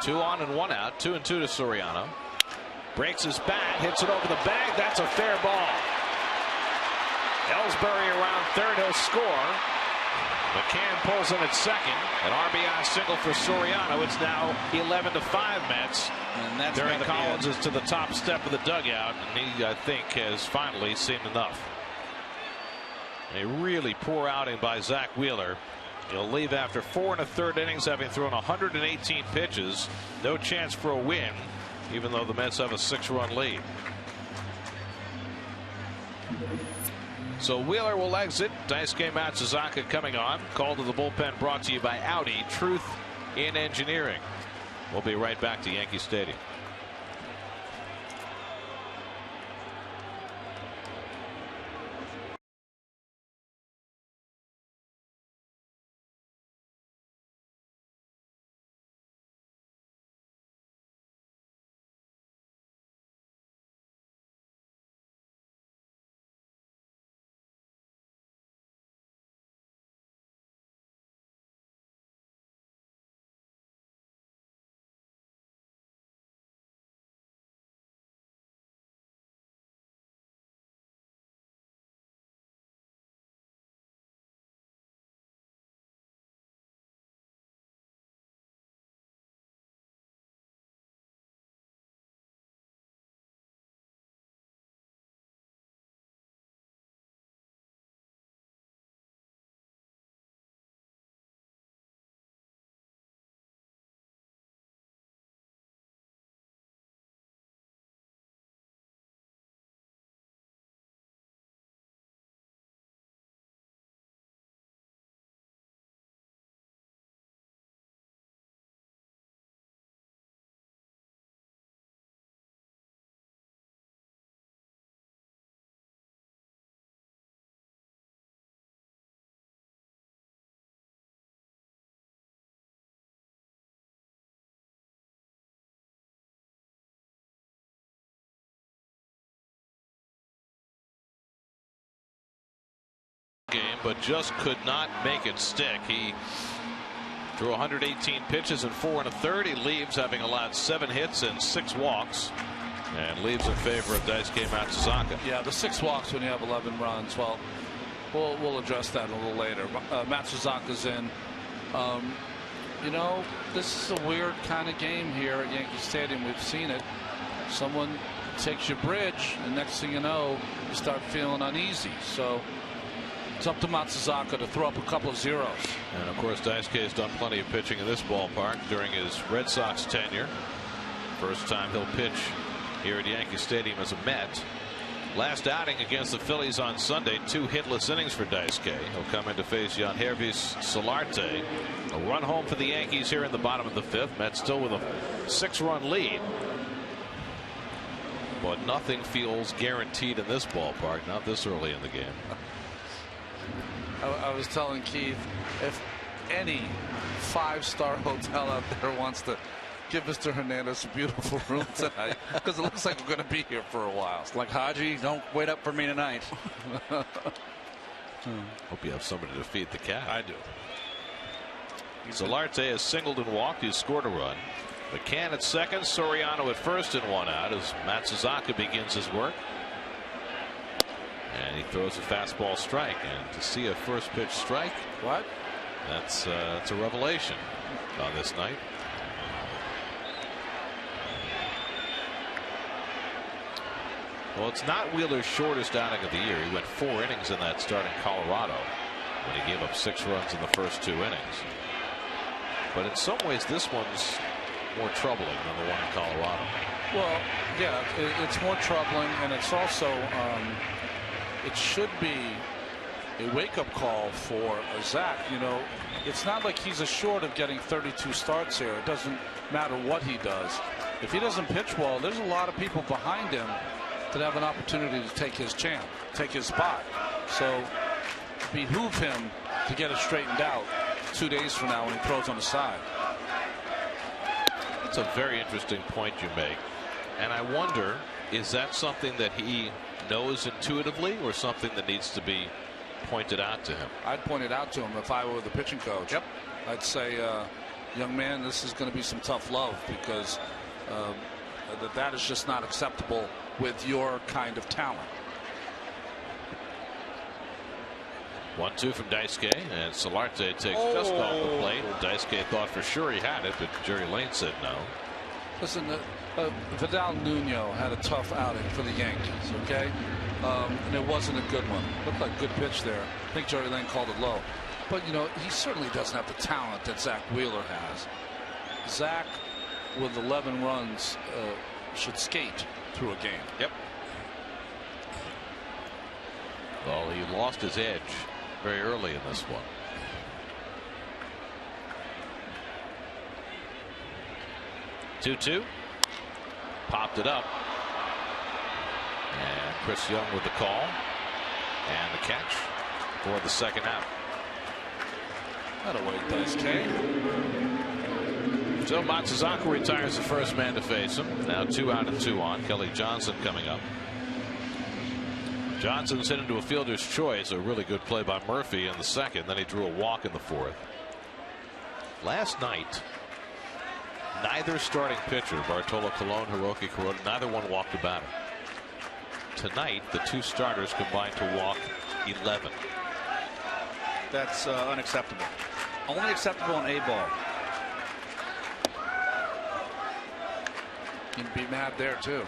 Two on and one out. 2-2 to Soriano. Breaks his bat, hits it over the bag. That's a fair ball. Ellsbury around third. He'll score. McCann pulls in at second. An RBI single for Soriano. It's now 11-5 Mets. And that's Terry Collins is to the top step of the dugout, and he, I think, has finally seen enough. A really poor outing by Zach Wheeler. He'll leave after 4 1/3 innings, having thrown 118 pitches. No chance for a win, even though the Mets have a 6-run lead. So Wheeler will exit. Daisuke Matsuzaka coming on. Call to the bullpen brought to you by Audi. Truth in engineering. We'll be right back to Yankee Stadium. but just could not make it stick. He threw 118 pitches in 4 1/3. He leaves, having allowed 7 hits and 6 walks, and leaves in favor of Daisuke Matsuzaka. Yeah, the 6 walks when you have 11 runs. Well, we'll address that a little later. Matsuzaka's in. You know, this is a weird kind of game here at Yankee Stadium. We've seen it. Someone takes your bridge, and next thing you know, you start feeling uneasy. So it's up to Matsuzaka to throw up a couple of zeros. And of course, Daisuke has done plenty of pitching in this ballpark during his Red Sox tenure. First time he'll pitch here at Yankee Stadium as a Met. Last outing against the Phillies on Sunday, 2 hitless innings for Daisuke. He'll come in to face Yangervis Solarte. A run home for the Yankees here in the bottom of the 5th. Mets still with a 6-run lead. But nothing feels guaranteed in this ballpark, not this early in the game. I was telling Keith, if any 5-star hotel out there wants to give Mr. Hernandez a beautiful room tonight, because it looks like we're going to be here for a while. It's like Haji, don't wait up for me tonight. Hope you have somebody to feed the cat. I do. Solarte has singled and walked. He's scored a run. McCann at second, Soriano at first, and 1 out as Matsuzaka begins his work. And he throws a fastball strike. And to see a first pitch strike, that's a revelation on this night. Well, it's not Wheeler's shortest outing of the year. He went 4 innings in that start in Colorado when he gave up 6 runs in the first 2 innings. But in some ways, this one's more troubling than the one in Colorado. Well, yeah, it's more troubling, and it's also it should be a wake-up call for Zach. You know, it's not like he's assured of getting 32 starts here. It doesn't matter what he does. If he doesn't pitch well, there's a lot of people behind him that have an opportunity to take his spot. So behoove him to get it straightened out 2 days from now when he throws on the side. That's a very interesting point you make. And I wonder, is that something that he knows intuitively or something that needs to be pointed out to him? I'd point it out to him if I were the pitching coach. Yep. I'd say, young man, this is going to be some tough love, because that is just not acceptable with your kind of talent. 1-2 from Daisuke, and Solarte takes just off the plate. Daisuke thought for sure he had it, but Jerry Lane said no. Listen, Vidal Nuno had a tough outing for the Yankees, okay? And it wasn't a good one. Looked like a good pitch there. I think Jerry Lane called it low. But, you know, he certainly doesn't have the talent that Zach Wheeler has. Zach, with 11 runs, should skate through a game. Yep. Well, he lost his edge very early in this one. Two-two. Popped it up. And Chris Young with the call. And the catch for the second out. That'll wait, Daisuke. So Matsuzaka retires the first man to face him. Now 2 out and 2 on. Kelly Johnson coming up. Johnson's hit into a fielder's choice. A really good play by Murphy in the second. Then he drew a walk in the 4th. Last night, neither starting pitcher, Bartolo Colon, Hiroki Kuroda, neither one walked a batter. Tonight, the 2 starters combined to walk 11. That's unacceptable. Only acceptable in A ball. You'd be mad there, too.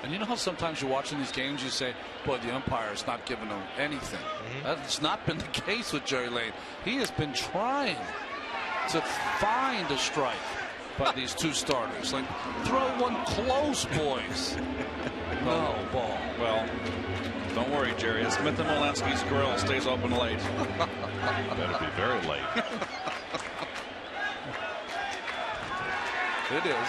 And you know how sometimes you're watching these games, you say, boy, the umpire's not giving them anything. That's not been the case with Jerry Lane. He has been trying to find a strike by these 2 starters. Like, throw one close, boys. No ball. Well, don't worry, Jerry. Smith & Wolanski's grill stays open late. That'll be very late. It is.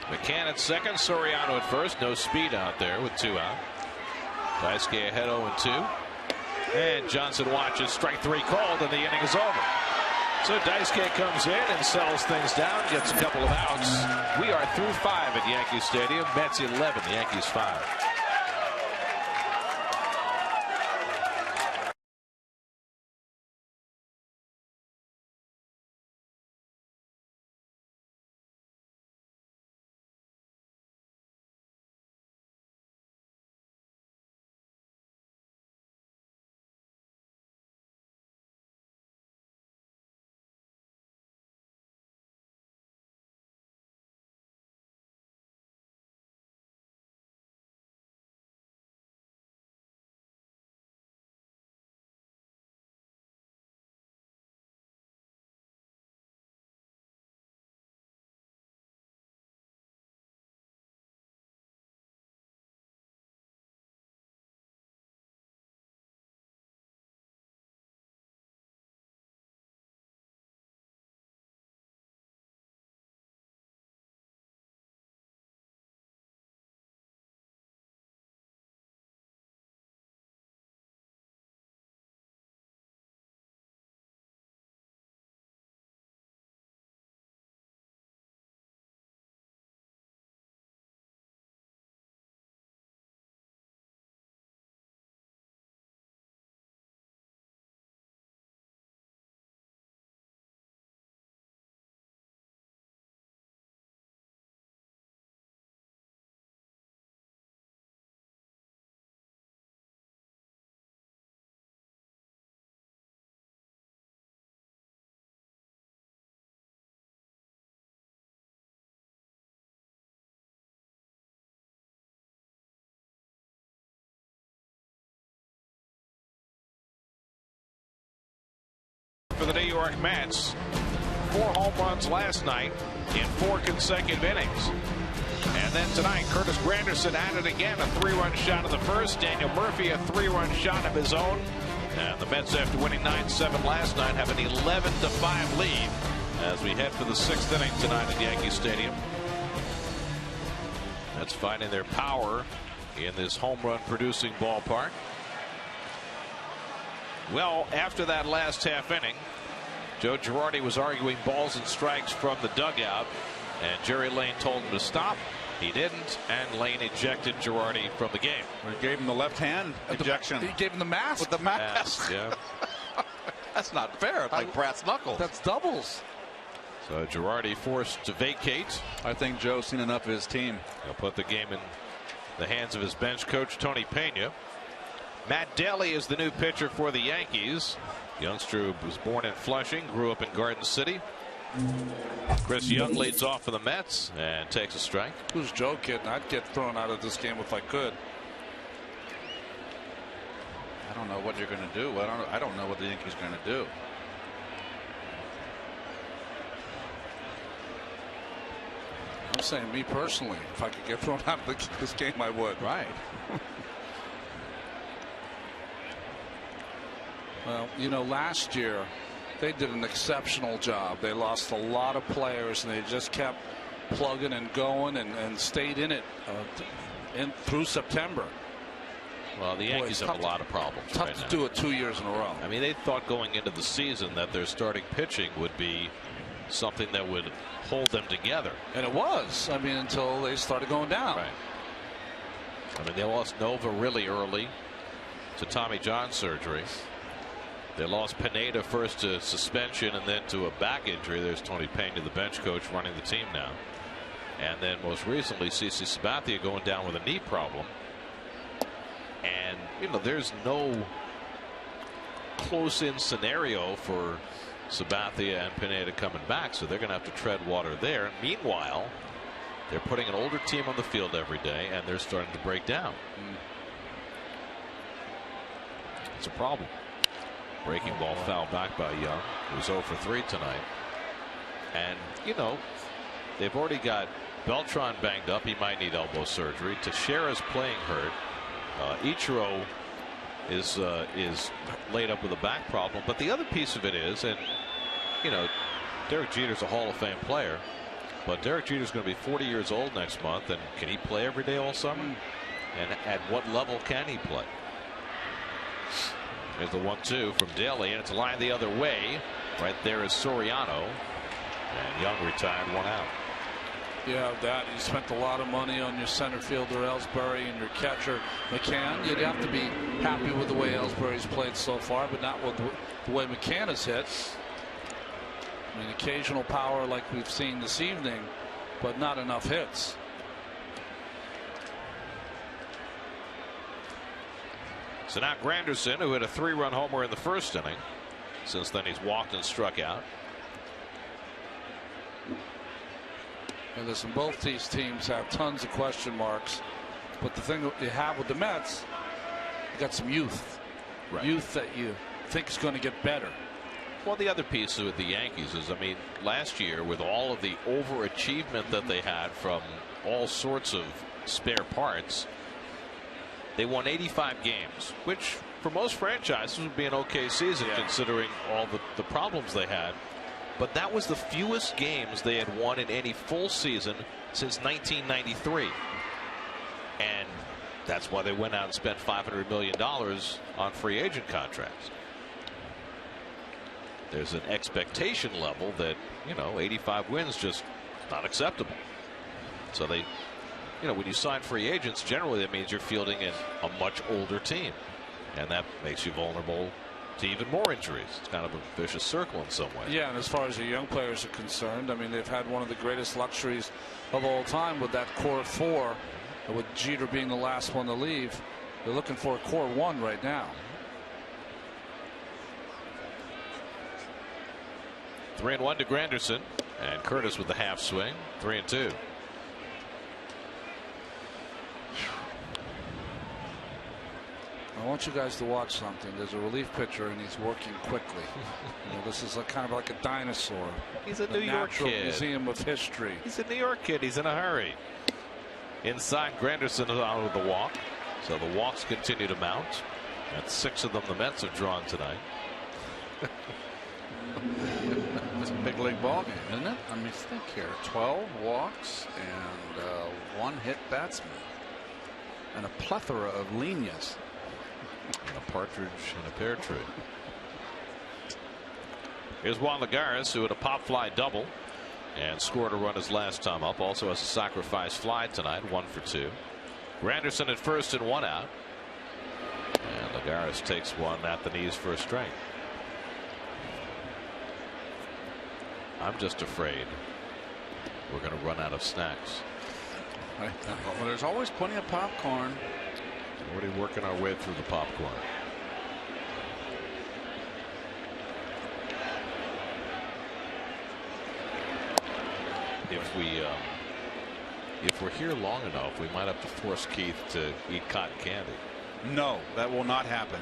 McCann at second, Soriano at first. No speed out there with 2 out. Daisuke ahead 0-2. And Johnson watches, strike 3 called, and the inning is over. So Daisuke comes in and settles things down, gets a couple of outs. We are through 5 at Yankee Stadium. Mets 11, the Yankees 5. For the New York Mets, 4 home runs last night in 4 consecutive innings. And then tonight, Curtis Granderson added again a 3-run shot in the first. Daniel Murphy a 3-run shot of his own. And the Mets, after winning 9-7 last night, have an 11-5 lead as we head for the 6th inning tonight at Yankee Stadium. Mets finding their power in this home run producing ballpark. Well, after that last half inning, Joe Girardi was arguing balls and strikes from the dugout, and Jerry Lane told him to stop. He didn't, and Lane ejected Girardi from the game. He gave him the left hand ejection. He gave him the mask. With the mask. Yeah. That's not fair. It's like brass knuckles. That's doubles. So Girardi forced to vacate. I think Joe's seen enough of his team. He'll put the game in the hands of his bench coach, Tony Pena. Matt Daly is the new pitcher for the Yankees. Youngster was born in Flushing, grew up in Garden City. Chris Young leads off for the Mets and takes a strike. Who's Joe kidding? I'd get thrown out of this game if I could. I don't know what you're going to do. I don't know what the Yankees are going to do. I'm saying, me personally, if I could get thrown out of this game, I would. Right. Well, you know, last year they did an exceptional job. They lost a lot of players, and they just kept plugging and going and stayed in it through September. Well, the Yankees have a lot of problems. Tough to do it 2 years in a row. I mean, they thought going into the season that their starting pitching would be something that would hold them together. And it was. I mean, until they started going down. Right. I mean, they lost Nova really early to Tommy John surgery. They lost Pineda first to suspension and then to a back injury. There's Tony Pena, the bench coach, running the team now. And then most recently, CC Sabathia going down with a knee problem. And, you know, there's no close-in scenario for Sabathia and Pineda coming back, so they're going to have to tread water there. Meanwhile, they're putting an older team on the field every day, and they're starting to break down. It's a problem. Breaking ball fouled back by Young, who's 0 for 3 tonight. And, you know, they've already got Beltran banged up. He might need elbow surgery. Teixeira's playing hurt. Ichiro is laid up with a back problem. But the other piece of it is, and, you know, Derek Jeter's a Hall of Fame player, but Derek Jeter's going to be 40 years old next month. And can he play every day all summer? And at what level can he play? There's the 1-2 from Daly, and it's a line the other way. Right there is Soriano, and Young retired, 1 out. Yeah, that you spent a lot of money on your center fielder Ellsbury and your catcher McCann. You'd have to be happy with the way Ellsbury's played so far, but not with the way McCann has hit. I mean, occasional power like we've seen this evening, but not enough hits. So now Granderson, who hit a 3-run homer in the first inning. Since then, he's walked and struck out. And listen, both these teams have tons of question marks, but the thing that you have with the Mets, you got some youth, youth that you think is going to get better. Well, the other piece with the Yankees is, I mean, last year with all of the overachievement that they had from all sorts of spare parts, they won 85 games, which for most franchises would be an okay season considering all the problems they had. But that was the fewest games they had won in any full season since 1993. And that's why they went out and spent $500 million on free agent contracts. There's an expectation level that, 85 wins just not acceptable. So they, when you sign free agents, generally that means you're fielding a much older team. And that makes you vulnerable to even more injuries. It's kind of a vicious circle in some way. Yeah, and as far as the young players are concerned, I mean, they've had one of the greatest luxuries of all time with that core 4, with Jeter being the last one to leave. They're looking for a core 1 right now. 3-1 to Granderson, and Curtis with the half swing. 3-2. I want you guys to watch something. There's a relief pitcher and he's working quickly. This is kind of like a dinosaur. He's a New York kid. Museum of history. He's a New York kid. He's in a hurry. Inside, Granderson is out of the walk. So the walks continue to mount. That's 6 of them the Mets have drawn tonight. It's a big league ball game, isn't it? I mean, think here. 12 walks and 1 hit batsman. And a plethora of leanas. And a partridge and a pear tree. Here's Juan Lagares, who had a pop fly double and scored a run his last time up. Also has a sacrifice fly tonight, 1 for 2. Granderson at first and 1 out. And Lagares takes one at the knees for a strike. I'm just afraid we're going to run out of snacks. Well, there's always plenty of popcorn. Already working our way through the popcorn. If we're here long enough, we might have to force Keith to eat cotton candy. No, that will not happen.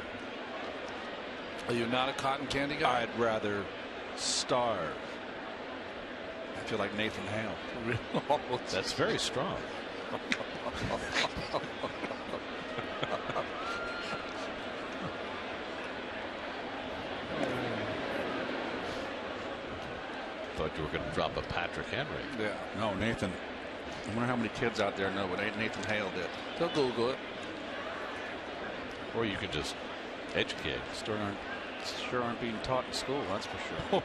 Are you not a cotton candy guy? I'd rather starve. I feel like Nathan Hale. That's very strong. Thought you were going to drop a Patrick Henry. Yeah. No, Nathan. I wonder how many kids out there know what Nathan Hale did. They'll Google it. Or you can just educate. Sure aren't being taught in school, that's for sure.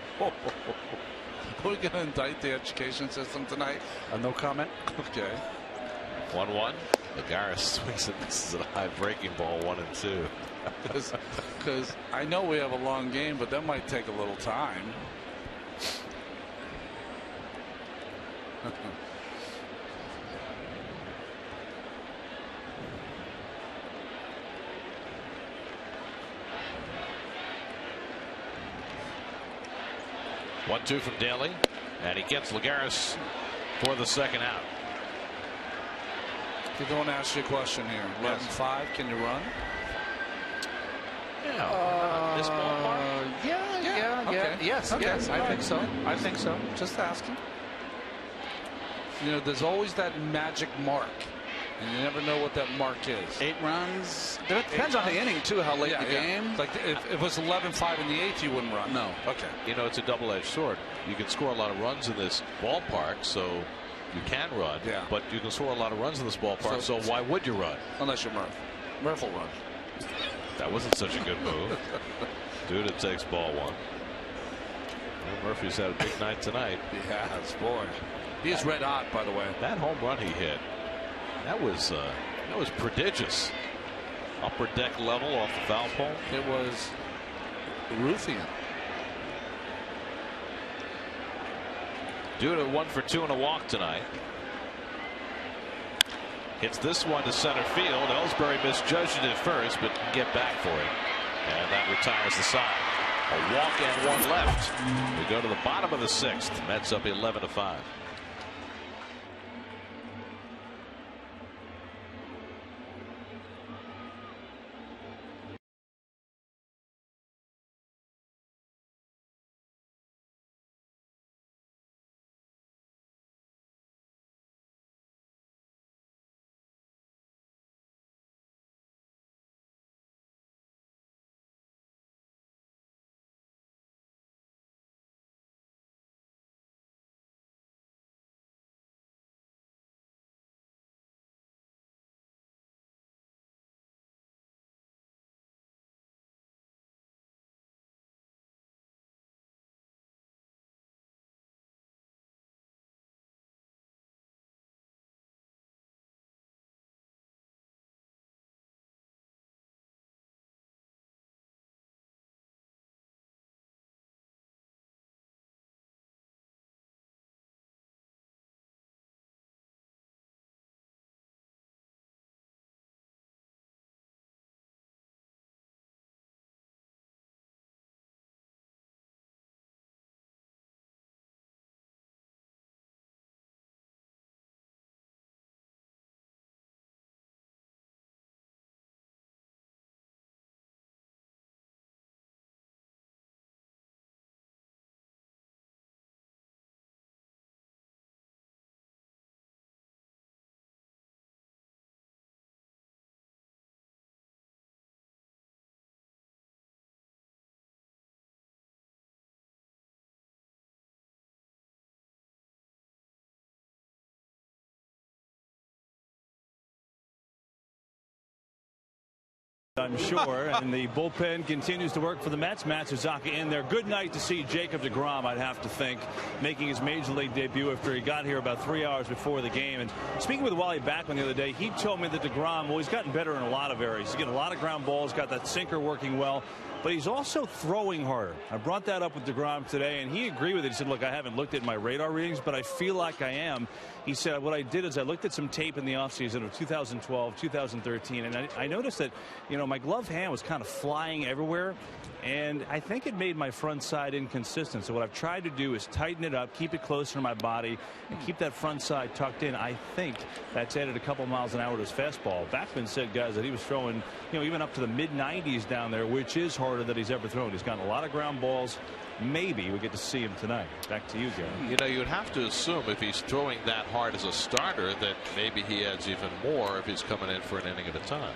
Are we going to indict the education system tonight? No comment. Okay. 1-1. Lagares swings and misses at a high breaking ball, 1 and 2. Because I know we have a long game, but that might take a little time. One, 2 from Daly, and he gets Lagares for the second out. If you don't ask you a question here, 11-5, can you run? Yeah. This ballpark? Yeah. Okay. Yes, I think so. I think so. Just asking. There's always that magic mark, and you never know what that mark is. 8 runs. It depends on the inning too, how late in the game. Like if it was 11-5 in the 8th, you wouldn't run. No. Okay. It's a double-edged sword. You can score a lot of runs in this ballpark, so you can run. Yeah. But you can score a lot of runs in this ballpark, so why would you run? Unless you're Murph. Murph will run. That wasn't such a good move. Duda takes ball 1. Murphy's had a big night tonight. Yes, boy. He's red hot, by the way. That home run he hit, that was prodigious. Upper deck level off the foul pole. It was Ruthian. Due to 1 for 2 and a walk tonight. Hits this one to center field. Ellsbury misjudged it at first, but can get back for it. And that retires the side. A walk and 1 left. We go to the bottom of the 6th. Mets up 11-5. I'm sure, and the bullpen continues to work for the Mets. Matsuzaka in there. Good night to see Jacob deGrom, I'd have to think, making his major league debut after he got here about 3 hours before the game. And speaking with Wally Backman the other day, he told me that deGrom, well, he's gotten better in a lot of areas. He's getting a lot of ground balls, got that sinker working well, but he's also throwing harder. I brought that up with deGrom today, and he agreed with it. He said, look, I haven't looked at my radar readings, but I feel like I am. He said, what I did is I looked at some tape in the offseason of 2012, 2013, and I noticed that, you know, my glove hand was kind of flying everywhere, and I think it made my front side inconsistent. So what I've tried to do is tighten it up, keep it closer to my body, and keep that front side tucked in. I think that's added a couple miles an hour to his fastball. Backman said, guys, that he was throwing, you know, even up to the mid-90s down there, which is harder than he's ever thrown. He's gotten a lot of ground balls. Maybe we get to see him tonight. Back to you, Gary. You know, you'd have to assume if he's throwing that hard as a starter that maybe he adds even more if he's coming in for an inning at a time.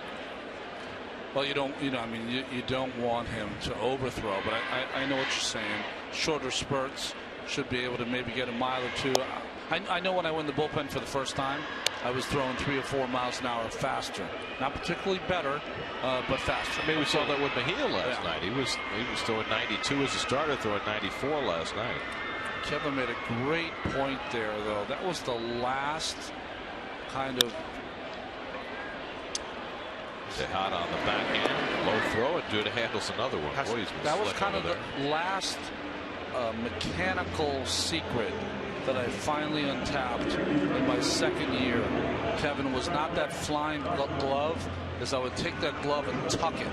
Well, you don't, I mean, you don't want him to overthrow, but I know what you're saying. Shorter spurts, should be able to maybe get a mile or two. I know when I went in the bullpen for the first time, I was throwing 3 or 4 miles an hour faster. Not particularly better, but faster. I mean, we saw that with Mejia last night. He was throwing 92 as a starter, throwing 94 last night. Kevin made a great point there, though. That was the last kind of. Hot on the backhand, low throw, and Duda handles another one. Boy, that was kind of the last mechanical secret that I finally untapped in my second year. Kevin, was not that flying glove, as I would take that glove and tuck it.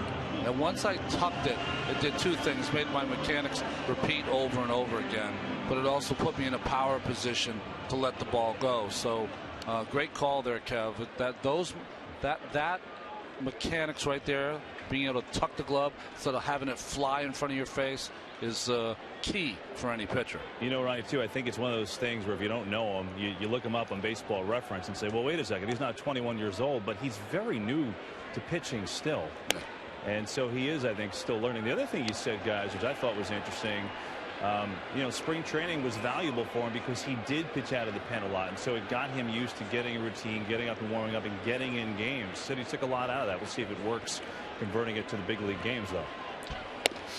And once I tucked it, it did two things: made my mechanics repeat over and over again, but it also put me in a power position to let the ball go. So great call there, Kev. That mechanics right there, being able to tuck the glove instead of having it fly in front of your face, is key for any pitcher. You know, Ryan, too, I think it's one of those things where if you don't know him, you look him up on Baseball Reference and say, well, wait a second, he's not 21 years old, but he's very new to pitching still. And so he is, I think, still learning. The other thing you said, guys, which I thought was interesting, you know, spring training was valuable for him because he did pitch out of the pen a lot, and so it got him used to getting a routine, getting up and warming up, and getting in games. Said he took a lot out of that. We'll see if it works converting it to the big league games, though.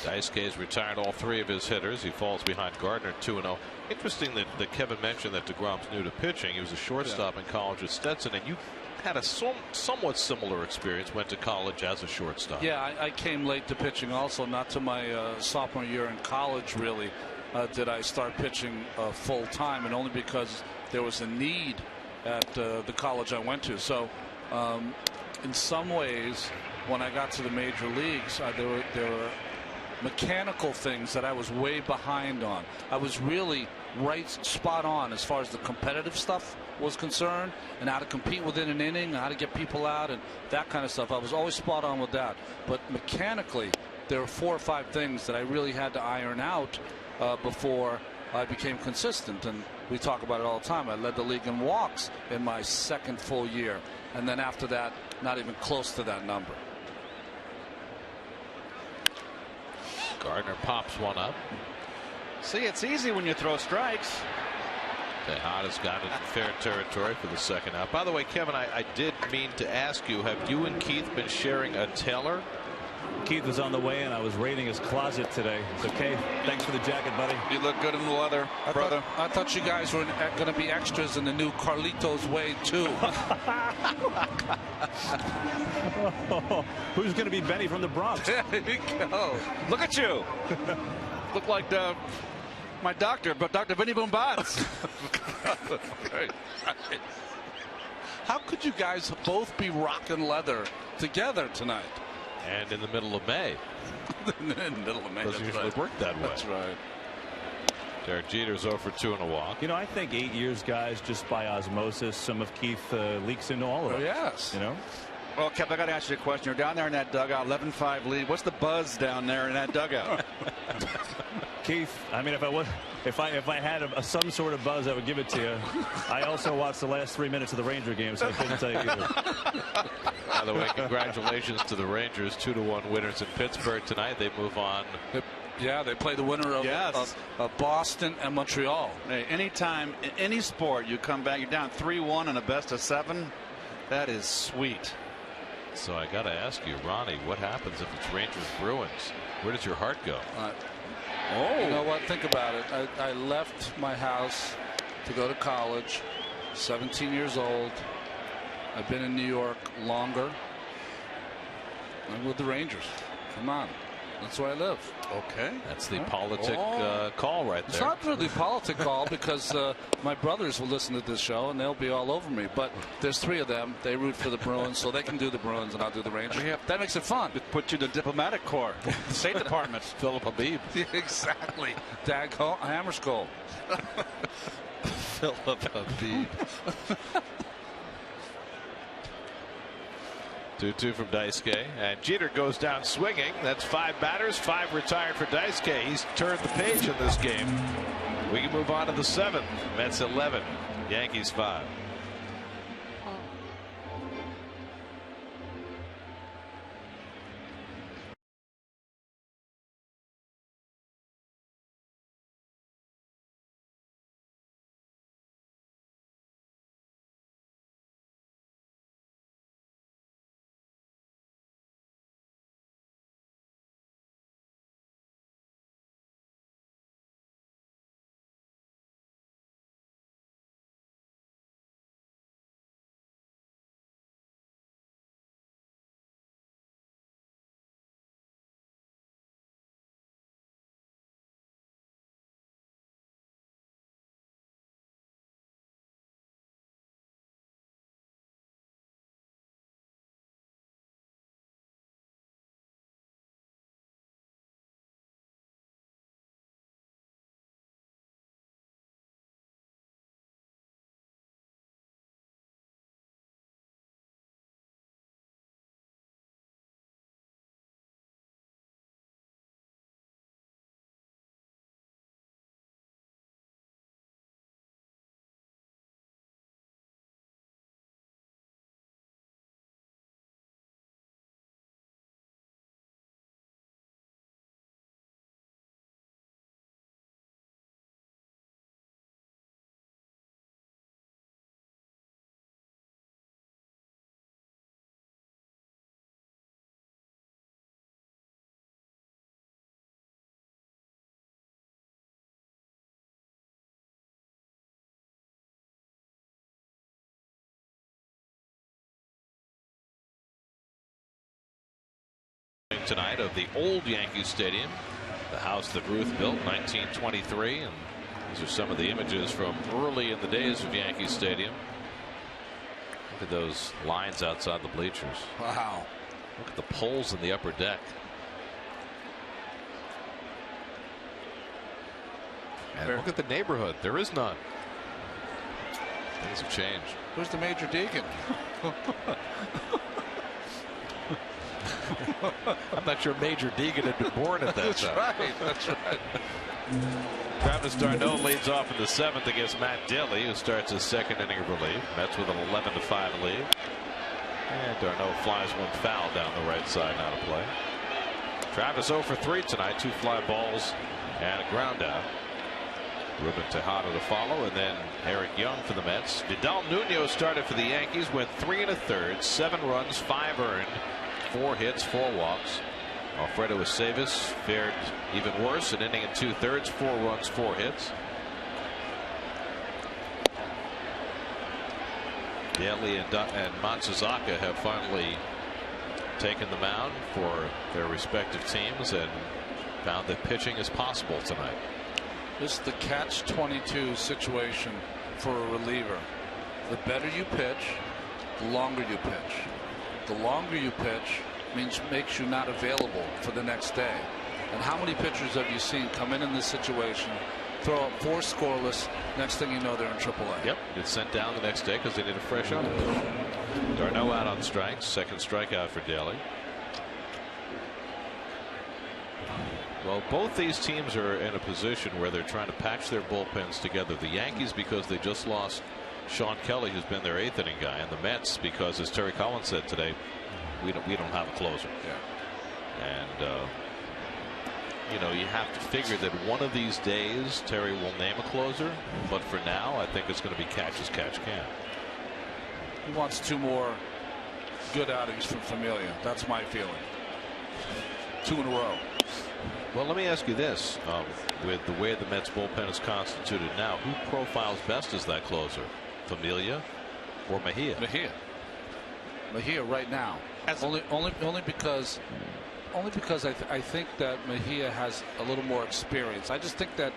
Daisuke's retired all 3 of his hitters. He falls behind Gardner 2-0. Interesting that Kevin mentioned that DeGrom's new to pitching. He was a shortstop in college at Stetson, and you had a somewhat similar experience. Went to college as a shortstop. Yeah, I came late to pitching also. Not to my sophomore year in college really did I start pitching full time, and only because there was a need at the college I went to. So in some ways, when I got to the major leagues, there were mechanical things that I was way behind on. I was really spot on as far as the competitive stuff was concerned, and how to compete within an inning, how to get people out, and that kind of stuff. I was always spot on with that. But mechanically, there were 4 or 5 things that I really had to iron out before I became consistent. And we talk about it all the time. I led the league in walks in my 2nd full year, and then after that, not even close to that number. Gardner pops one up. See, it's easy when you throw strikes. Tejada's got it in fair territory for the 2nd out. By the way, Kevin, I did mean to ask you, have you and Keith been sharing a teller? Keith was on the way, and I was raiding his closet today. It's okay. Thanks for the jacket, buddy. You look good in the leather, brother. I thought you guys were going to be extras in the new Carlitos Way, too. Who's going to be Benny from the Bronx? There you go. Look at you. Look like my doctor, but Dr. Benny Boombots. How could you guys both be rocking leather together tonight? And in the middle of May. In the middle of May. Doesn't usually work that way. That's right. Derek Jeter's 0 for 2 and a walk. You know, I think 8 years, guys, just by osmosis, some of Keith leaks into all of us. Oh, yes. You know? Well, Kev, I got to ask you a question. You're down there in that dugout, 11-5 lead. What's the buzz down there in that dugout? Keith, I mean, if I had some sort of buzz, I would give it to you. I also watched the last 3 minutes of the Ranger game, so I couldn't tell you either. By the way, congratulations to the Rangers, 2-1 winners in Pittsburgh tonight. They move on. Yeah, they play the winner of Boston and Montreal. Hey, anytime in any sport you come back, you're down 3-1 in a best-of-7. That is sweet. So I got to ask you, Ronnie, what happens if it's Rangers Bruins? Where does your heart go? You know what? Think about it. I left my house to go to college, 17 years old. I've been in New York longer. I'm with the Rangers. Come on. That's where I live. Okay. That's the politic call right there. It's not really a politic call because my brothers will listen to this show and they'll be all over me. But there's 3 of them. They root for the Bruins, so they can do the Bruins and I'll do the Rangers. That makes it fun. It put you in the diplomatic corps, the State Department. Philip Habib. Exactly. Dag Hammarskjöld. Philip Habib. 2-2 from Daisuke, and Jeter goes down swinging. That's 5 batters, 5 retired for Daisuke. He's turned the page in this game. We can move on to the 7th. Mets 11, Yankees 5. tonight of the old Yankee Stadium, the house that Ruth built in 1923. And these are some of the images from early in the days of Yankee Stadium. Look at those lines outside the bleachers. Wow. Look at the poles in the upper deck. And look at the neighborhood. There is none. Things have changed. Who's the Major Deacon? I'm not sure Major Deacon had been born at that time. Right. That's right. Travis d'Arnaud leads off in the 7th against Matt Dilley, who starts his 2nd inning of relief. Mets with an 11-5 lead. And d'Arnaud flies one foul down the right side, out of play. Travis 0 for 3 tonight, 2 fly balls and a ground out. Ruben Tejada to follow, and then Eric Young for the Mets. Vidal Nuno started for the Yankees, went 3 1/3, 7 runs, 5 earned, 4 hits, 4 walks. Alfredo Aceves fared even worse, an inning and 2/3, 4 runs, 4 hits. Daly and Matsuzaka have finally taken the mound for their respective teams and found that pitching is possible tonight. This is the catch-22 situation for a reliever. The better you pitch, the longer you pitch. The longer you pitch makes you not available for the next day. And how many pitchers have you seen come in this situation, throw up 4 scoreless, next thing you know they're in AAA? Yep, get sent down the next day because they need a fresh up. d'Arnaud out on strikes, 2nd strikeout for Daly. Well, both these teams are in a position where they're trying to patch their bullpens together. The Yankees because they just lost Sean Kelly, who's been their 8th inning guy, and the Mets because, as Terry Collins said today, we don't have a closer. Yeah. And you know, you have to figure that one of these days Terry will name a closer, but for now I think it's going to be catch as catch can. He wants 2 more good outings from Familia. That's my feeling. 2 in a row. Well, let me ask you this. With the way the Mets bullpen is constituted now, who profiles best as that closer? Familia or Mejia? Mejia right now. Only because I think that Mejia has a little more experience. I just think that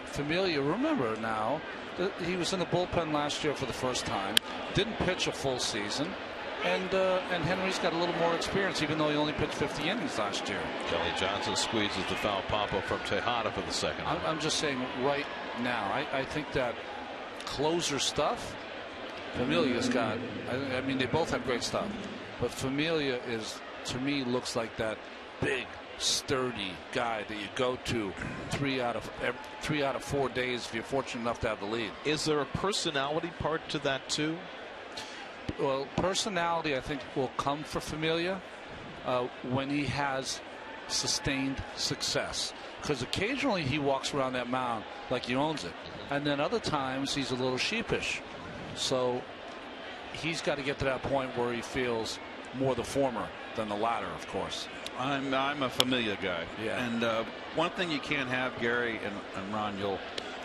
Familia, remember now, he was in the bullpen last year for the first time, didn't pitch a full season. And Henry's got a little more experience, even though he only pitched 50 innings last year. Kelly Johnson squeezes the foul pop-up from Tejada for the 2nd. I'm just saying right now, I think that closer stuff, Familia's got. I mean, they both have great stuff, but Familia is, to me, looks like that big, sturdy guy that you go to 3 out of 4 days if you're fortunate enough to have the lead. Is there a personality part to that too? Well, personality I think will come for Familia when he has sustained success, because occasionally he walks around that mound like he owns it, and then other times he's a little sheepish. So he's got to get to that point where he feels more the former than the latter, of course. I'm a Familia guy. Yeah. And one thing you can't have, Gary and Ron,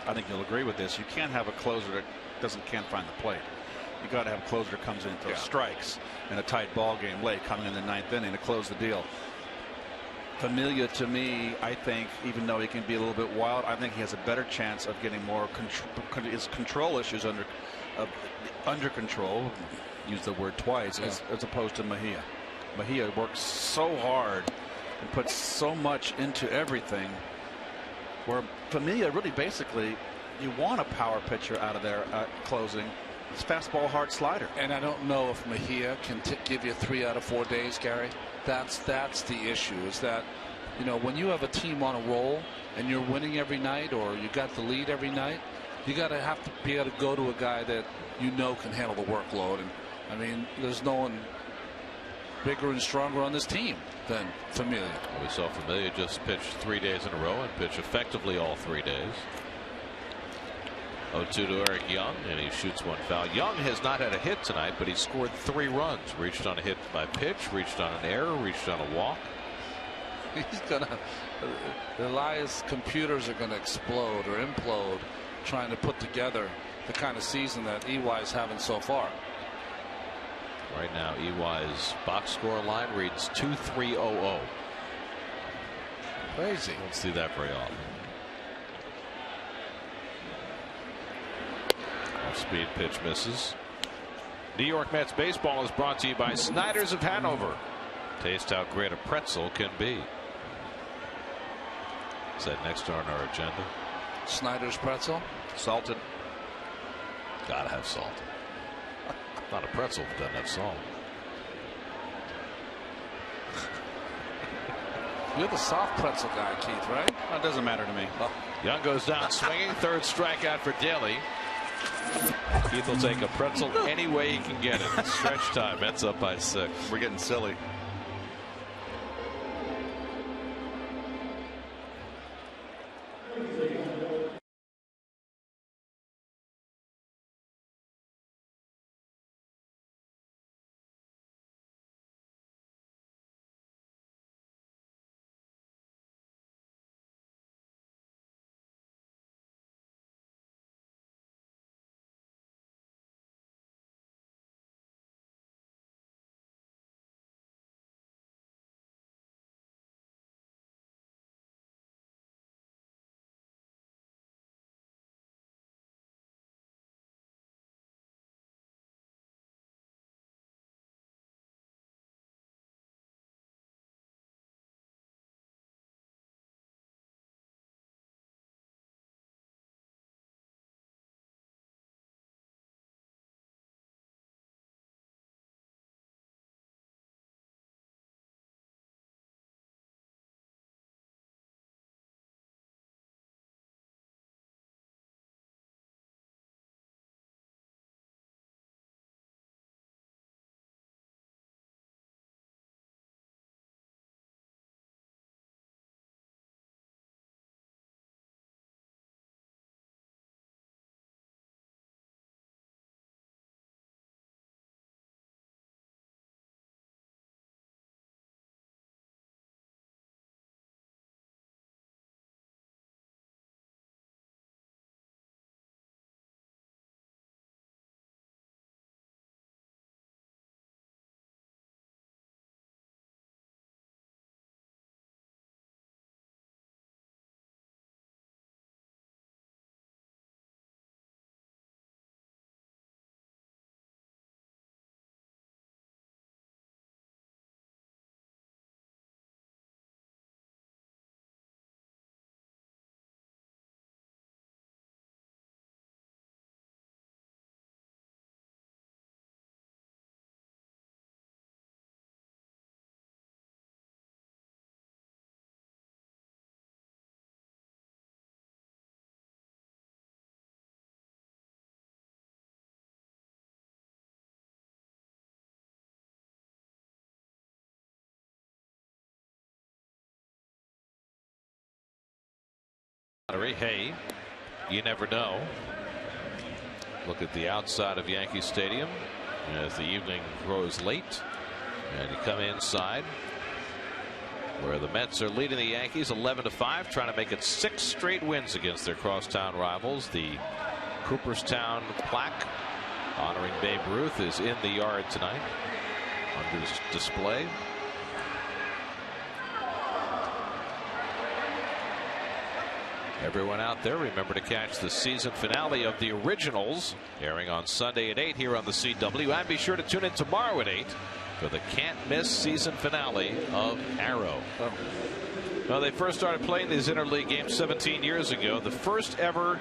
I think you'll agree with this. You can't have a closer that can't find the plate. You got to have a closer that comes in throws strikes in a tight ball game late, coming in the 9th inning to close the deal. Familia, to me, I think, even though he can be a little bit wild, I think he has a better chance of getting more his control issues under control. Use the word twice, as opposed to Mejia. Mejia works so hard and puts so much into everything, where Familia really basically, you want a power pitcher out of there closing. It's fastball, hard slider. And I don't know if Mejia can give you 3 out of 4 days, Gary. That's the issue, is that, you know, when you have a team on a roll and you're winning every night, or you got the lead every night, you have to be able to go to a guy that you know can handle the workload. And I mean, there's no one bigger and stronger on this team than Familia. We saw Familia just pitch 3 days in a row and pitch effectively all 3 days. 0-2 to Eric Young, and he shoots one foul. Young has not had a hit tonight, but he scored 3 runs. Reached on a hit by pitch, reached on an error, reached on a walk. He's gonna. Elias' computers are gonna explode or implode, trying to put together the kind of season that EY's having so far. Right now, EY's box score line reads 2-3-0-0. Crazy. Don't see that very often. Off-speed pitch misses. New York Mets baseball is brought to you by Snyder's of Hanover. Taste how great a pretzel can be. Is that next on our agenda? Snyder's pretzel. Salted. Gotta have salt. Not a pretzel if it doesn't have salt. You're the soft pretzel guy, Keith, right? That doesn't matter to me. Young goes down swinging. Third strikeout for Daly. Keith will take a pretzel any way he can get it. Stretch time. Mets up by 6. We're getting silly. Hey, you never know. Look at the outside of Yankee Stadium as the evening grows late, and you come inside where the Mets are leading the Yankees 11-5, trying to make it 6 straight wins against their crosstown rivals. The Cooperstown plaque honoring Babe Ruth is in the yard tonight under display. Everyone out there, remember to catch the season finale of The Originals, airing on Sunday at 8 here on the CW. And be sure to tune in tomorrow at 8 for the can't-miss season finale of Arrow. Well, they first started playing these interleague games 17 years ago. The first ever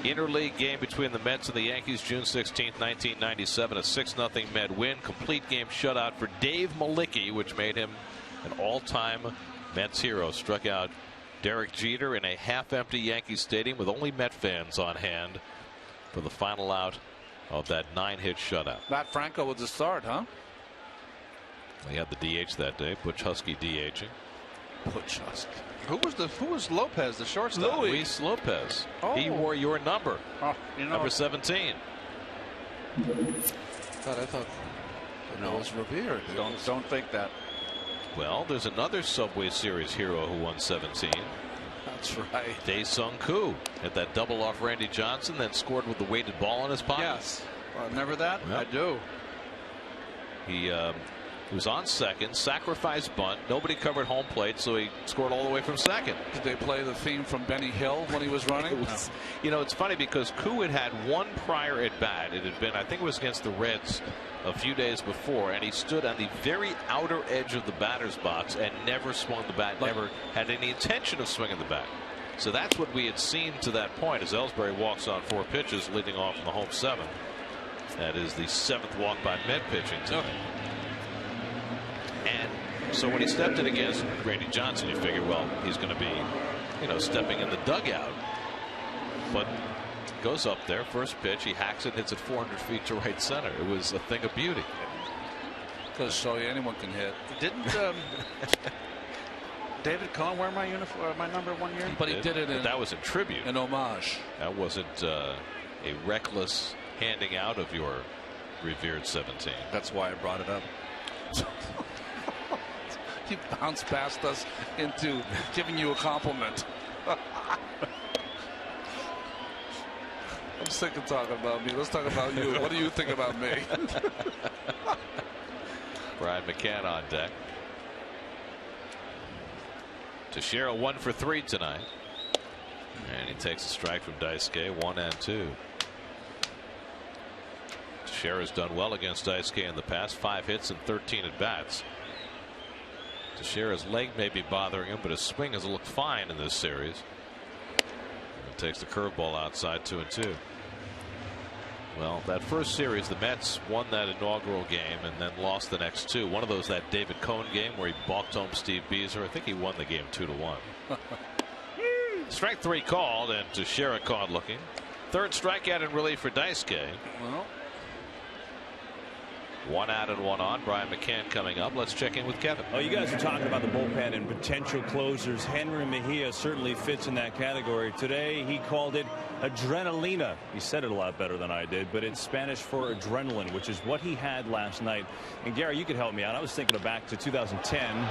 interleague game between the Mets and the Yankees, June 16th, 1997, a 6-0 Met win. Complete game shutout for Dave Malicki, which made him an all-time Mets hero. Struck out Derek Jeter in a half-empty Yankee Stadium with only Met fans on hand for the final out of that 9-hit shutout. Matt Franco was the start, huh? He had the DH that day. Butch Husky DHing. Butch Husky. Who was Lopez, the shortstop? Luis Lopez. Oh. He wore your number. Oh, you know, number 17. I thought it was Revere. Don't think that. Well, there's another Subway Series hero who won 17. That's right. Dae-Sung Koo hit that double off Randy Johnson, then scored with the weighted ball in his pocket. Yes. Remember that? Yep. I do. He He was on second, sacrifice bunt. Nobody covered home plate, so he scored all the way from second. Did they play the theme from Benny Hill when he was running? You know, it's funny because Koo had one prior at bat. It had been, I think it was against the Reds a few days before, and he stood on the very outer edge of the batter's box and never swung the bat, never had any intention of swinging the bat. So that's what we had seen to that point as Ellsbury walks on 4 pitches, leading off in the home 7. That is the 7th walk by Met pitching tonight. And so when he stepped in against Randy Johnson, you figure, well, he's going to be, you know, stepping in the dugout. But goes up there, first pitch, he hacks it, hits it 400 feet to right center. It was a thing of beauty. Because show you anyone can hit. Didn't David Cohn wear my uniform, my number 1 year? But he did it in, that was in tribute. An homage. That wasn't a reckless handing out of your revered 17. That's why I brought it up. He bounced past us into giving you a compliment. I'm sick of talking about me. Let's talk about you. What do you think about me? Brian McCann on deck. Teixeira 1 for 3 tonight. And he takes a strike from Daisuke, 1-2. Teixeira's done well against Daisuke in the past, 5 hits and 13 at bats. Teixeira's leg may be bothering him, but his swing has looked fine in this series. And takes the curveball outside, 2-2. Well, that first series, the Mets won that inaugural game and then lost the next 2. One of those, that David Cohn game where he balked home Steve Beazer. I think he won the game 2-1. Strike 3 called, and Teixeira caught looking. 3rd strikeout in relief for Daisuke. Well, 1 out and 1 on. Brian McCann coming up. Let's check in with Kevin. Oh, you guys are talking about the bullpen and potential closers. Henry Mejia certainly fits in that category. Today he called it adrenalina. He said it a lot better than I did, but it's Spanish for adrenaline, which is what he had last night. And Gary, you could help me out. I was thinking back to 2010.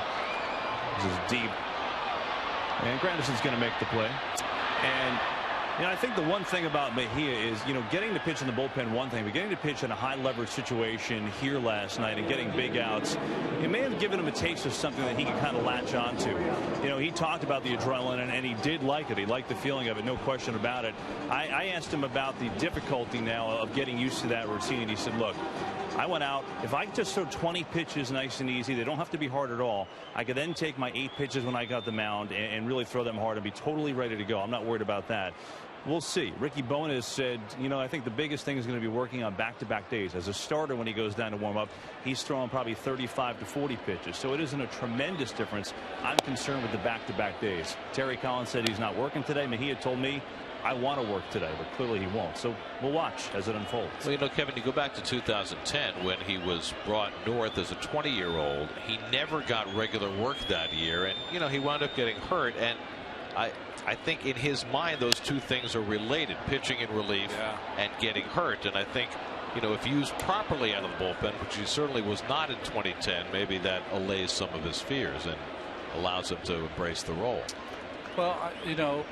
This is deep. And Granderson's going to make the play. And you know, I think the one thing about Mejia is, you know, getting to pitch in the bullpen, one thing, but getting to pitch in a high leverage situation here last night and getting big outs, it may have given him a taste of something that he could kind of latch onto. You know, he talked about the adrenaline, and he did like it. He liked the feeling of it, no question about it. I asked him about the difficulty now of getting used to that routine, and he said, look, I went out, if I just throw 20 pitches nice and easy, they don't have to be hard at all. I could then take my 8 pitches when I got the mound and really throw them hard and be totally ready to go. I'm not worried about that. We'll see. Ricky Bonas said, you know, I think the biggest thing is going to be working on back-to-back days. As a starter, when he goes down to warm up, he's throwing probably 35 to 40 pitches. So it isn't a tremendous difference. I'm concerned with the back-to-back days. Terry Collins said he's not working today. Mejia told me, I want to work today, but clearly he won't. So we'll watch as it unfolds. Well, you know, Kevin, you go back to 2010 when he was brought north as a 20-year-old. He never got regular work that year, and, you know, he wound up getting hurt. And I think in his mind those two things are related, pitching in relief and getting hurt. And I think, you know, if used properly out of the bullpen, which he certainly was not in 2010, maybe that allays some of his fears and allows him to embrace the role. well, you know,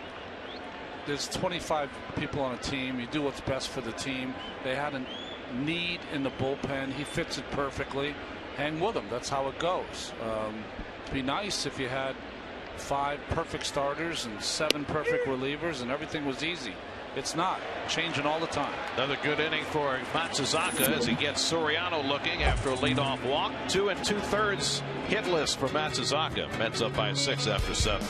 there's 25 people on a team. You do what's best for the team. They had a need in the bullpen. He fits it perfectly. Hang with him. That's how it goes. It'd be nice if you had 5 perfect starters and 7 perfect relievers and everything was easy. It's not. Changing all the time. Another good inning for Matsuzaka as he gets Soriano looking after a leadoff walk. 2 2/3 hitless for Matsuzaka. Mets up by 6 after 7.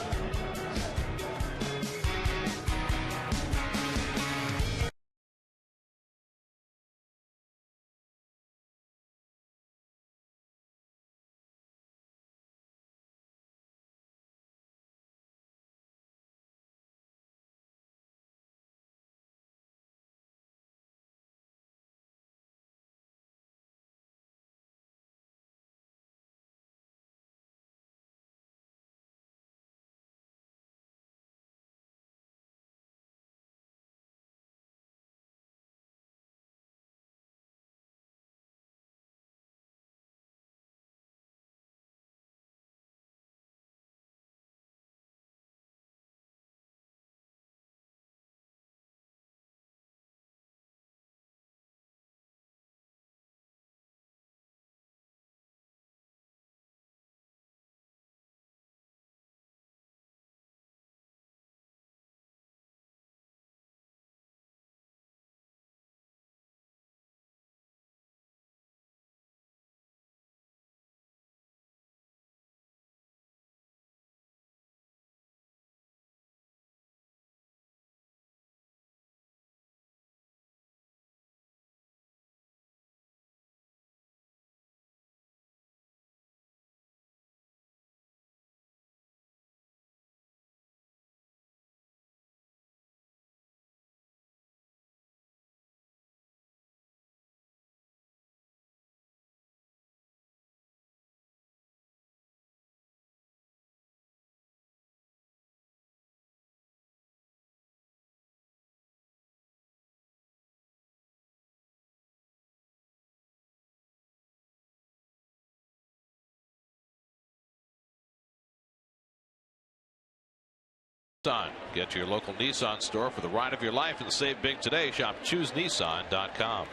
Nissan. Get to your local Nissan store for the ride of your life and save big today. Shop ChooseNissan.com.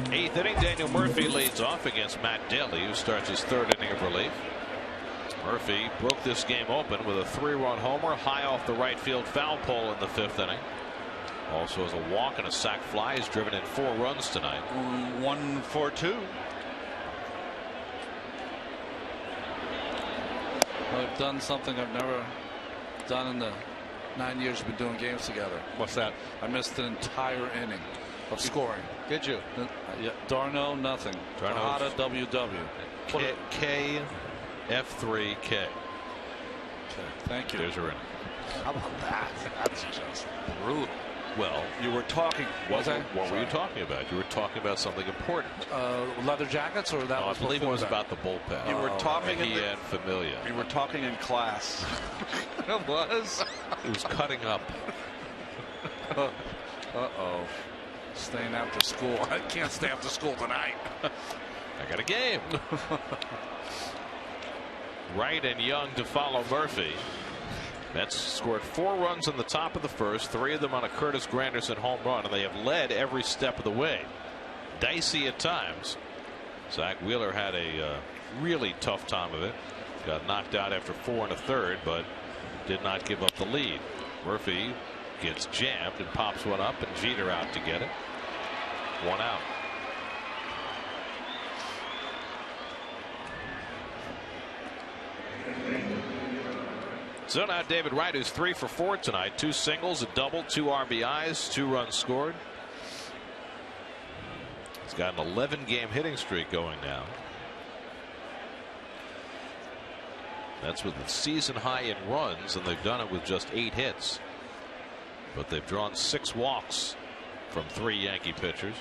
8th inning, Daniel Murphy leads off against Matt Daly, who starts his 3rd inning of relief. Murphy broke this game open with a 3-run homer high off the right field foul pole in the 5th inning. Also has a walk and a sac fly. He's driven in 4 runs tonight. 1 for 2. I've done something I've never done in the 9 years we've been doing games together. What's that? I missed an entire inning of scoring. Did you? Yeah, Darno, nothing. Tejada, WW. K F3K. Okay, thank you. There's your inning. How about that? That's just brutal. Well, You were talking. what were you talking about? You were talking about something important. Leather jackets, or that I was believe it before was that? about the bullpen. You were talking He and Familia. You were talking in class. It was. He was cutting up. Uh-oh. Staying after school. I can't stay after school tonight. I got a game. Wright and Young to follow Murphy. Mets scored 4 runs in the top of the 1st, 3 of them on a Curtis Granderson home run, and they have led every step of the way. Dicey at times. Zach Wheeler had a really tough time of it. Got knocked out after 4 1/3, but did not give up the lead. Murphy gets jammed and pops one up, and Jeter out to get it. 1 out. So now David Wright, who's 3 for 4 tonight, 2 singles, a double, 2 RBIs, 2 runs scored. He's got an 11-game hitting streak going now. That's with the season high in runs, and they've done it with just 8 hits. But they've drawn 6 walks from 3 Yankee pitchers.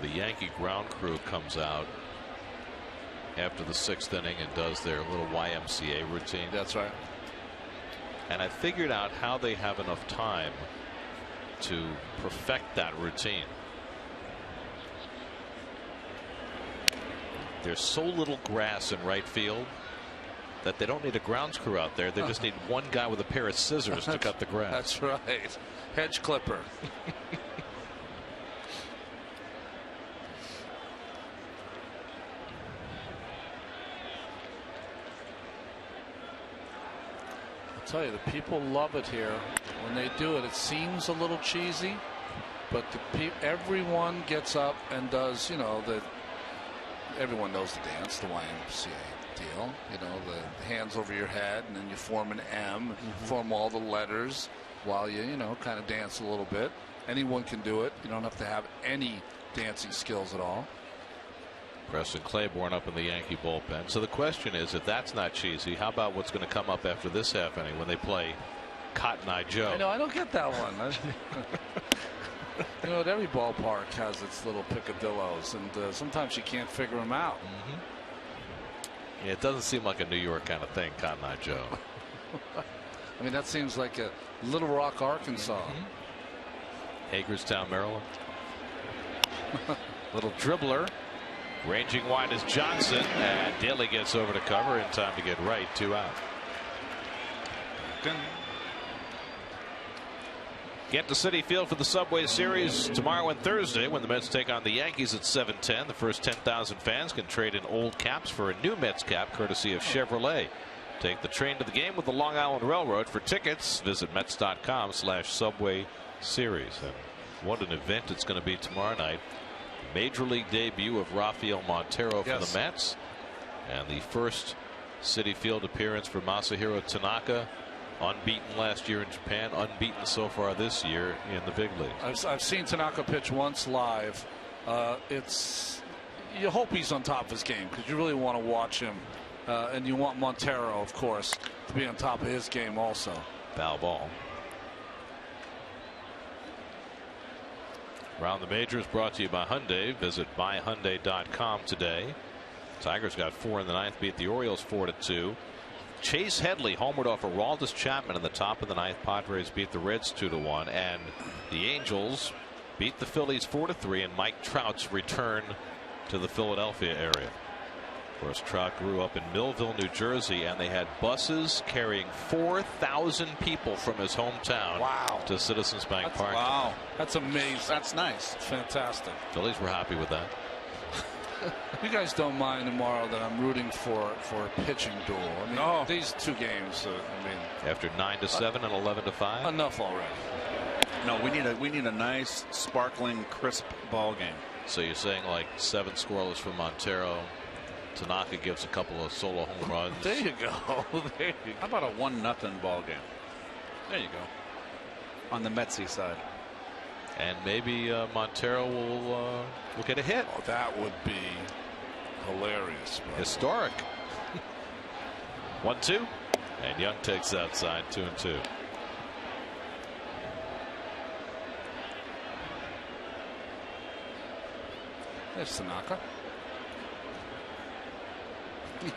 The Yankee ground crew comes out after the 6th inning and does their little YMCA routine. That's right. And I figured out how they have enough time to perfect that routine. There's so little grass in right field that they don't need a grounds crew out there. They just need one guy with a pair of scissors to cut the grass. That's right. Hedge clipper. I tell you, the people love it here when they do it. It seems a little cheesy, but everyone gets up and does, everyone knows the dance, the YMCA deal, the hands over your head, and then you form an M, form all the letters while you kind of dance a little bit. Anyone can do it. You don't have to have any dancing skills at all. Preston Claiborne up in the Yankee bullpen. So the question is, if that's not cheesy, how about what's going to come up after this half inning when they play Cotton Eye Joe? I know, I don't get that one. Every ballpark has its little picadillos, and sometimes you can't figure them out. Yeah, it doesn't seem like a New York kind of thing, Cotton Eye Joe. I mean, that seems like a Little Rock, Arkansas. Hagerstown, Maryland. Little dribbler. Ranging wide is Johnson, and Daly gets over to cover in time to get right. 2 out. Get to Citi Field for the Subway Series tomorrow and Thursday when the Mets take on the Yankees at 7:10. The first 10,000 fans can trade in old caps for a new Mets cap courtesy of Chevrolet. Take the train to the game with the Long Island Railroad. For tickets, visit Mets.com/Subway Series. And what an event it's going to be tomorrow night. Major League debut of Rafael Montero for the Mets, and the first Citi Field appearance for Masahiro Tanaka, unbeaten last year in Japan, unbeaten so far this year in the big leagues. I've seen Tanaka pitch once live. You hope he's on top of his game because you really want to watch him, and you want Montero, of course, to be on top of his game also. Foul ball. Around the Majors brought to you by Hyundai. Visit buyhyundai.com today. Tigers got 4 in the 9th, beat the Orioles 4-2. Chase Headley homered off Aroldis Chapman in the top of the 9th. Padres beat the Reds 2-1, and the Angels beat the Phillies 4-3, and Mike Trout's return to the Philadelphia area. Of course, Trout grew up in Millville, New Jersey, and they had buses carrying 4,000 people from his hometown to Citizens Bank Park. Wow, that's amazing. That's nice. Fantastic. Phillies were happy with that. You guys don't mind tomorrow that I'm rooting for a pitching duel. I mean, No. These 2 games. After 9-7 and 11-5. Enough already. No, we need a nice, sparkling, crisp ball game. So you're saying like 7 scoreless from Montero. Tanaka gives a couple of solo home runs. There you go. There you go. How about a 1-0 ball game? There you go. On the Metsy side. And maybe Montero will get a hit. Oh, that would be hilarious. Historic. 1-2. And Young takes outside 2-2. There's Tanaka.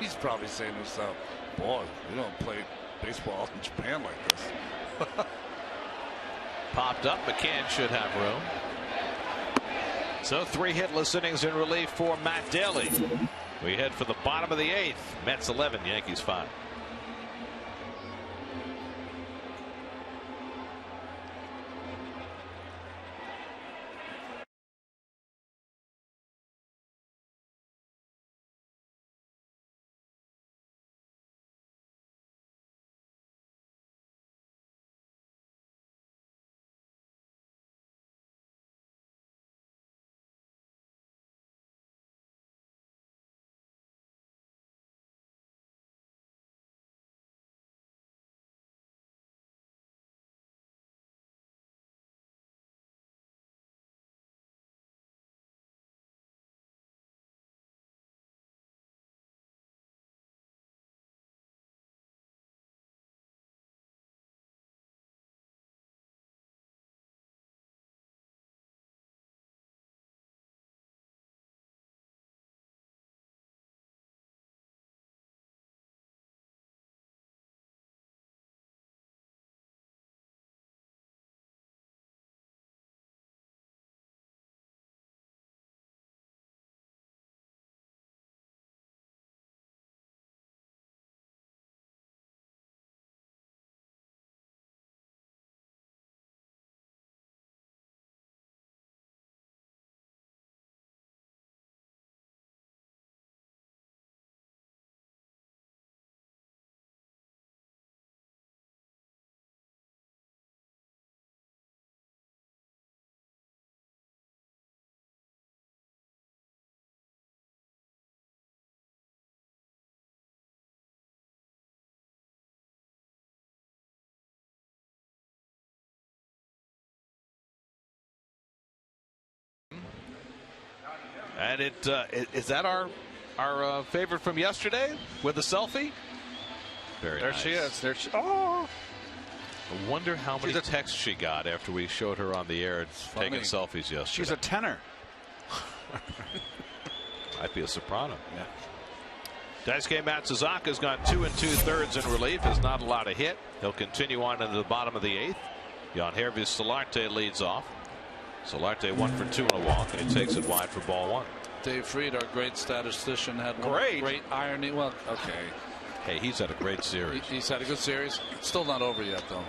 He's probably saying to himself, boy, we don't play baseball in Japan like this. Popped up. McCann should have room. So 3 hitless innings in relief for Matt Daly. We head for the bottom of the 8th. Mets 11, Yankees 5. And is that our favorite from yesterday with the selfie? Very There nice. she is. There she. Oh. I wonder how many texts she got after we showed her on the air taking selfies yesterday. She's a tenor. Might be a soprano. Yeah. Daisuke Matsuzaka's gone 2 2/3 in relief. Has not allowed a hit. He'll continue on into the bottom of the 8th. Yangervis Solarte leads off. Solarte 1 for 2 and a walk, and he takes it wide for ball 1. Dave Fried, our great statistician, had great irony. Well, okay. Hey, he's had a great series. He's had a good series. Still not over yet, though.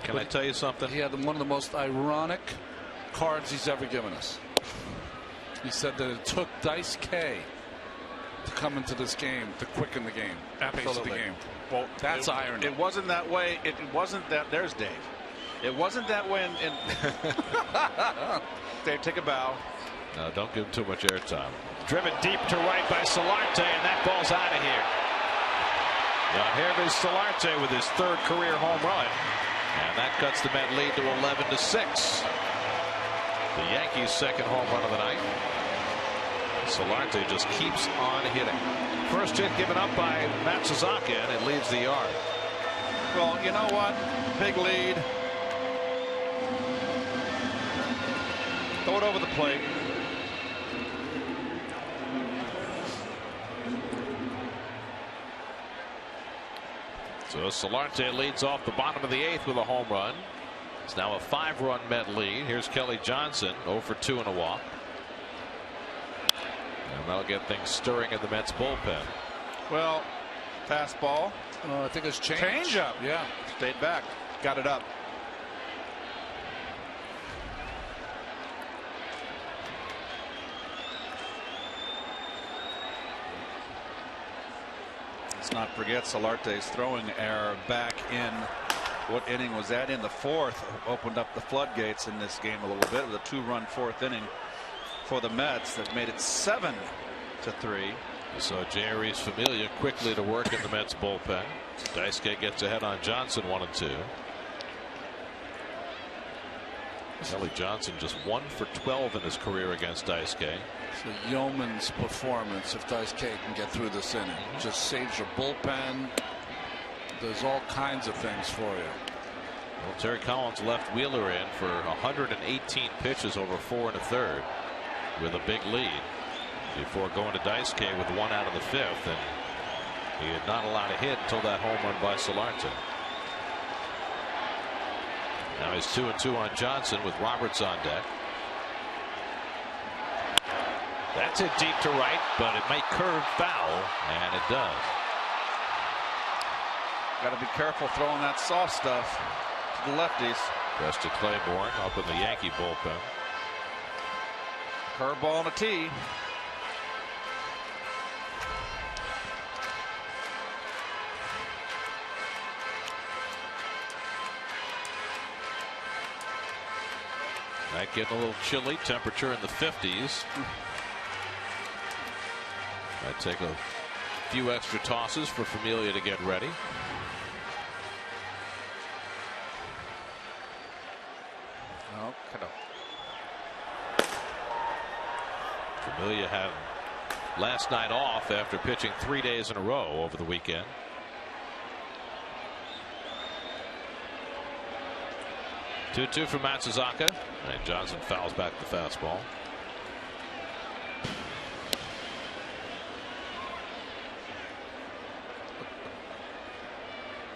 Can I tell you something? He had one of the most ironic cards he's ever given us. He said that it took Dice K to come into this game to quicken the game. Absolutely. The game. Well, that's irony. It wasn't that way. It wasn't that. There's Dave. It wasn't that way. Dave, take a bow. No, don't give him too much airtime. Driven deep to right by Solarte, and that ball's out of here. Yangervis Solarte with his 3rd career home run, and that cuts the Met lead to 11-6. The Yankees' 2nd home run of the night. Solarte just keeps on hitting. First hit given up by Matsuzaka, and it leaves the yard. Well, you know what? Big lead. The throw it over the plate. So Solarte leads off the bottom of the 8th with a home run. It's now a 5-run Met lead. Here's Kelly Johnson, 0 for 2 and a walk. And that'll get things stirring in the Mets bullpen. Well, fastball. I think it's Change up. Yeah. Stayed back. Got it up. Let's not forget Solarte's throwing error back in. What inning was that? In the 4th. Opened up the floodgates in this game a little bit with a 2-run 4th inning for the Mets that made it 7-3. So Jerry's Familia quickly to work in the Mets bullpen. Daisuke gets ahead on Johnson, 1-2. Kelly Johnson just 1 for 12 in his career against Daisuke. It's a yeoman's performance if Daisuke can get through this inning. Just saves your bullpen. Does all kinds of things for you. Well, Terry Collins left Wheeler in for 118 pitches over 4 1/3 with a big lead before going to Daisuke with 1 out of the 5th, and he had not allowed a hit until that home run by Solarte. Now he's 2-2 on Johnson with Roberts on deck. That's it deep to right, but it might curve foul, and it does. Got to be careful throwing that soft stuff to the lefties. Preston Claiborne up in the Yankee bullpen. Curveball and a tee. Night getting a little chilly. Temperature in the 50s. Might take a few extra tosses for Familia to get ready. Oh, kind of. Familia had last night off after pitching 3 days in a row over the weekend. Two for Matsuzaka, and Johnson fouls back the fastball.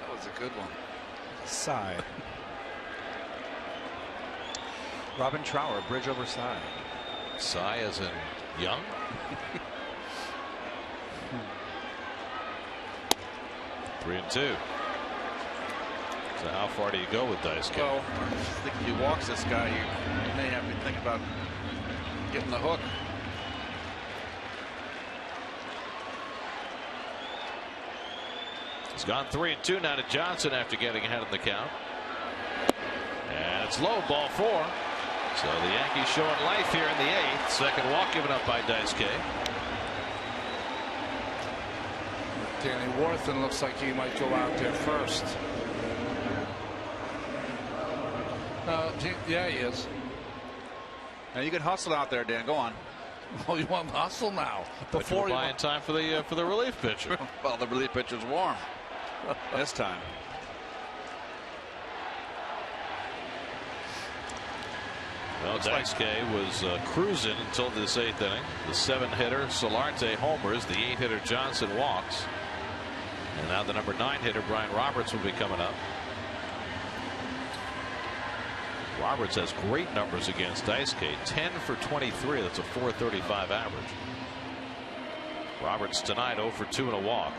That was a good one. Side. Robin Trower, bridge over side. Cy as in Young. Three and two. So how far do you go with Daisuke? Well, I think if he walks this guy, you may have to think about getting the hook. He's gone 3-2 now to Johnson after getting ahead of the count. And it's low, ball 4. So the Yankees showing life here in the 8th. Second walk given up by Daisuke. Danny Worthen looks like he might go out there first. Yeah, he is. Now you can hustle out there, Dan. Go on. Oh, you want to hustle now? Before buying time for the relief pitcher. Well, the relief pitcher's warm this time. Well, Daisuke was cruising until this 8th inning. The 7-hitter Solarte homers. The 8-hitter Johnson walks. And now the number 9-hitter Brian Roberts will be coming up. Roberts has great numbers against Daisuke. 10 for 23. That's a .435 average. Roberts tonight 0 for 2 and a walk.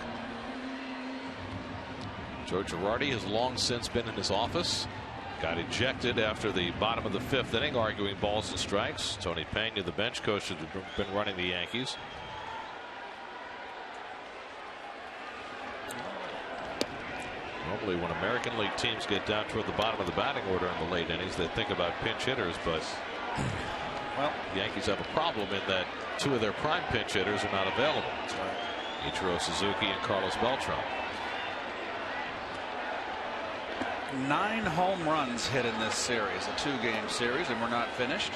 Joe Girardi has long since been in his office. Got ejected after the bottom of the 5th inning, arguing balls and strikes. Tony Pena, the bench coach, has been running the Yankees. Normally when American League teams get down toward the bottom of the batting order in the late innings, they think about pinch hitters, but well, the Yankees have a problem in that 2 of their prime pinch hitters are not available. That's right. Ichiro Suzuki and Carlos Beltran. 9 home runs hit in this series, a 2-game series, and we're not finished.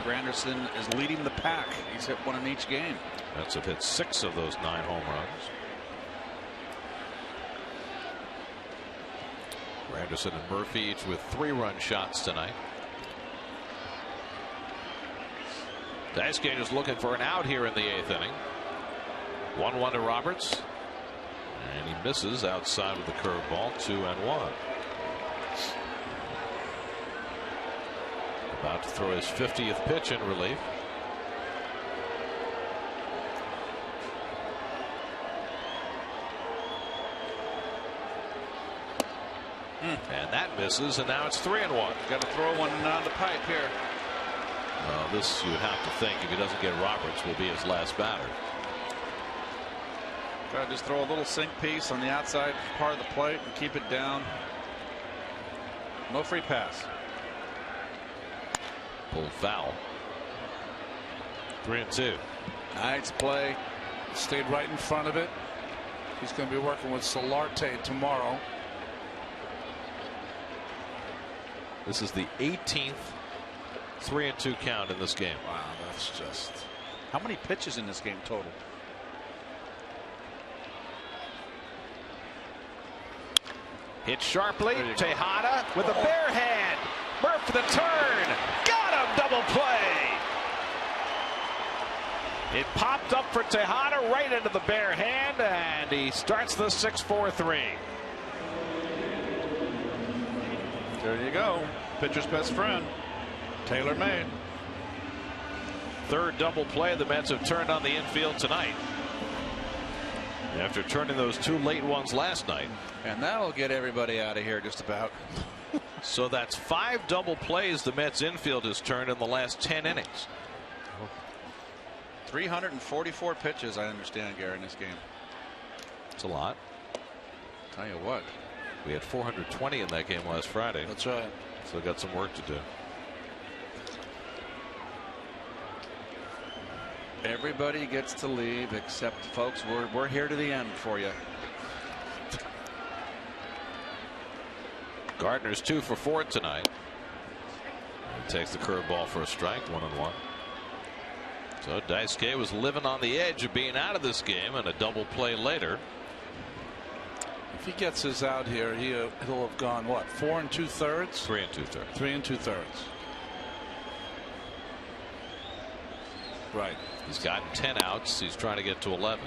Granderson is leading the pack. He's hit 1 in each game. Mets have hit 6 of those 9 home runs. Granderson and Murphy each with 3-run shots tonight. Daisuke is looking for an out here in the 8th inning. 1-1 to Roberts. And he misses outside with the curveball. 2-1. About to throw his 50th pitch in relief. And that misses, and now it's 3-1. Got to throw one down the pipe here. This you would have to think, if he doesn't get Roberts, will be his last batter. Got to just throw a little sink piece on the outside part of the plate and keep it down. No free pass. Pulled foul. 3-2. Nice play. Stayed right in front of it. He's going to be working with Solarte tomorrow. This is the 18th 3-2 count in this game. Wow, that's just. How many pitches in this game total? Hit sharply. Tejada with a bare hand. Murph for the turn. Got him. Double play. It popped up for Tejada right into the bare hand, and he starts the 6-4-3. There you go. Pitcher's best friend. Taylor made. Third double play the Mets have turned on the infield tonight, after turning those 2 late ones last night. And that'll get everybody out of here just about. So that's 5 double plays the Mets infield has turned in the last 10 innings. 344 pitches, I understand, Gary, in this game. It's a lot. Tell you what. We had 420 in that game last Friday. That's right. So got some work to do. Everybody gets to leave except, folks, we're here to the end for you. Gardner's 2 for 4 tonight. He takes the curveball for a strike. 1-1. So Daisuke was living on the edge of being out of this game, and a double play later. If he gets his out here, he'll have gone what, 4 2/3? 3 2/3. 3 2/3. Right. He's gotten 10 outs. He's trying to get to 11.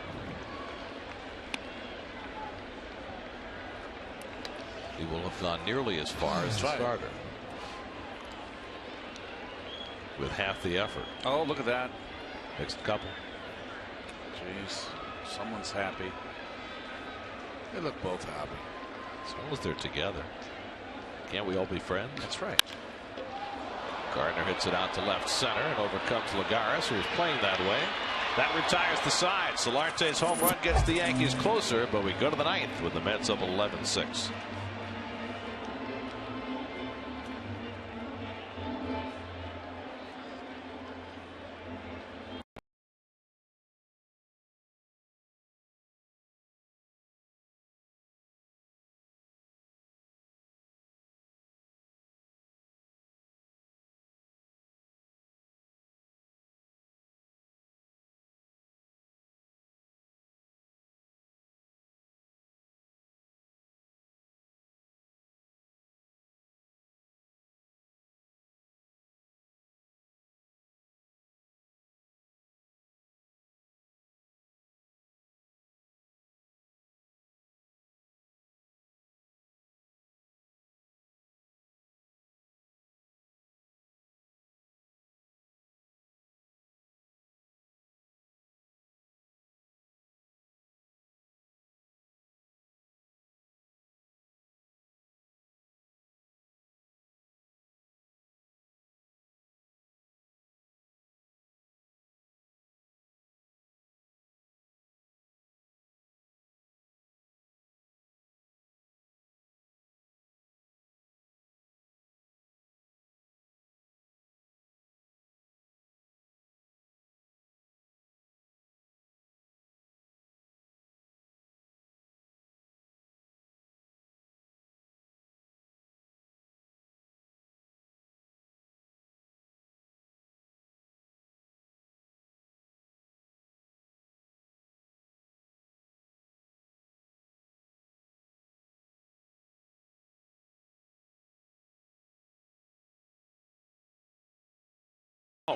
He will have gone nearly as far as the starter, with half the effort. Oh, look at that. Mixed couple. Jeez, someone's happy. They look both happy. As long as they're together. Can't we all be friends? That's right. Gardner hits it out to left center and overcomes Lagares, who is playing that way. That retires the side. Solarte's home run gets the Yankees closer, but we go to the 9th with the Mets up 11-6.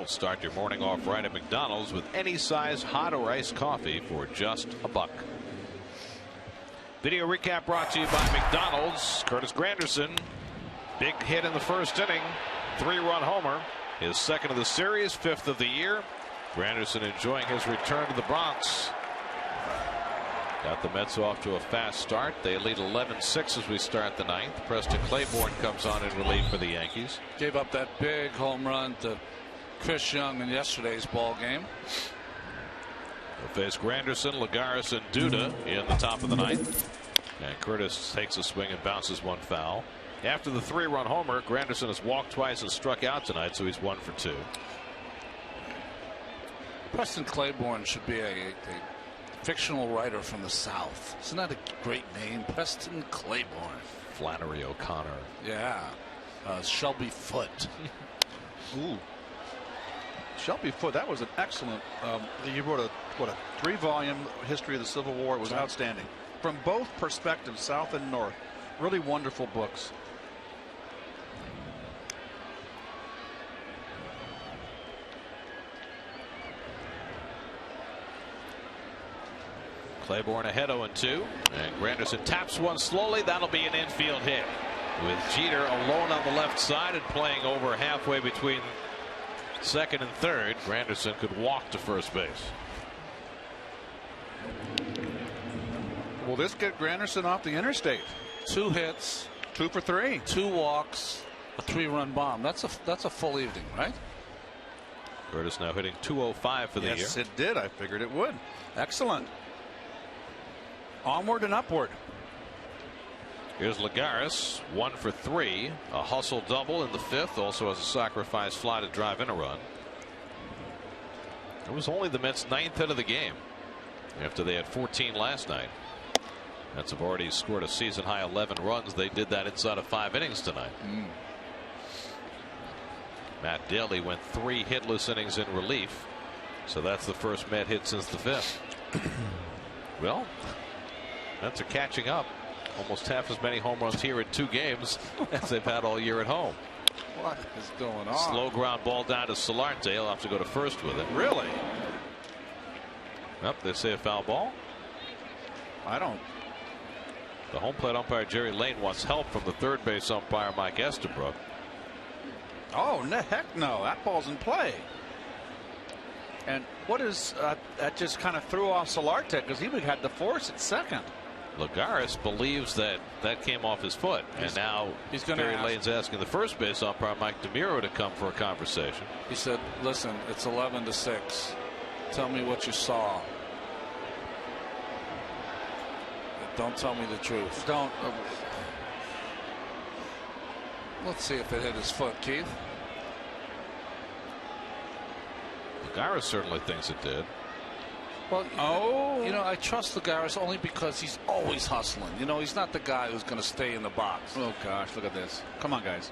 Start your morning off right at McDonald's with any size hot or iced coffee for just $1. Video recap brought to you by McDonald's. Curtis Granderson, big hit in the first inning, 3-run homer, his second of the series, 5th of the year. Granderson enjoying his return to the Bronx. Got the Mets off to a fast start. They lead 11-6 as we start the 9th. Preston Claiborne comes on in relief for the Yankees. Gave up that big home run to Chris Young in yesterday's ball game. We'll face Granderson, Lagares, and Duda in the top of the 9th. And Curtis takes a swing and bounces one foul. After the 3-run homer, Granderson has walked twice and struck out tonight, so he's 1 for 2. Preston Claiborne should be a fictional writer from the South. Isn't that a great name? Preston Claiborne. Flannery O'Connor. Yeah. Shelby Foote. Ooh. Shelby Foote, that was an excellent. You wrote a 3-volume history of the Civil War. It was outstanding from both perspectives, South and North. Really wonderful books. Claiborne ahead 0-2, and Granderson taps one slowly. That'll be an infield hit. With Jeter alone on the left side and playing over halfway between second and third, Granderson could walk to first base. Will this get Granderson off the interstate? 2 hits, 2 for 3, 2 walks, a 3-run bomb. That's a full evening, right? Curtis now hitting .205 for the year. Yes, it did. I figured it would. Excellent. Onward and upward. Here's Lagares, 1 for 3, a hustle double in the 5th, also has a sacrifice fly to drive in a run. It was only the Mets' 9th hit of the game after they had 14 last night. Mets have already scored a season high 11 runs. They did that inside of 5 innings tonight. Matt Daly went 3 hitless innings in relief, so that's the first Met hit since the 5th. Well, Mets are catching up. Almost half as many home runs here in 2 games as they've had all year at home. What is going on? Slow ground ball down to Solarte. He'll have to go to first with it. Really? Yep, they say a foul ball. I don't. The home plate umpire Jerry Lane wants help from the third base umpire Mike Estabrook. Oh, heck no. That ball's in play. And what is that just kind of threw off Solarte because he had the force at second. Lagares believes that came off his foot, and now Jerry Lane's asking the first base umpire Mike DeMuro to come for a conversation. He said, listen, it's 11-6. Tell me what you saw. Don't tell me the truth. Don't. Let's see if it hit his foot, Keith. Lagares certainly thinks it did. Well, you know, I trust Lagares only because he's always hustling. You know, he's not the guy who's going to stay in the box. Oh, gosh, look at this. Come on, guys.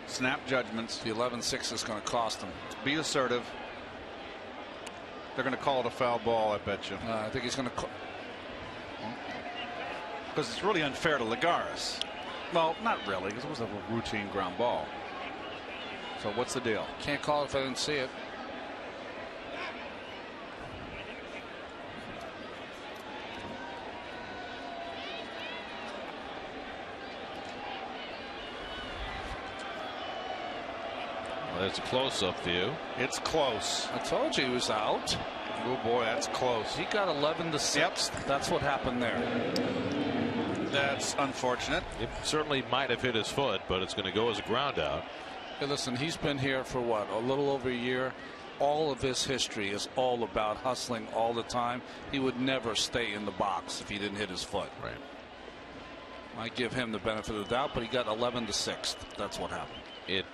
Snap judgments. The 11-6 is going to cost him. Be assertive. They're going to call it a foul ball, I bet you. I think he's going to. Because it's really unfair to Lagares. Well, not really, because it was a routine ground ball. So what's the deal? Can't call it if I didn't see it. There's a close-up view. It's close. I told you he was out. Oh boy, that's close. He got 11-6. Yep. That's what happened there. That's unfortunate. It certainly might have hit his foot, but it's going to go as a ground out. Hey, listen, he's been here for what, a little over a year. All of his history is all about hustling all the time. He would never stay in the box if he didn't hit his foot. Right. I give him the benefit of the doubt, but he got 11-6. That's what happened. It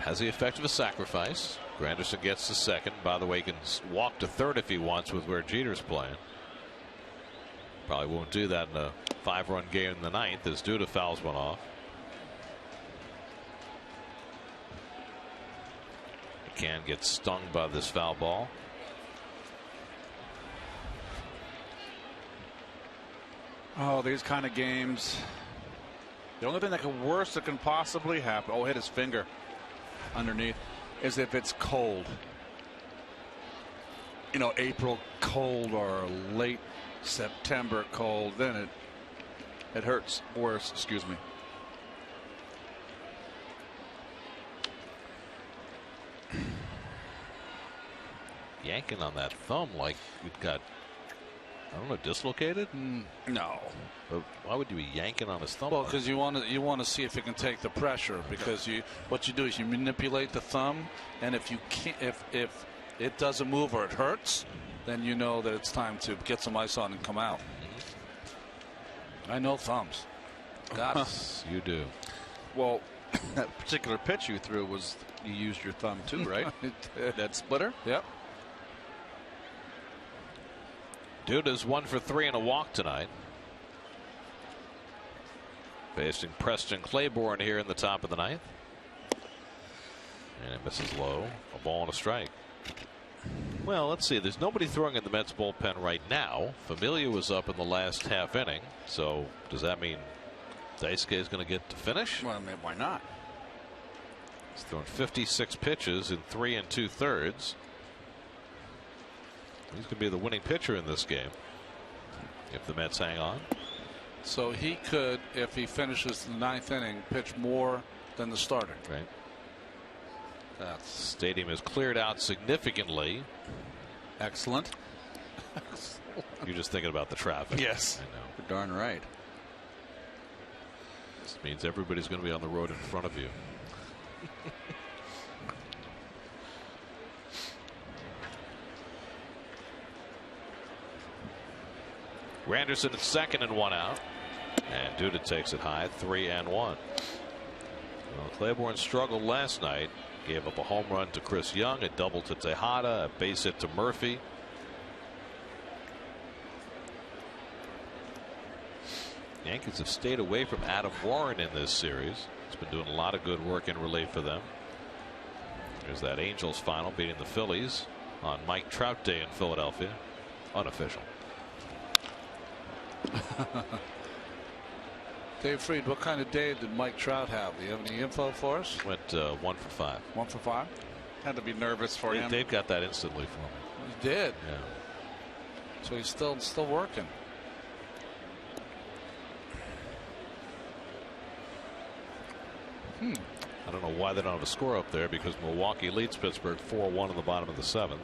has the effect of a sacrifice. Granderson gets to second. By the way, he can walk to third if he wants with where Jeter's playing. Probably won't do that in a 5-run game in the 9th as Duda fouls one off. McCann gets stung by this foul ball. Oh, these kind of games. The only thing that could possibly happen. Oh, hit his finger. underneath is if it's cold. You know, April cold or late September cold, then it hurts worse. Excuse me. Yanking on that thumb like you've got, I don't know, dislocated? No. But why would you be yanking on his thumb? Well, because you want to see if it can take the pressure. Because what you do is you manipulate the thumb, and if you can't, if it doesn't move or it hurts, then you know that it's time to get some ice on and come out. I know thumbs. Got it. You do. Well, that particular pitch you threw was you used your thumb too, right? That splitter. Yep. Duda's 1 for 3 and a walk tonight. Facing Preston Claiborne here in the top of the ninth. And it misses low. A ball and a strike. Well, let's see. There's nobody throwing in the Mets bullpen right now. Familia was up in the last half inning. So does that mean Daisuke is going to get to finish? Well, why not? He's thrown 56 pitches in 3 2/3. He's going to be the winning pitcher in this game if the Mets hang on. So he could, if he finishes the 9th inning, pitch more than the starter. Right. That stadium is cleared out significantly. Excellent. You're just thinking about the traffic. Yes. I know. You're darn right. This means everybody's going to be on the road in front of you. Granderson at second and 1 out. And Duda takes it high, 3-1. Well, Claiborne struggled last night. Gave up a home run to Chris Young, a double to Tejada, a base hit to Murphy. Yankees have stayed away from Adam Warren in this series. He's been doing a lot of good work in relief for them. There's that Angels final beating the Phillies on Mike Trout Day in Philadelphia. Unofficial. Dave Fried, what kind of day did Mike Trout have? Do you have any info for us? Went 1 for 5. 1 for 5? Had to be nervous for him. Dave got that instantly for me. He did. Yeah. So he's still working. I don't know why they don't have a score up there, because Milwaukee leads Pittsburgh 4-1 in the bottom of the 7th.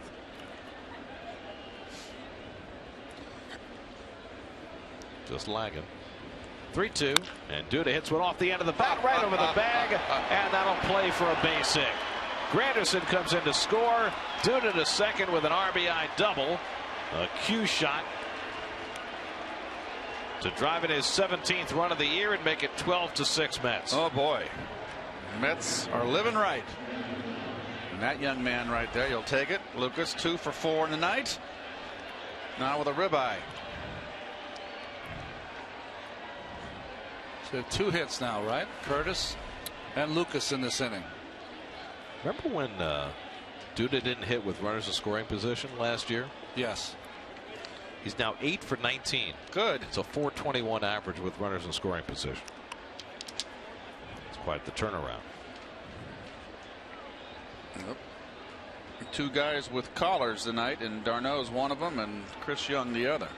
Just lagging. 3-2, and Duda hits one off the end of the bat right over the bag, and that'll play for a base hit. Granderson comes in to score. Duda to second with an RBI double. A cue shot to drive in his 17th run of the year and make it 12-6 Mets. Oh boy, Mets are living right. And that young man right there, you'll take it. Lucas 2 for 4 in the night. Now with a ribeye. So 2 hits now, right? Curtis and Lucas in this inning. Remember when Duda didn't hit with runners in scoring position last year? Yes. He's now 8 for 19. Good. It's a .421 average with runners in scoring position. It's quite the turnaround. Yep. 2 guys with collars tonight, and Darno's one of them, and Chris Young the other.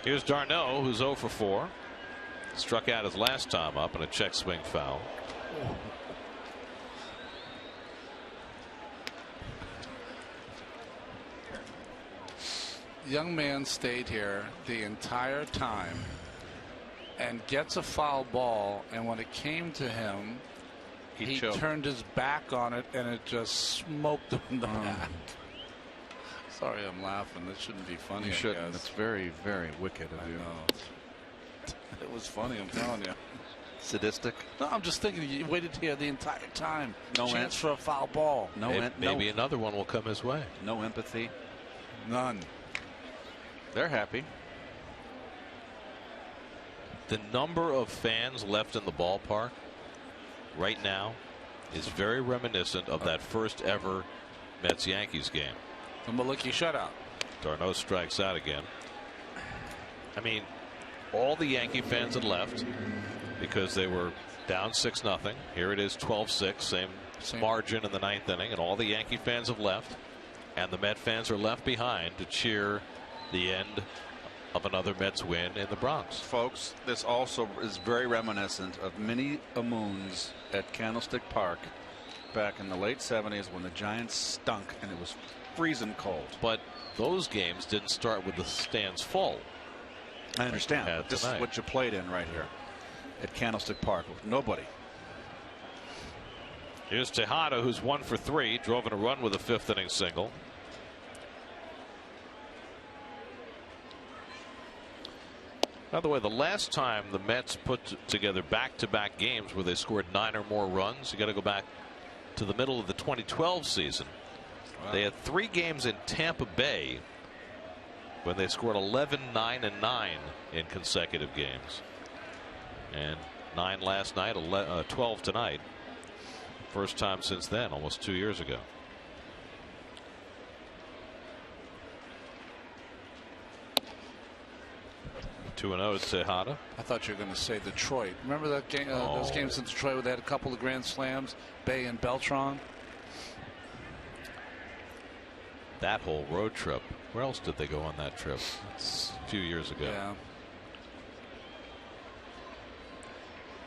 Here's Darno, who's 0 for 4. Struck out his last time up in a check swing foul. Young man stayed here the entire time and gets a foul ball, and when it came to him, he turned his back on it, and it just smoked him in the back. Sorry, I'm laughing. That shouldn't be funny. You shouldn't. It's very, very wicked of you. It was funny, I'm telling you. Sadistic. No, I'm just thinking you waited here the entire time. No chance for a foul ball. Maybe another one will come his way. No empathy. None. They're happy. The number of fans left in the ballpark right now is very reminiscent of that first ever Mets-Yankees game. The Maliki shutout. Darno strikes out again. I mean, all the Yankee fans had left because they were down 6-0. Here it is 12-6, same margin in the 9th inning, and all the Yankee fans have left, and the Met fans are left behind to cheer the end of another Mets win in the Bronx. Folks, this also is very reminiscent of many moons at Candlestick Park back in the late 70s when the Giants stunk and it was freezing cold. But those games didn't start with the stands full. I understand. But this is what you played in right here at Candlestick Park with nobody. Here's Tejada, who's 1 for 3, drove in a run with a 5th inning single. By the way, the last time the Mets put together back-to-back games where they scored 9 or more runs, you got to go back to the middle of the 2012 season. Wow. They had 3 games in Tampa Bay when they scored 11, 9, and 9 in consecutive games, and 9 last night, 12 tonight. First time since then, almost 2 years ago. 2-0 to Tejada. I thought you were going to say Detroit. Remember that game? Those games in Detroit where they had a couple of grand slams, Bay and Beltran. That whole road trip. Where else did they go on that trip? It's a few years ago. Yeah.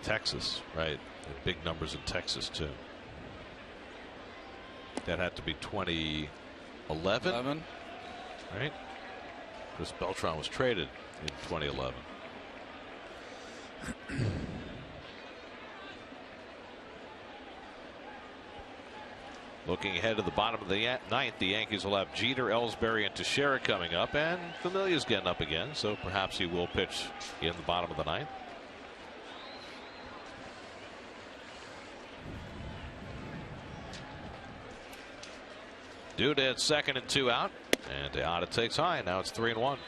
Texas, right? Big numbers in Texas too. That had to be 2011, right? Chris Beltran was traded in 2011. Looking ahead to the bottom of the 9th, the Yankees will have Jeter, Ellsbury, and Teixeira coming up, and Familia's getting up again, so perhaps he will pitch in the bottom of the 9th. Duda at 2nd and 2 out, and Tejada takes high. Now it's 3-1.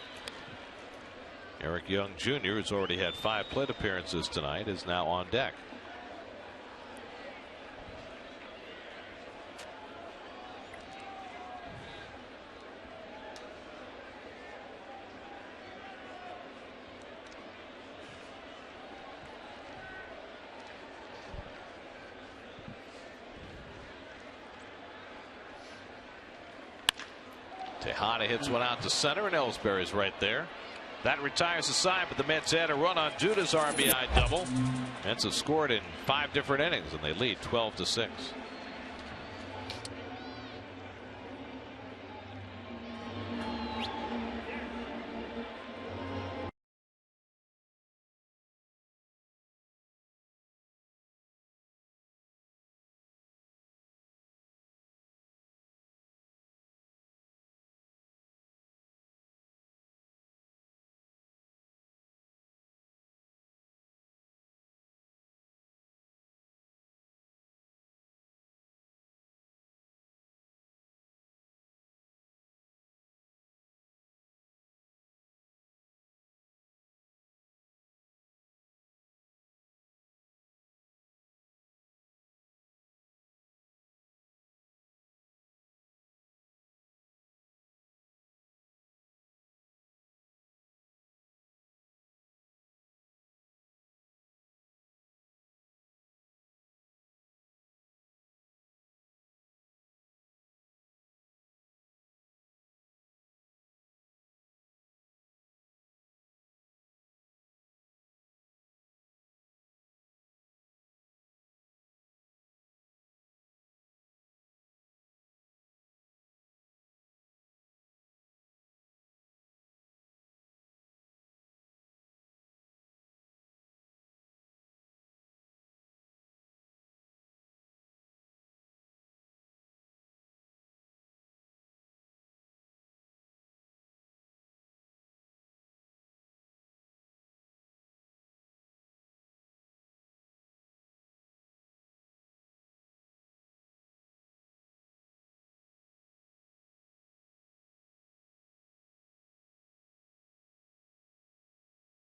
Eric Young Jr., who's already had 5 plate appearances tonight, is now on deck. Tejada hits one out to center, and Ellsbury's right there. That retires the side, but the Mets add a run on Duda's RBI double. Mets have scored in 5 different innings, and they lead 12-6.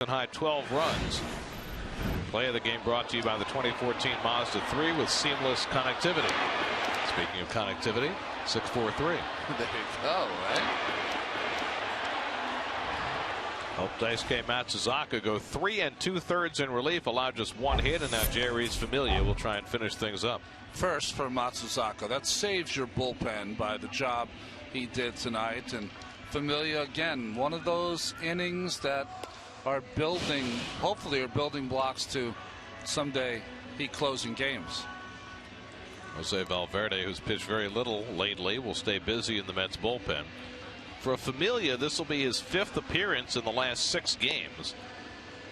High 12 runs. Play of the game brought to you by the 2014 Mazda 3 with seamless connectivity. Speaking of connectivity, 643. There you go, right? Helped Daisuke Matsuzaka go 3 2/3 in relief, allowed just 1 hit, and now Jerry's Familia will try and finish things up. First for Matsuzaka. That saves your bullpen by the job he did tonight. And Familia, again, one of those innings that are building, hopefully are building blocks to someday he closing games. Jose Valverde, who's pitched very little lately, will stay busy in the Mets bullpen. For Familia, this will be his 5th appearance in the last 6 games.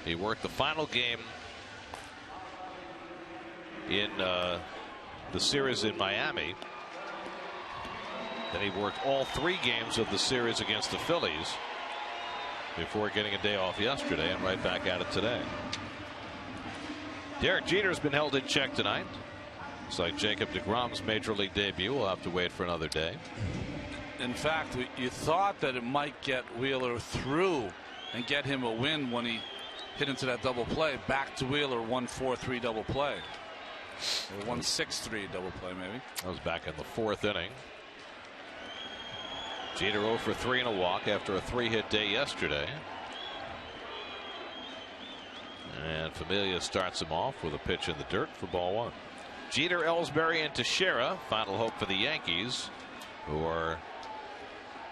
He worked the final game in the series in Miami. Then he worked all 3 games of the series against the Phillies before getting a day off yesterday and right back at it today. Derek Jeter's been held in check tonight. Looks like Jacob deGrom's major league debut will have to wait for another day. In fact, you thought that it might get Wheeler through and get him a win when he hit into that double play. Back to Wheeler, 1-4-3 double play. Or 1-6-3 double play, maybe. That was back in the 4th inning. Jeter 0 for 3 and a walk after a 3-hit day yesterday. And Familia starts him off with a pitch in the dirt for ball 1. Jeter, Ellsbury, and Teixeira. Final hope for the Yankees, who are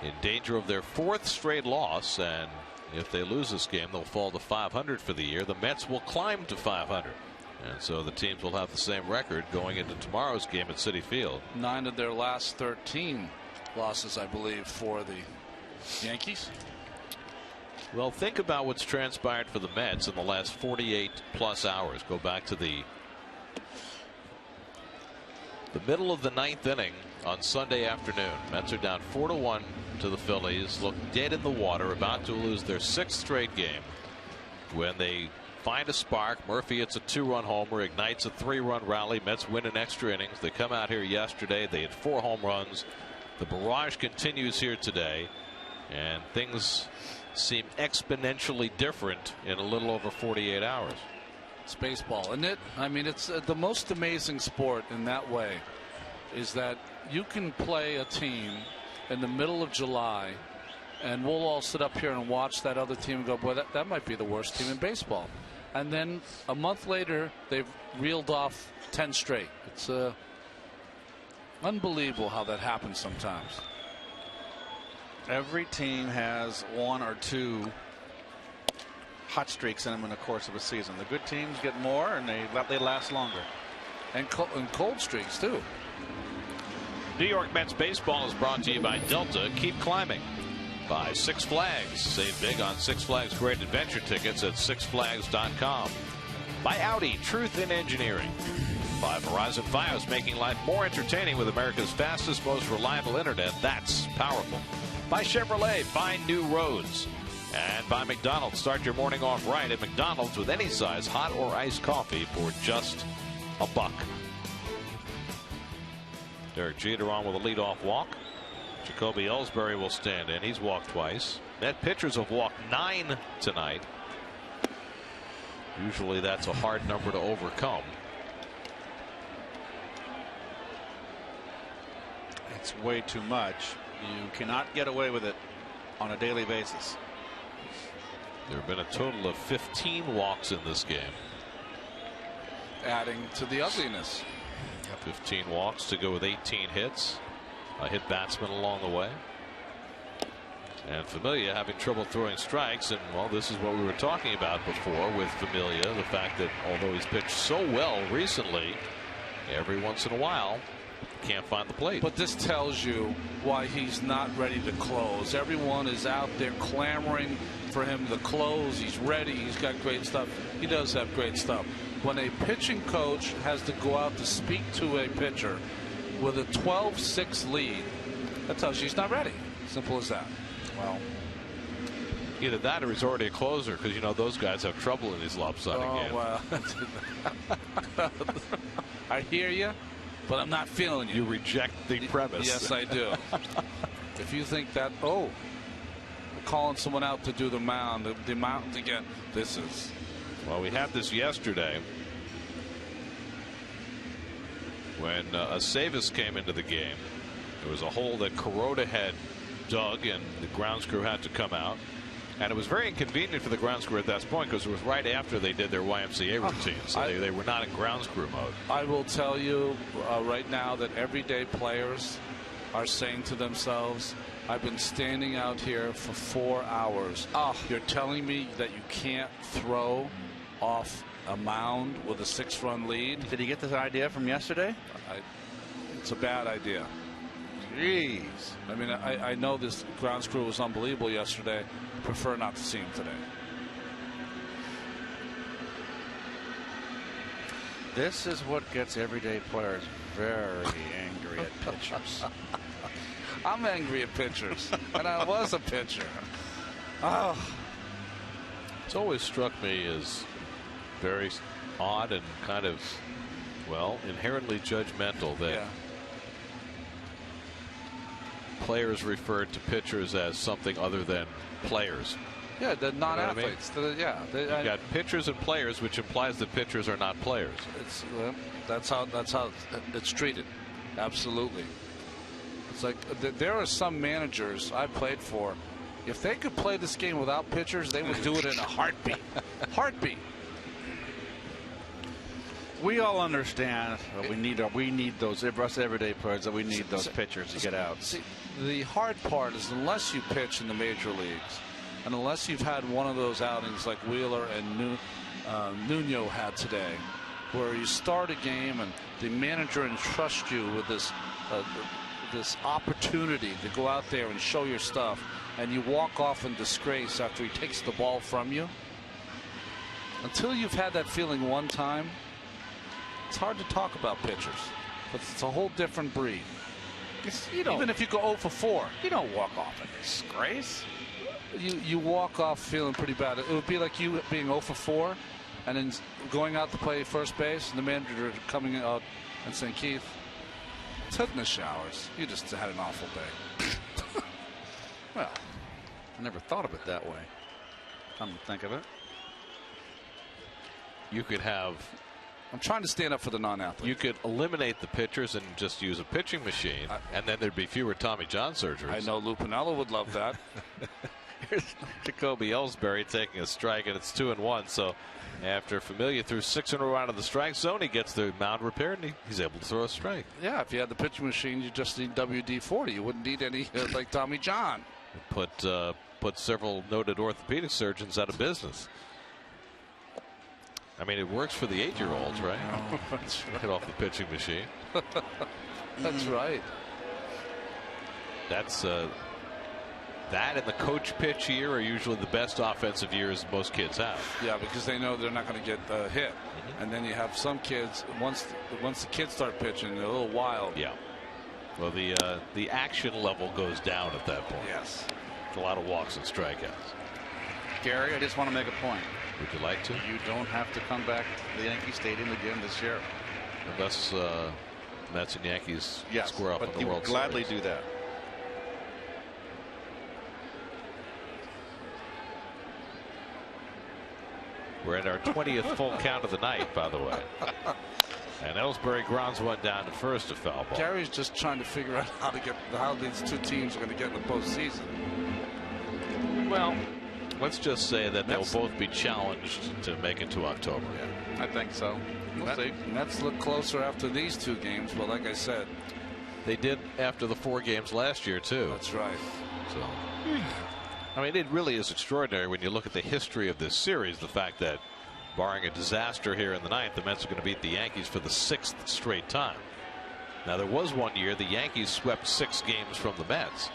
in danger of their 4th straight loss, and if they lose this game they'll fall to 500 for the year. The Mets will climb to 500, and so the teams will have the same record going into tomorrow's game at Citi Field. 9 of their last 13 losses, I believe, for the Yankees. Well, think about what's transpired for the Mets in the last 48 plus hours. Go back to the middle of the 9th inning on Sunday afternoon. Mets are down 4-1 to the Phillies, look dead in the water, about to lose their 6th straight game. When they find a spark, Murphy hits a 2-run homer, ignites a 3-run rally. Mets win in extra innings. They come out here yesterday, they had 4 home runs. The barrage continues here today, and things seem exponentially different in a little over 48 hours. It's baseball, isn't it? I mean, it's the most amazing sport in that way, is that you can play a team in the middle of July and we'll all sit up here and watch that other team and go, boy, that might be the worst team in baseball. And then a month later, they've reeled off 10 straight. It's unbelievable how that happens sometimes. Every team has 1 or 2 hot streaks in them in the course of a season. The good teams get more, and they last longer. And cold streaks, too. New York Mets baseball is brought to you by Delta. Keep climbing. By Six Flags. Save big on Six Flags Great Adventure tickets at sixflags.com. By Audi, truth in engineering. By Verizon Fios, making life more entertaining with America's fastest, most reliable internet. That's powerful. By Chevrolet, find new roads. And by McDonald's, start your morning off right at McDonald's with any size hot or iced coffee for just $1. Derek Jeter on with a leadoff walk. Jacoby Ellsbury will stand in. He's walked twice. Met pitchers have walked 9 tonight. Usually that's a hard number to overcome. It's way too much. You cannot get away with it on a daily basis. There have been a total of 15 walks in this game. Adding to the ugliness. 15 walks to go with 18 hits. A hit batsman along the way. And Familia having trouble throwing strikes. And, well, this is what we were talking about before with Familia. The fact that although he's pitched so well recently, every once in a while, can't find the plate. But this tells you why he's not ready to close. Everyone is out there clamoring for him to close. He's ready. He's got great stuff. He does have great stuff. When a pitching coach has to go out to speak to a pitcher with a 12-6 lead, that tells you he's not ready. Simple as that. Well, either that or he's already a closer, because you know those guys have trouble in these lopsided games. Well, I hear you, but I'm not feeling you. You reject the premise. Yes, I do. If you think that, calling someone out to do the mound again, this is. Well, we had this yesterday when Aceves came into the game. There was a hole that Kuroda had dug, and the grounds crew had to come out. And it was very inconvenient for the grounds crew at that point because it was right after they did their YMCA routine. So they were not in grounds crew mode. I will tell you right now that everyday players are saying to themselves, I've been standing out here for 4 hours. You're telling me that you can't throw off a mound with a 6-run lead? Did he get this idea from yesterday? It's a bad idea. Jeez. I mean, I know this grounds crew was unbelievable yesterday. Prefer not to see him today. This is what gets everyday players very angry at pitchers. I'm angry at pitchers, and I was a pitcher. It's always struck me as very odd and kind of, well, inherently judgmental that players refer to pitchers as something other than players. Yeah, they're non-athletes. You know what I mean? You've got pitchers and players, which implies that pitchers are not players. That's how it's treated. Absolutely. It's like there are some managers I played for. If they could play this game without pitchers, they would do it in a heartbeat. Heartbeat. We all understand that we need those everyday players, that we need those pitchers to get out. See, the hard part is unless you pitch in the major leagues, and unless you've had one of those outings like Wheeler and Nuno had today, where you start a game and the manager entrusts you with this opportunity to go out there and show your stuff, and you walk off in disgrace after he takes the ball from you. Until you've had that feeling one time, it's hard to talk about pitchers. But it's a whole different breed. Even if you go 0 for 4, you don't walk off in disgrace. You walk off feeling pretty bad. It would be like you being 0 for 4 and then going out to play first base and the manager coming out and saying, Keith, took in the showers. You just had an awful day. Well, I never thought of it that way. Come to think of it. You could have. I'm trying to stand up for the non-athletes. You could eliminate the pitchers and just use a pitching machine, and then there'd be fewer Tommy John surgeries. I know Lou Piniella would love that. Here's Jacoby Ellsbury taking a strike, and it's 2-1. So after Familia threw 6 in a row out of the strike zone, he gets the mound repaired, and he's able to throw a strike. Yeah, if you had the pitching machine, you just need WD-40. You wouldn't need any like Tommy John. Put several noted orthopedic surgeons out of business. I mean, it works for the 8-year-olds, right? That's right. Get off the pitching machine. That's right. That's that and the coach pitch year are usually the best offensive years most kids have. Yeah, because they know they're not going to get hit. And then you have some kids, once the kids start pitching, they're a little wild. Yeah. Well, the action level goes down at that point. Yes. A lot of walks and strikeouts. Gary, I just want to make a point. Would you like to? You don't have to come back to the Yankee Stadium again this year. Unless Mets and Yankees square up in the World Series. Gladly do that. We're at our 20th full count of the night, by the way. And Ellsbury grounds one down to first, a foul ball. Gary's just trying to figure out how these two teams are going to get in the postseason. Well, let's just say that they'll both be challenged to make it to October. Yeah, I think so. We'll see. Mets look closer after these 2 games, but like I said, they did after the 4 games last year too. That's right. So, I mean, it really is extraordinary when you look at the history of this series. The fact that, barring a disaster here in the 9th, the Mets are going to beat the Yankees for the 6th straight time. Now, there was one year the Yankees swept 6 games from the Mets.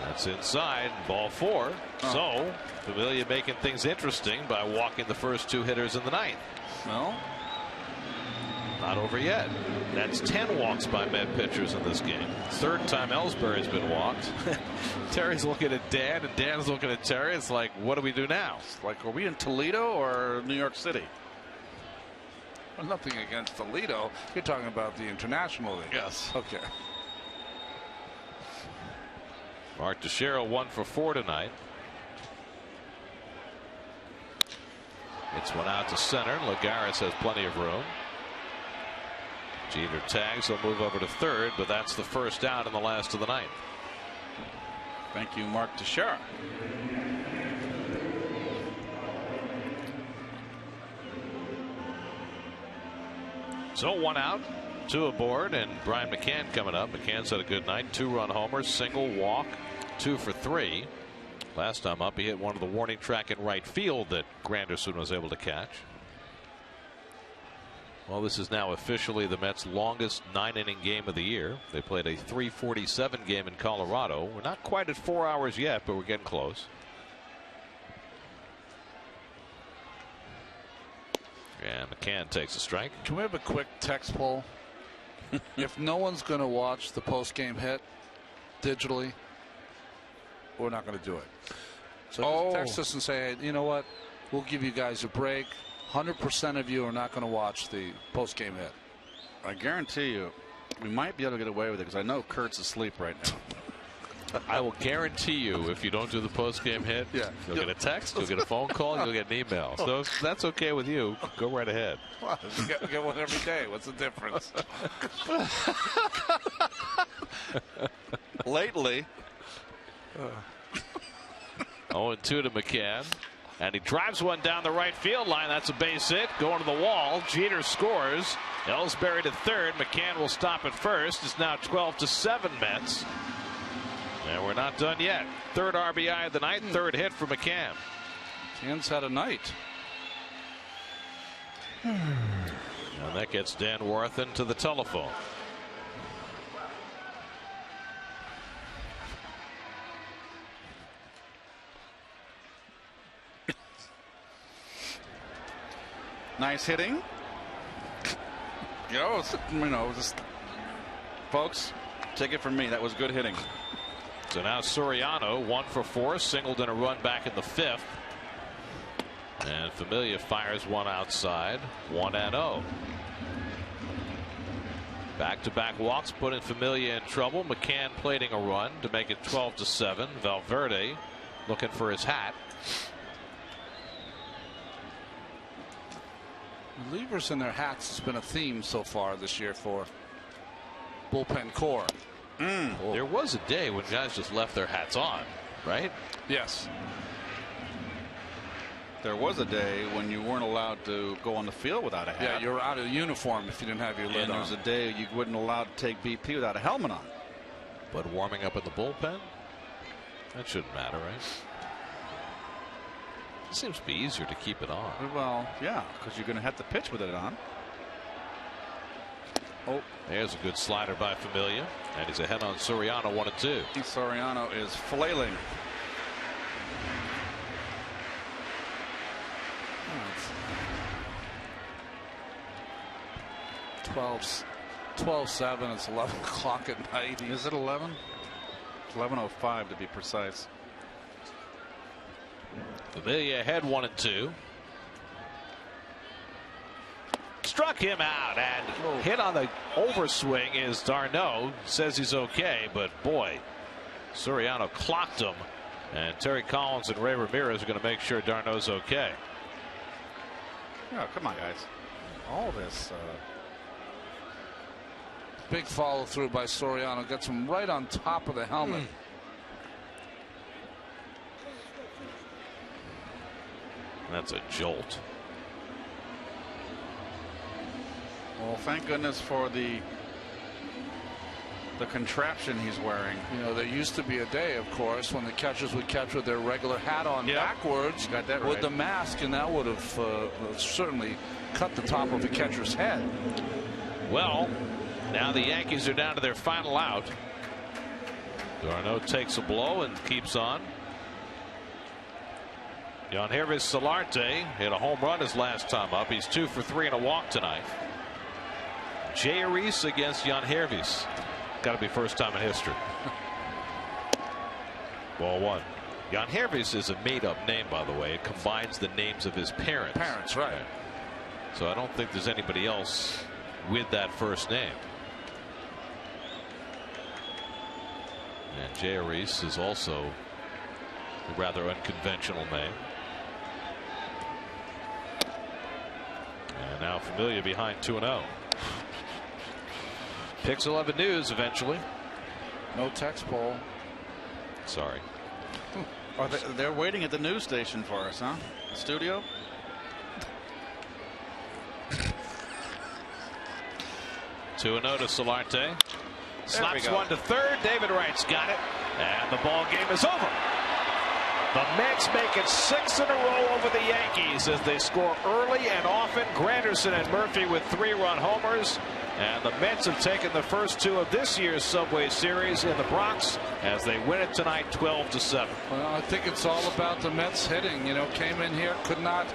That's inside, ball 4. So Familia making things interesting by walking the first 2 hitters in the 9th. No, not over yet. That's 10 walks by Met pitchers in this game. 3rd time Ellsbury's been walked. Terry's looking at Dan, and Dan's looking at Terry. It's like, what do we do now? It's like, are we in Toledo or New York City? well, nothing against Toledo. You're talking about the International League. Yes. Okay. Mark Teixeira 1 for 4 tonight. It's one out to center. Lagares has plenty of room. Jeter tags. He'll move over to 3rd, but that's the first out in the last of the 9th. Thank you, Mark Teixeira. So 1 out, 2 aboard, and Brian McCann coming up. McCann's had a good night. 2-run homer, single, walk, 2 for 3. Last time up, he hit one of the warning track in right field that Granderson was able to catch. Well, this is now officially the Mets' longest 9-inning game of the year. They played a 3:47 game in Colorado. We're not quite at 4 hours yet, but we're getting close. And McCann takes a strike. Can we have a quick text poll? If no one's going to watch the post-game hit digitally, we're not going to do it. So just text us and say, hey, you know what? We'll give you guys a break. 100% of you are not going to watch the post-game hit. I guarantee you, we might be able to get away with it because I know Kurt's asleep right now. I will guarantee you, if you don't do the post-game hit, you'll get a text, you'll get a phone call, you'll get an email. So if that's okay with you, go right ahead. Well, you get one every day. What's the difference? Lately. 0-2 to McCann. And he drives one down the right field line. That's a base hit. Going to the wall. Jeter scores. Ellsbury to third. McCann will stop at first. It's now 12-7 Mets. And we're not done yet. Third RBI of the night. Third hit for McCann. McCann's had a night. And that gets Dan Worthen to the telephone. Nice hitting. Just folks, take it from me. That was good hitting. So now Soriano 1 for 4, singled in a run back in the 5th. And Familia fires one outside. 1-0. Back-to-back walks putting Familia in trouble. McCann plating a run to make it 12-7. Valverde looking for his hat. Relievers in their hats has been a theme so far this year for bullpen core. There was a day when guys just left their hats on, right? Yes. There was a day when you weren't allowed to go on the field without a hat. Yeah, you were out of uniform if you didn't have your lid on. And there was a day you wouldn't allowed to take BP without a helmet on. But warming up in the bullpen? That shouldn't matter, right? It seems to be easier to keep it on. Well, yeah, because you're going to have to pitch with it on. Oh, there's a good slider by Familia, and he's ahead on Soriano 1-2. Soriano is flailing. 12-7. It's 11 o'clock at night. Is it 11? 11:05 to be precise. Familia ahead 1-2. Struck him out, and hit on the overswing is d'Arnaud. Says he's okay, but boy, Soriano clocked him, and Terry Collins and Ray Ramirez are going to make sure d'Arnaud's okay. Oh, come on, guys. All this. Big follow through by Soriano. Gets him right on top of the helmet. That's a jolt. Well, thank goodness for the contraption he's wearing. You know, there used to be a day, of course, when the catchers would catch with their regular hat on backwards got that with right. the mask, and that would have certainly cut the top of the catcher's head. Well, now the Yankees are down to their final out. d'Arnaud takes a blow and keeps on. Yangervis Solarte hit a home run his last time up. He's 2 for 3 and a walk tonight. Jay Arias against Yangervis. Got to be first time in history. Ball 1. Yangervis is a made-up name, by the way. It combines the names of his parents. Parents, right. So I don't think there's anybody else with that first name. And Jay Arias is also a rather unconventional name. And now Familia behind 2-0. Pix 11 News eventually. No text poll. Sorry. They're waiting at the news station for us, huh? The studio. Two and 0 to Solarte. Slaps one to third. David Wright's got it. And the ball game is over. The Mets make it 6 in a row over the Yankees as they score early and often. Granderson and Murphy with 3-run homers. And the Mets have taken the first 2 of this year's Subway Series in the Bronx as they win it tonight 12-7. Well, I think it's all about the Mets hitting. You know, came in here, could not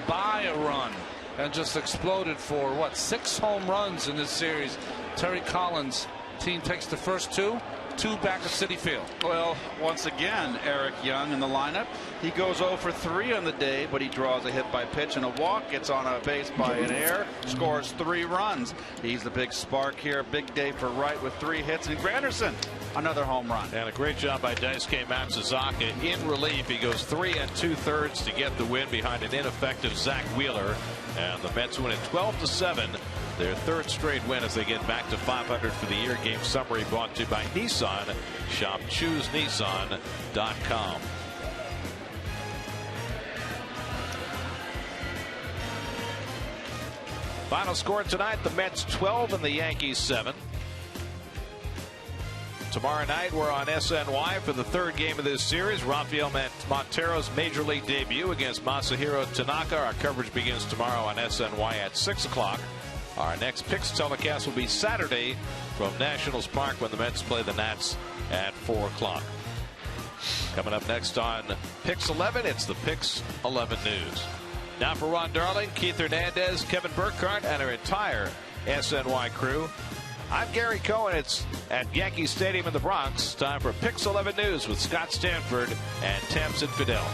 buy a run, and just exploded for, what, 6 home runs in this series. Terry Collins' team takes the first 2 back at Citi Field. Well, once again, Eric Young in the lineup. He goes 0 for 3 on the day, but he draws a hit by pitch and a walk, gets on a base by an error, scores 3 runs. He's the big spark here. Big day for Wright with 3 hits. And Granderson, another home run. And a great job by Daisuke Matsuzaka in relief. He goes 3 2/3 to get the win behind an ineffective Zach Wheeler. And the Mets win it 12-7. Their 3rd straight win as they get back to 500 for the year. Game summary brought to you by Nissan. Shop ChooseNissan.com. Final score tonight, the Mets 12 and the Yankees 7. Tomorrow night we're on SNY for the 3rd game of this series. Rafael Montero's Major League debut against Masahiro Tanaka. Our coverage begins tomorrow on SNY at 6 o'clock. Our next Picks telecast will be Saturday from Nationals Park when the Mets play the Nats at 4 o'clock. Coming up next on Picks 11, it's the Picks 11 News. Now for Ron Darling, Keith Hernandez, Kevin Burkhardt, and our entire SNY crew, I'm Gary Cohen. It's at Yankee Stadium in the Bronx. Time for Picks 11 News with Scott Stanford and Tamsin Fidel.